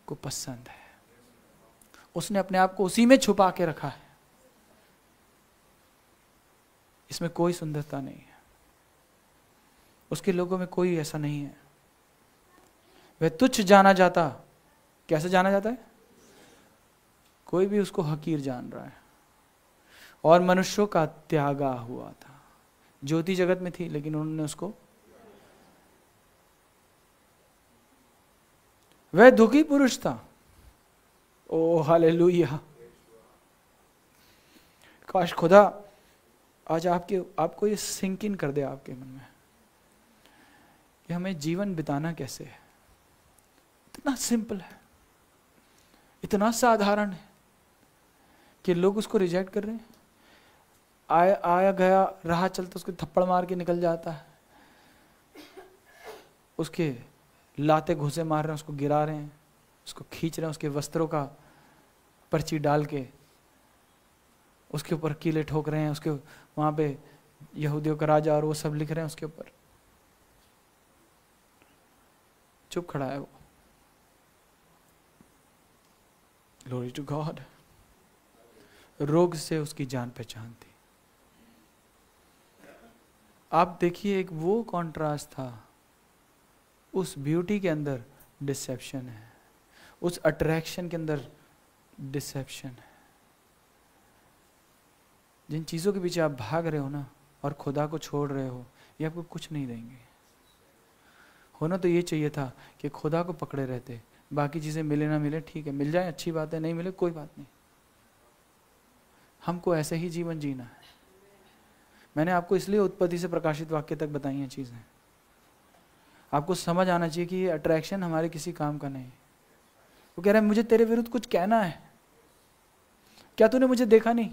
को पसंद है। उसने अपने आप को उसी में छुपा के रखा है। इसमें कोई सुंदरता नहीं है, उसके लोगों में कोई ऐसा नहीं है। वह तुच्छ जाना जाता। कैसे जाना जाता है? कोई भी उसको हकीर जान रहा है। और मनुष्यों का त्यागा हुआ था। ज्योति जगत में थी, लेकिन उन्होंने उसको, वह दुखी पुरुष था। ओ हालेलुया। काश खुदा आज आपको ये सिंक इन कर दे आपके मन में कि हमें जीवन बिताना कैसे है। इतना सिंपल है, इतना साधारण है कि लोग उसको रिजेक्ट कर रहे हैं। आया गया रहा चलता उसको थप्पड़ मार के निकल जाता है, उसके लाते घुसे मार रहे हैं, उसको गिरा रहे हैं, उसको खींच रहे हैं, उसके वस्त्रों का पर्ची डाल के उसके ऊपर कीले ठोक रहे हैं, उसके वहां पे यहूदियों का राजा और वो सब लिख रहे हैं उसके ऊपर। चुप खड़ा है वो। Glory to God. रोग से उसकी जान पहचान थी। आप देखिए, एक वो कॉन्ट्रास्ट था। उस ब्यूटी के अंदर डिसेप्शन है, उस अट्रैक्शन के अंदर डिसेप्शन है। जिन चीजों के पीछे आप भाग रहे हो ना, और खुदा को छोड़ रहे हो, ये आपको कुछ नहीं देंगे। होना तो ये चाहिए था कि खुदा को पकड़े रहते, बाकी चीजें मिले ना मिले ठीक है, मिल जाए अच्छी बात है, नहीं मिले कोई बात नहीं। हमको ऐसे ही जीवन जीना है। मैंने आपको इसलिए उत्पत्ति से प्रकाशित वाक्य तक बताई हैं चीजें। आपको समझ आना चाहिए कि ये अट्रैक्शन हमारे किसी काम का नहीं। वो कह रहा है मुझे तेरे विरुद्ध कुछ कहना है। क्या तूने मुझे देखा नहीं?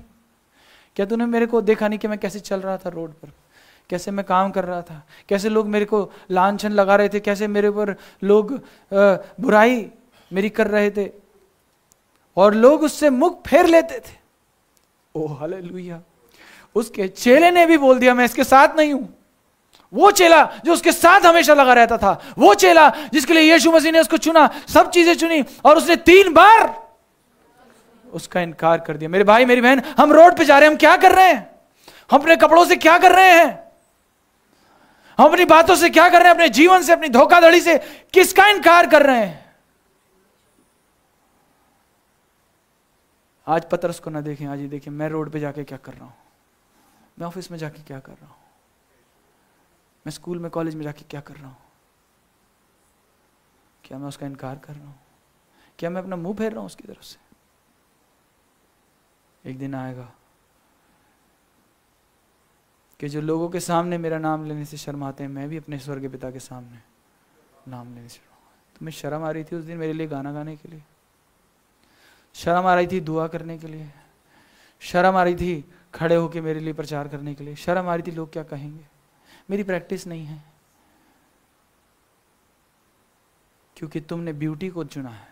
क्या तूने मेरे को देखा नहीं कि मैं कैसे चल रहा था रोड पर, कैसे मैं काम कर रहा था, कैसे लोग मेरे को लांछन लगा रहे थे, कैसे मेरे ऊपर लोग बुराई मेरी कर रहे थे और लोग उससे मुख फेर लेते थे। ओ हालेलुया। उसके चेले ने भी बोल दिया मैं इसके साथ नहीं हूं। वो चेला जो उसके साथ हमेशा लगा रहता था, वो चेला जिसके लिए यीशु मसीह ने उसको चुना, सब चीजें चुनी, और उसने 3 बार उसका इनकार कर दिया। मेरे भाई मेरी बहन, हम रोड पे जा रहे हैं, हम क्या कर रहे हैं? हम अपने कपड़ों से क्या कर रहे हैं? हम अपनी बातों से क्या कर रहे हैं? अपने जीवन से, अपनी धोखाधड़ी से किसका इनकार कर रहे हैं? आज पतरस को ना देखें, आज ही देखें मैं रोड पे जाके क्या कर रहा हूं, मैं ऑफिस में जाके क्या कर रहा हूं, मैं स्कूल में कॉलेज में जाके क्या कर रहा हूं। क्या मैं उसका इनकार कर रहा हूं? क्या मैं अपना मुंह फेर रहा हूं उसकी तरफ से? एक दिन आएगा कि जो लोगों के सामने मेरा नाम लेने से शर्माते हैं, मैं भी अपने स्वर्गीय पिता के सामने नाम लेने से शर्माऊंगा। तुम्हें शर्म आ रही थी उस दिन मेरे लिए गाना गाने के लिए, शर्म आ रही थी दुआ करने के लिए, शर्म आ रही थी खड़े होकर मेरे लिए प्रचार करने के लिए, शर्म आ रही थी लोग क्या कहेंगे, मेरी प्रैक्टिस नहीं है। क्योंकि तुमने ब्यूटी को चुना है,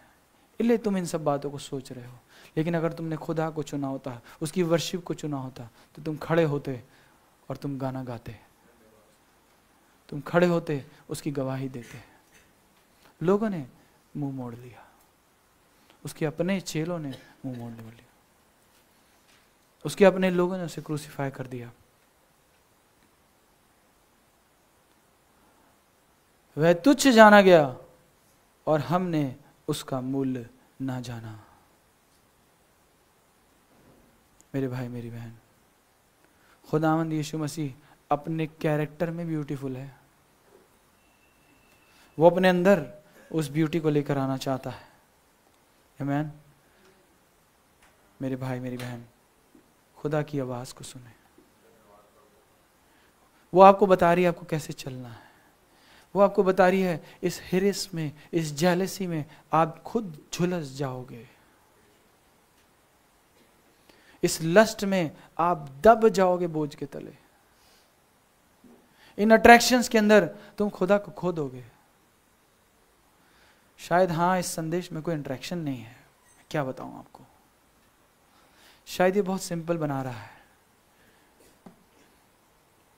इसलिए तुम इन सब बातों को सोच रहे हो। लेकिन अगर तुमने खुदा को चुना होता, उसकी वर्शिप को चुना होता, तो तुम खड़े होते और तुम गाना गाते, तुम खड़े होते, उसकी गवाही देते। लोगों ने मुंह मोड़ लिया, उसके अपने चेलों ने मुंह मोड़ लिया, उसके अपने लोगों ने उसे क्रूसीफाई कर दिया। वह तुच्छ जाना गया और हमने उसका मूल्य ना जाना। मेरे भाई मेरी बहन, खुदावंद यीशु मसीह अपने कैरेक्टर में ब्यूटीफुल है। वो अपने अंदर उस ब्यूटी को लेकर आना चाहता है। आमीन। मेरे भाई मेरी बहन, खुदा की आवाज को सुने। वो आपको बता रही है आपको कैसे चलना है। वो आपको बता रही है इस हिरिस में, इस जेलसी में आप खुद झुलस जाओगे, इस लस्ट में आप दब जाओगे बोझ के तले, इन अट्रैक्शंस के अंदर तुम खुदा को खो दोगे। शायद हाँ, इस संदेश में कोई इंटरेक्शन नहीं है, क्या बताऊं आपको। शायद ये बहुत सिंपल बना रहा है,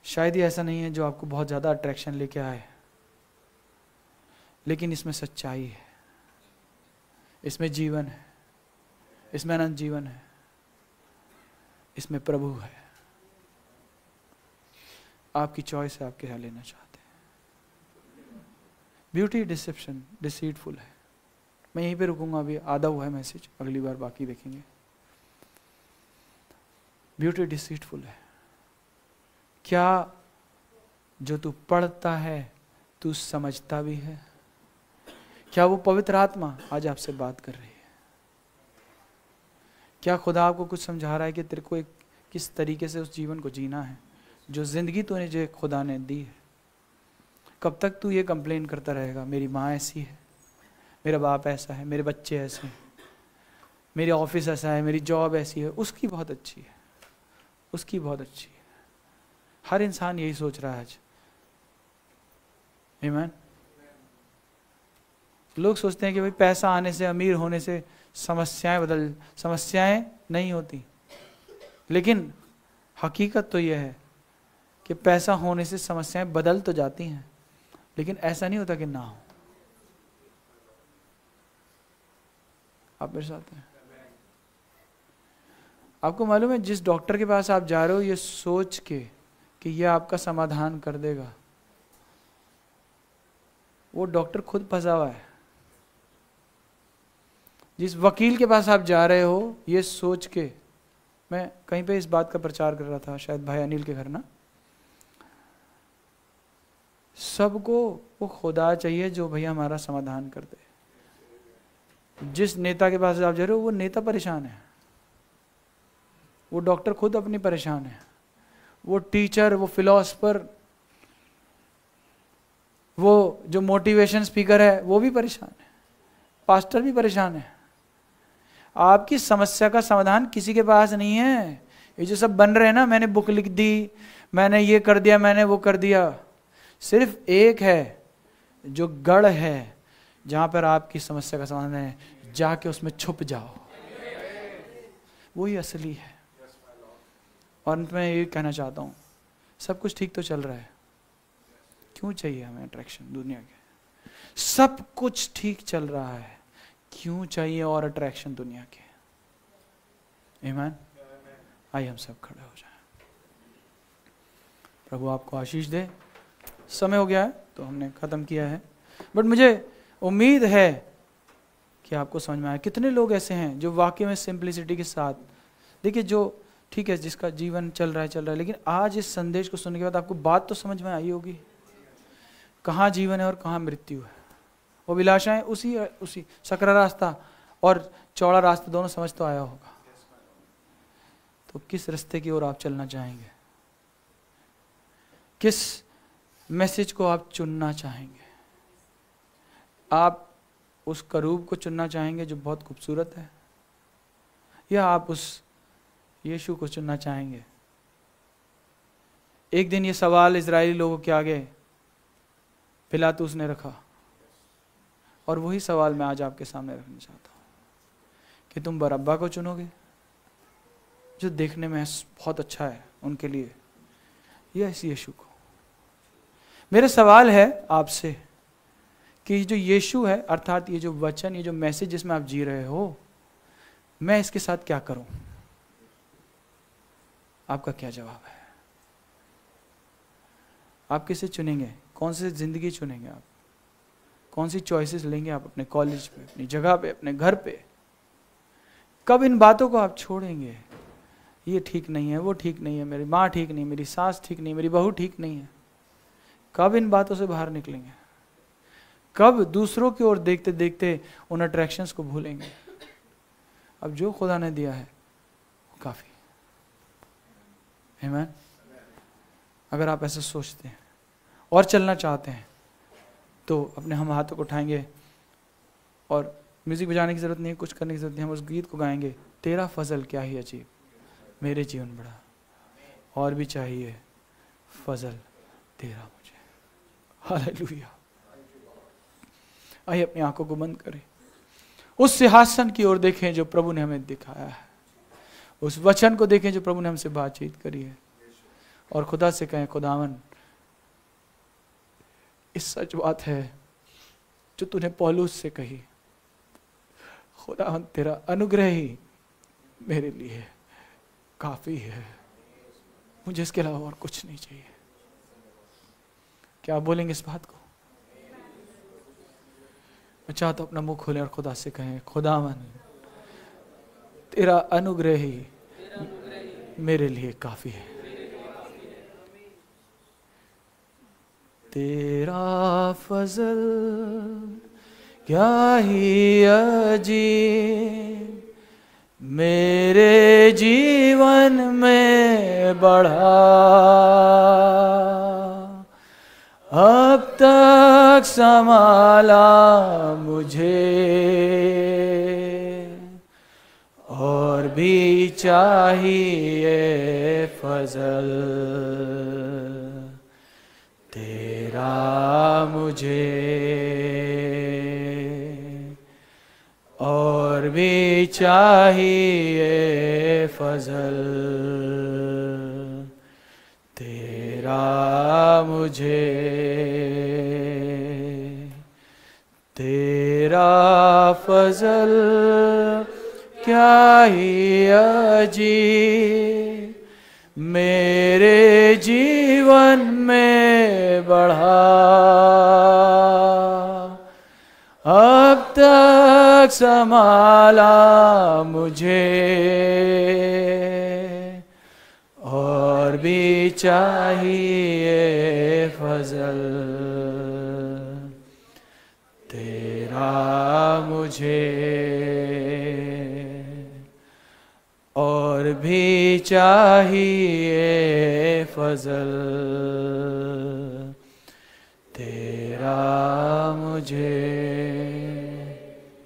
शायद ये ऐसा नहीं है जो आपको बहुत ज्यादा अट्रैक्शन लेके आए, लेकिन इसमें सच्चाई है, इसमें जीवन है, इसमें अनंत जीवन है, इसमें प्रभु है। आपकी चॉइस है, आप क्या लेना चाहते हैं। ब्यूटी डिसेप्शन, डिसीटफुल है। मैं यहीं पे रुकूंगा, अभी आधा हुआ है मैसेज, अगली बार बाकी देखेंगे। ब्यूटी डिसीटफुल है। क्या जो तू पढ़ता है तू समझता भी है? क्या वो पवित्र आत्मा आज आपसे बात कर रही है? क्या खुदा आपको कुछ समझा रहा है कि तेरे को किस तरीके से उस जीवन को जीना है जो जिंदगी तूने जो खुदा ने दी है? कब तक तू ये कंप्लेन करता रहेगा, मेरी माँ ऐसी है, मेरा बाप ऐसा है, मेरे बच्चे ऐसे हैं, मेरी ऑफिस ऐसा है, मेरी जॉब ऐसी है। उसकी बहुत अच्छी है, उसकी बहुत अच्छी है। हर इंसान यही सोच रहा है आज। आमीन। लोग सोचते हैं कि भाई पैसा आने से, अमीर होने से समस्याएं नहीं होती, लेकिन हकीकत तो यह है कि पैसा होने से समस्याएं बदल तो जाती हैं, लेकिन ऐसा नहीं होता कि ना हो। आप मेरे साथ हैं? आपको मालूम है, जिस डॉक्टर के पास आप जा रहे हो ये सोच के कि यह आपका समाधान कर देगा, वो डॉक्टर खुद फंसा हुआ है। जिस वकील के पास आप जा रहे हो ये सोच के, मैं कहीं पे इस बात का प्रचार कर रहा था, शायद भाई अनिल के घर ना, सबको वो खुदा चाहिए जो भैया हमारा समाधान कर दे। जिस नेता के पास आप जा रहे हो वो नेता परेशान है, वो डॉक्टर खुद अपनी परेशान है, वो टीचर, वो फिलोसफर, वो जो मोटिवेशन स्पीकर है वो भी परेशान है, पास्टर भी परेशान है। आपकी समस्या का समाधान किसी के पास नहीं है। ये जो सब बन रहे हैं ना, मैंने बुक लिख दी, मैंने ये कर दिया, मैंने वो कर दिया, सिर्फ एक है जो गढ़ है जहां पर आपकी समस्या का समाधान है, जाके उसमें छुप जाओ, वही असली है। और अंत में ये कहना चाहता हूं, सब कुछ ठीक तो चल रहा है, क्यों चाहिए हमें अट्रैक्शन दुनिया के? सब कुछ ठीक चल रहा है, क्यों चाहिए और अट्रैक्शन दुनिया के? आमीन। आइए हम सब खड़े हो जाएं। प्रभु आपको आशीष दे। समय हो गया है तो हमने खत्म किया है, बट मुझे उम्मीद है कि आपको समझ में आया। कितने लोग ऐसे हैं जो वाकई में सिंप्लिसिटी के साथ, देखिए जो ठीक है जिसका जीवन चल रहा है, लेकिन आज इस संदेश को सुनने के बाद आपको बात तो समझ में आई होगी, कहाँ जीवन है और कहाँ मृत्यु है। वो विलासाएं उसी सकरा रास्ता और चौड़ा रास्ता दोनों समझ तो आया होगा। तो किस रास्ते की ओर आप चलना चाहेंगे? किस मैसेज को आप चुनना चाहेंगे? आप उस करूब को चुनना चाहेंगे जो बहुत खूबसूरत है, या आप उस यीशु को चुनना चाहेंगे? एक दिन ये सवाल इजरायली लोगों के आगे पिलातुस ने रखा, और वही सवाल मैं आज आपके सामने रखना चाहता हूं। कि तुम बरअब्बा को चुनोगे जो देखने में बहुत अच्छा है उनके लिए, या इस यीशु को? मेरा सवाल है आपसे कि जो यीशु है, अर्थात ये जो वचन, ये जो मैसेज जिसमें आप जी रहे हो, मैं इसके साथ क्या करूं? आपका क्या जवाब है? आप किसे चुनेंगे? कौन सी जिंदगी चुनेंगे आप? कौन सी चॉइसेस लेंगे आप अपने कॉलेज पे, अपनी जगह पे, अपने घर पे? कब इन बातों को आप छोड़ेंगे? ये ठीक नहीं है, वो ठीक नहीं है, मेरी माँ ठीक नहीं, मेरी सास ठीक नहीं, मेरी बहू ठीक नहीं है। कब इन बातों से बाहर निकलेंगे? कब दूसरों की ओर देखते देखते उन अट्रैक्शंस को भूलेंगे? अब जो खुदा ने दिया है वो काफी। आमीन। अगर आप ऐसे सोचते हैं और चलना चाहते हैं तो अपने हम हाथों को उठाएंगे और म्यूजिक बजाने की जरूरत नहीं है, कुछ करने की जरूरत नहीं, हम उस गीत को गाएंगे, तेरा फजल क्या ही अजीब मेरे जीवन बड़ा, और भी चाहिए फजल तेरा मुझे। हालेलुया। आइए अपनी आंखों को बंद करें, उस सिंहासन की ओर देखें जो प्रभु ने हमें दिखाया है, उस वचन को देखें जो प्रभु ने हमसे बातचीत करी है, और खुदा से कहें, खुदावन इस सच बात है जो तूने पौलुस से कही, खुदावन तेरा अनुग्रह ही मेरे लिए काफी है, मुझे इसके अलावा और कुछ नहीं चाहिए। क्या आप बोलेंगे इस बात को? मैं चाहता हूं अपना मुंह खोलें और खुदा से कहें, खुदावन तेरा अनुग्रह ही मेरे लिए काफी है। तेरा फजल क्या ही अजीब मेरे जीवन में बढ़ा, अब तक संभाला मुझे और भी चाहिए फजल तेरा मुझे, और भी चाहिए फजल तेरा मुझे, तेरा फजल क्या ही अजीब मेरे जीवन में बढ़ा, अब तक संभाला मुझे और भी चाहिए फजल तेरा मुझे, और भी चाहिए फजल तेरा मुझे।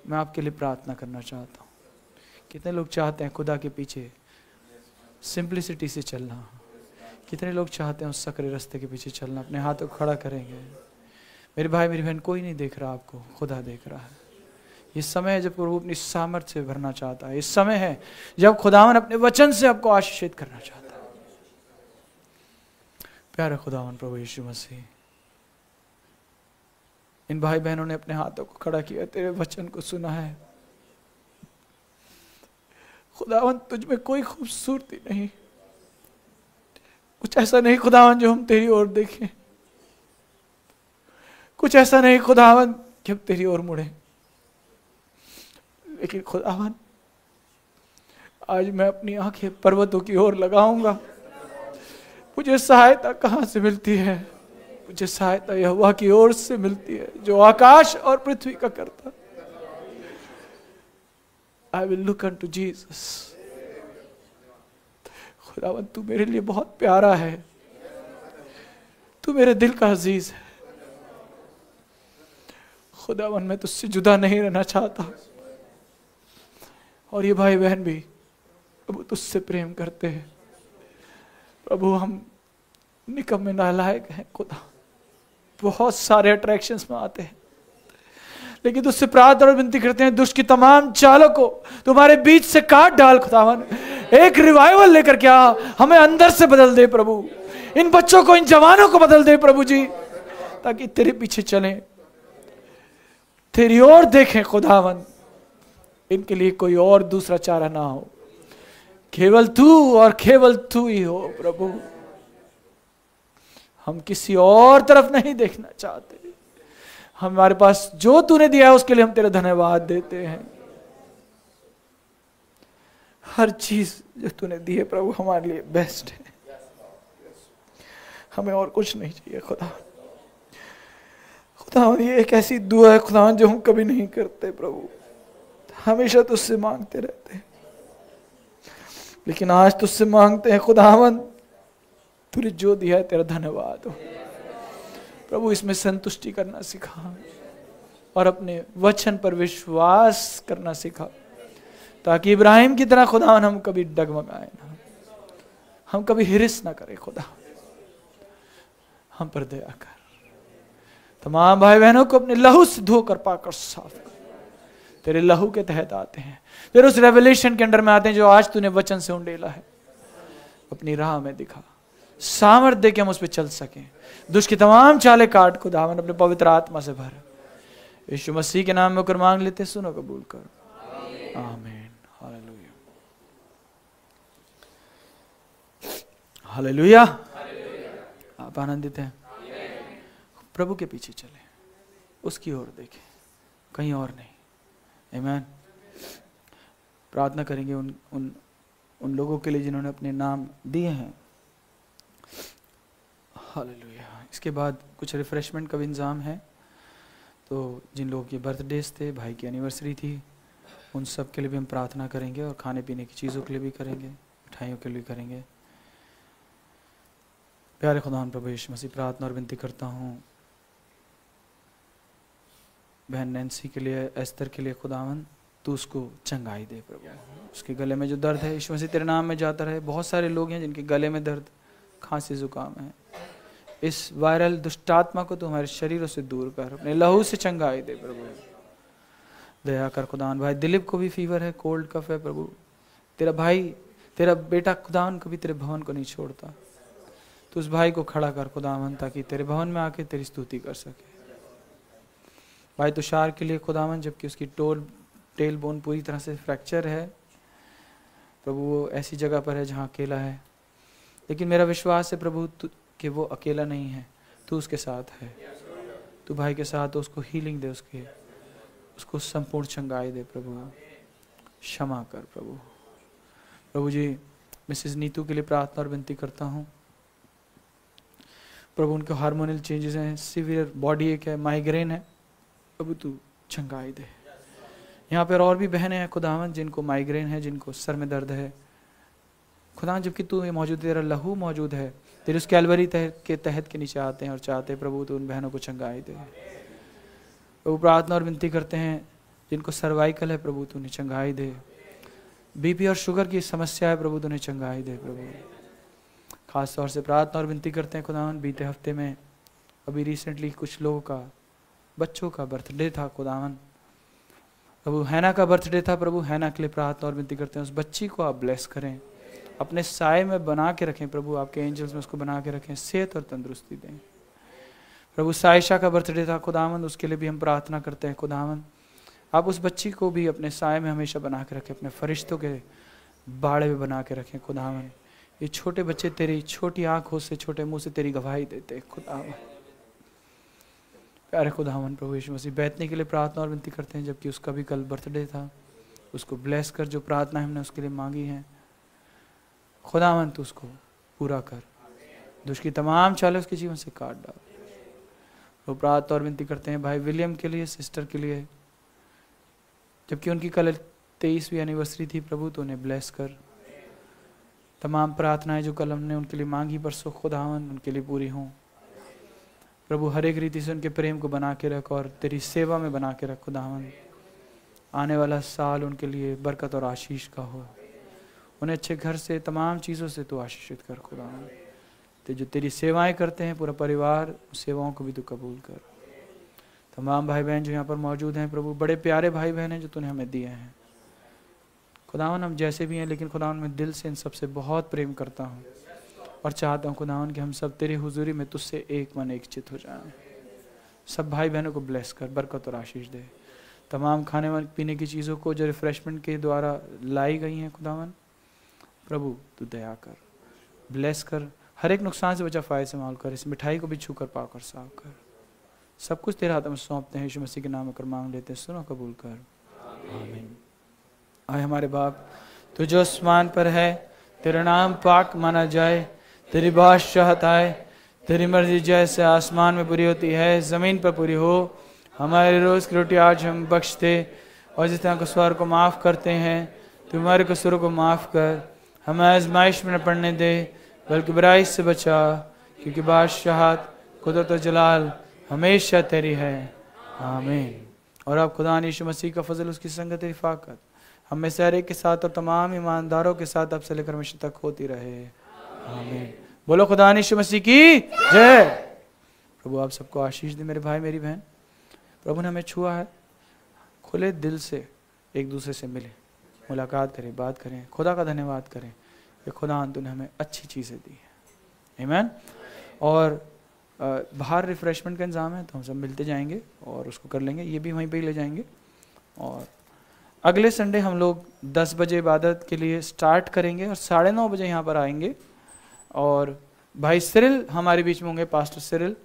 मैं आपके लिए प्रार्थना करना चाहता हूँ। कितने लोग चाहते हैं खुदा के पीछे सिंप्लिसिटी से चलना? कितने लोग चाहते हैं उस सकरे रास्ते के पीछे चलना? अपने हाथों को खड़ा करेंगे। मेरे भाई मेरी बहन, कोई नहीं देख रहा आपको, खुदा देख रहा है। ये समय है जब प्रभु अपनी सामर्थ्य से भरना चाहता है। इस समय है जब खुदावन अपने वचन से आपको आशीषित करना चाहता है। प्यारे खुदावन प्रभु यीशु मसीह, इन भाई बहनों ने अपने हाथों को खड़ा किया, तेरे वचन को सुना है। खुदावन तुझ में कोई खूबसूरती नहीं, कुछ ऐसा नहीं खुदावन जो हम तेरी ओर देखें, कुछ ऐसा नहीं खुदावन कि हम तेरी ओर मुड़े। लेकिन खुदावन आज मैं अपनी आंखें पर्वतों की ओर लगाऊंगा। मुझे सहायता कहां से मिलती है? मुझे सहायता यहोवा की ओर से मिलती है जो आकाश और पृथ्वी का करता। I will look unto Jesus। खुदावन तू मेरे लिए बहुत प्यारा है, तू मेरे दिल का अजीज है। खुदावन मैं तुझसे जुदा नहीं रहना चाहता, और ये भाई बहन भी प्रभु तुझसे प्रेम करते हैं। प्रभु हम निकम्मे नालायक हैं खुदा, बहुत सारे अट्रैक्शंस में आते हैं, लेकिन तुझसे प्रार्थना और विनती करते हैं, दुष्ट की तमाम चालों को तुम्हारे बीच से काट डाल खुदावन। एक रिवाइवल लेकर क्या हमें अंदर से बदल दे प्रभु। इन बच्चों को, इन जवानों को बदल दे प्रभु जी, ताकि तेरे पीछे चलें, तेरी ओर देखें खुदावन। इनके लिए कोई और दूसरा चारा ना हो, केवल तू और केवल तू ही हो प्रभु। हम किसी और तरफ नहीं देखना चाहते। हमारे पास जो तूने दिया है उसके लिए हम तेरा धन्यवाद देते हैं। हर चीज जो तूने दी है प्रभु हमारे लिए बेस्ट है। हमें और कुछ नहीं चाहिए खुदा। खुदा ये एक ऐसी दुआ है खुदा जो हम कभी नहीं करते प्रभु, हमेशा तुझसे मांगते रहते हैं, लेकिन आज तुझसे मांगते हैं खुदावन, तूने जो दिया है तेरा धन्यवाद हो प्रभु। इसमें संतुष्टि करना सिखा और अपने वचन पर विश्वास करना सिखा, ताकि इब्राहिम की तरह खुदावन हम कभी डगमगाए ना, हम कभी हिरिस ना करें खुदा। हम पर दया कर। तमाम भाई बहनों को अपने लहू से धोकर पाकर साफ कर। तेरे लहू के तहत आते हैं, तेरे उस रेवलेशन के अंडर में आते हैं जो आज तूने वचन से उंडेला है। अपनी राह में दिखा, सामर्थ दे के हम उस पर चल सकें। दुष्ट की तमाम चाले काट खुदावन अपने पवित्र आत्मा से भर। यीशु मसीह के नाम में होकर मांग लेते, सुनो कबूल कर। आमीन। Hallelujah, hallelujah. आप आनंदित हैं? प्रभु के पीछे चले, उसकी ओर देखें, कहीं और नहीं। आमीन। प्रार्थना करेंगे उन लोगों के लिए जिन्होंने अपने नाम दिए हैं। हालेलुया। इसके बाद कुछ रिफ्रेशमेंट का भी इंतज़ाम है, तो जिन लोगों के बर्थडेज थे, भाई की एनिवर्सरी थी, उन सब के लिए भी हम प्रार्थना करेंगे और खाने पीने की चीज़ों के लिए भी करेंगे, मिठाइयों के लिए करेंगे। प्यारे खुदावन प्रभु यीशु मसीह, प्रार्थना और विनती करता हूँ बहन नैन्सी के लिए, एस्तर के लिए खुदावन, तू उसको चंगाई दे प्रभु। उसके गले में जो दर्द है यीशु मसीह तेरे नाम में जाता रहे। बहुत सारे लोग हैं जिनके गले में दर्द, खांसी, जुकाम है। इस वायरल दुष्टात्मा को तू हमारे शरीरों से दूर कर, अपने लहू से चंगाई दे प्रभु। दया कर खुदावन। भाई दिलीप को भी फीवर है, कोल्ड कफ है प्रभु। तेरा भाई, तेरा बेटा खुदावन कभी तेरे भवन को नहीं छोड़ता। तो उस भाई को खड़ा कर खुदावन, ताकि तेरे भवन में आके तेरी स्तुति कर सके। भाई तुषार के लिए खुदावन, जबकि उसकी टेल बोन पूरी तरह से फ्रैक्चर है प्रभु, वो ऐसी जगह पर है जहाँ अकेला है, लेकिन मेरा विश्वास है प्रभु कि वो अकेला नहीं है, तू उसके साथ है। तू भाई के साथ, उसको हीलिंग दे, उसको संपूर्ण चंगाई दे प्रभु। क्षमा कर प्रभु। प्रभु जी, मिसेस नीतू के लिए प्रार्थना और विनती करता हूँ प्रभु। उनके हार्मोनल चेंजेस हैं, सीवियर बॉडी एक है, माइग्रेन है प्रभु, तू चंगाई दे। यहाँ पर और भी बहनें हैं खुदावन जिनको माइग्रेन है, जिनको सर में दर्द है खुदावन, जबकि तू ये मौजूद, तेरा लहू मौजूद है, तेरे उस कैलवरी के तहत के नीचे आते हैं और चाहते हैं प्रभु तो उन बहनों को चंगाई दे प्रभु। प्रार्थना और विनती करते हैं जिनको सर्वाइकल है प्रभु, तू उन्हें चंगाई दे। बीपी और शुगर की समस्या है प्रभु, तो उन्हें चंगाई दे प्रभु। खास तौर से प्रार्थना और विनती करते हैं खुदावन, बीते हफ्ते में अभी रिसेंटली कुछ लोगों का, बच्चों का बर्थडे था खुदावन प्रभु। हैना का बर्थडे था प्रभु। हैना के लिए प्रार्थना और विनती करते हैं, उस बच्ची को आप ब्लेस करें, अपने साए में बना के रखें प्रभु, आपके एंजल्स में उसको बना के रखें, सेहत और तंदुरुस्ती दें प्रभु। सायशा का बर्थडे था खुदावन, उसके लिए भी हम प्रार्थना करते हैं खुदावन, आप उस बच्ची को भी अपने साए में हमेशा बना के रखें, अपने फरिश्तों के बाड़े में बना के रखें खुदावन। ये छोटे बच्चे तेरी छोटी आंखों से, छोटे मुंह से तेरी गवाही देते हैं खुदावन। प्यारे खुदावन प्रभु यीशु मसीह, बैठने के लिए प्रार्थना और विनती करते हैं, जबकि उसका भी कल बर्थडे था, उसको ब्लेस कर। जो प्रार्थना हमने उसके लिए मांगी है खुदावन, तू उसको पूरा कर, दुष्ट की तमाम चालें उसके जीवन से काट डाल। तो प्रार्थना और विनती करते हैं भाई विलियम के लिए, सिस्टर के लिए, जबकि उनकी कल 23वीं एनिवर्सरी थी प्रभु, तो उन्हें ब्लेस कर। तमाम प्रार्थनाएं जो कल हमने उनके लिए मांगी परसों खुदावन, उनके लिए पूरी हों प्रभु। हर एक रीति से उनके प्रेम को बना के रख और तेरी सेवा में बना के रख खुदावन। आने वाला साल उनके लिए बरकत और आशीष का हो, उन्हें अच्छे घर से, तमाम चीज़ों से तू आशीषित कर खुदावन। तो जो तेरी सेवाएं करते हैं पूरा परिवार, उस सेवाओं को भी तू कबूल कर। तमाम भाई बहन जो यहाँ पर मौजूद हैं प्रभु, बड़े प्यारे भाई बहन हैं जो तूने हमें दिए हैं खुदावन। हम जैसे भी हैं लेकिन खुदावन मैं दिल से इन सबसे बहुत प्रेम करता हूँ और चाहता हूँ खुदावन कि हम सब तेरी हुजूरी में तुझसे एक मन एक चित हो जाएं। सब भाई बहनों को ब्लेस कर, बरकत और आशीष दे। तमाम खाने पीने की चीज़ों को जो रिफ्रेशमेंट के द्वारा लाई गई हैं खुदावन, प्रभु तू दया कर, ब्लेस कर, हर एक नुकसान से बचा, फ़ायदे से माल कर। इस मिठाई को भी छू कर, पाकर, साफ कर। सब कुछ तेरे हाथ में सौंपते हैं, यीशु मसीह के नाम में कर मांग लेते हैं, सुनो कबूल कर, आमीन। आए हमारे बाप, तू जो आसमान पर है, तेरा नाम पाक माना जाए, तेरी बादशाहत आए, तेरी मर्जी जैसे आसमान में पूरी होती है ज़मीन पर पूरी हो। हमारे रोज़ की रोटी आज हम बख्श दे, और जिस तरह कसूर को माफ़ करते हैं तो हमारे कसूरों को माफ़ कर। हमें आज़माइश में न पड़ने दे बल्कि बुराई से बचा, क्योंकि बादशाहत, कुदरत और जलाल हमेशा तेरी है, आमीन। और अब खुदा यीशु मसीह का फजल, उसकी संगत, रिफाकत हम में से हर एक के साथ और तमाम ईमानदारों के साथ अब से लेकर हमेशा तक होती रहे, आमीन। बोलो खुदा यीशु मसीह की जय। प्रभु आप सबको आशीष दे। मेरे भाई मेरी बहन, प्रभु ने हमें छुआ है, खुले दिल से एक दूसरे से मिले, मुलाकात करें, बात करें, खुदा का धन्यवाद करें कि खुदा तूने हमें अच्छी चीज़ें दी हैं, आमीन। और बाहर रिफ्रेशमेंट का इंतज़ाम है तो हम सब मिलते जाएंगे और उसको कर लेंगे, ये भी वहीं पे ही ले जाएंगे। और अगले संडे हम लोग 10 बजे इबादत के लिए स्टार्ट करेंगे और 9:30 बजे यहाँ पर आएंगे। और भाई सिरिल हमारे बीच में होंगे, पास्टर सिरिल,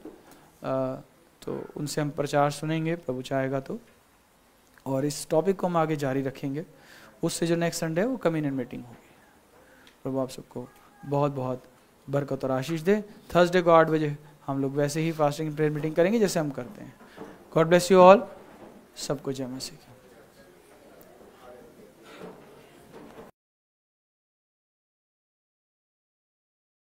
तो उनसे हम प्रचार सुनेंगे प्रभु चाहेगा तो। और इस टॉपिक को हम आगे जारी रखेंगे। उससे जो नेक्स्ट संडे है वो कम्युनियन मीटिंग होगी। प्रभु आप सबको बहुत बहुत बरकत और आशीष दे। थर्सडे को 8 बजे हम लोग वैसे ही फास्टिंग प्रेयर मीटिंग करेंगे जैसे हम करते हैं। God bless you all. सबको जय मसीह।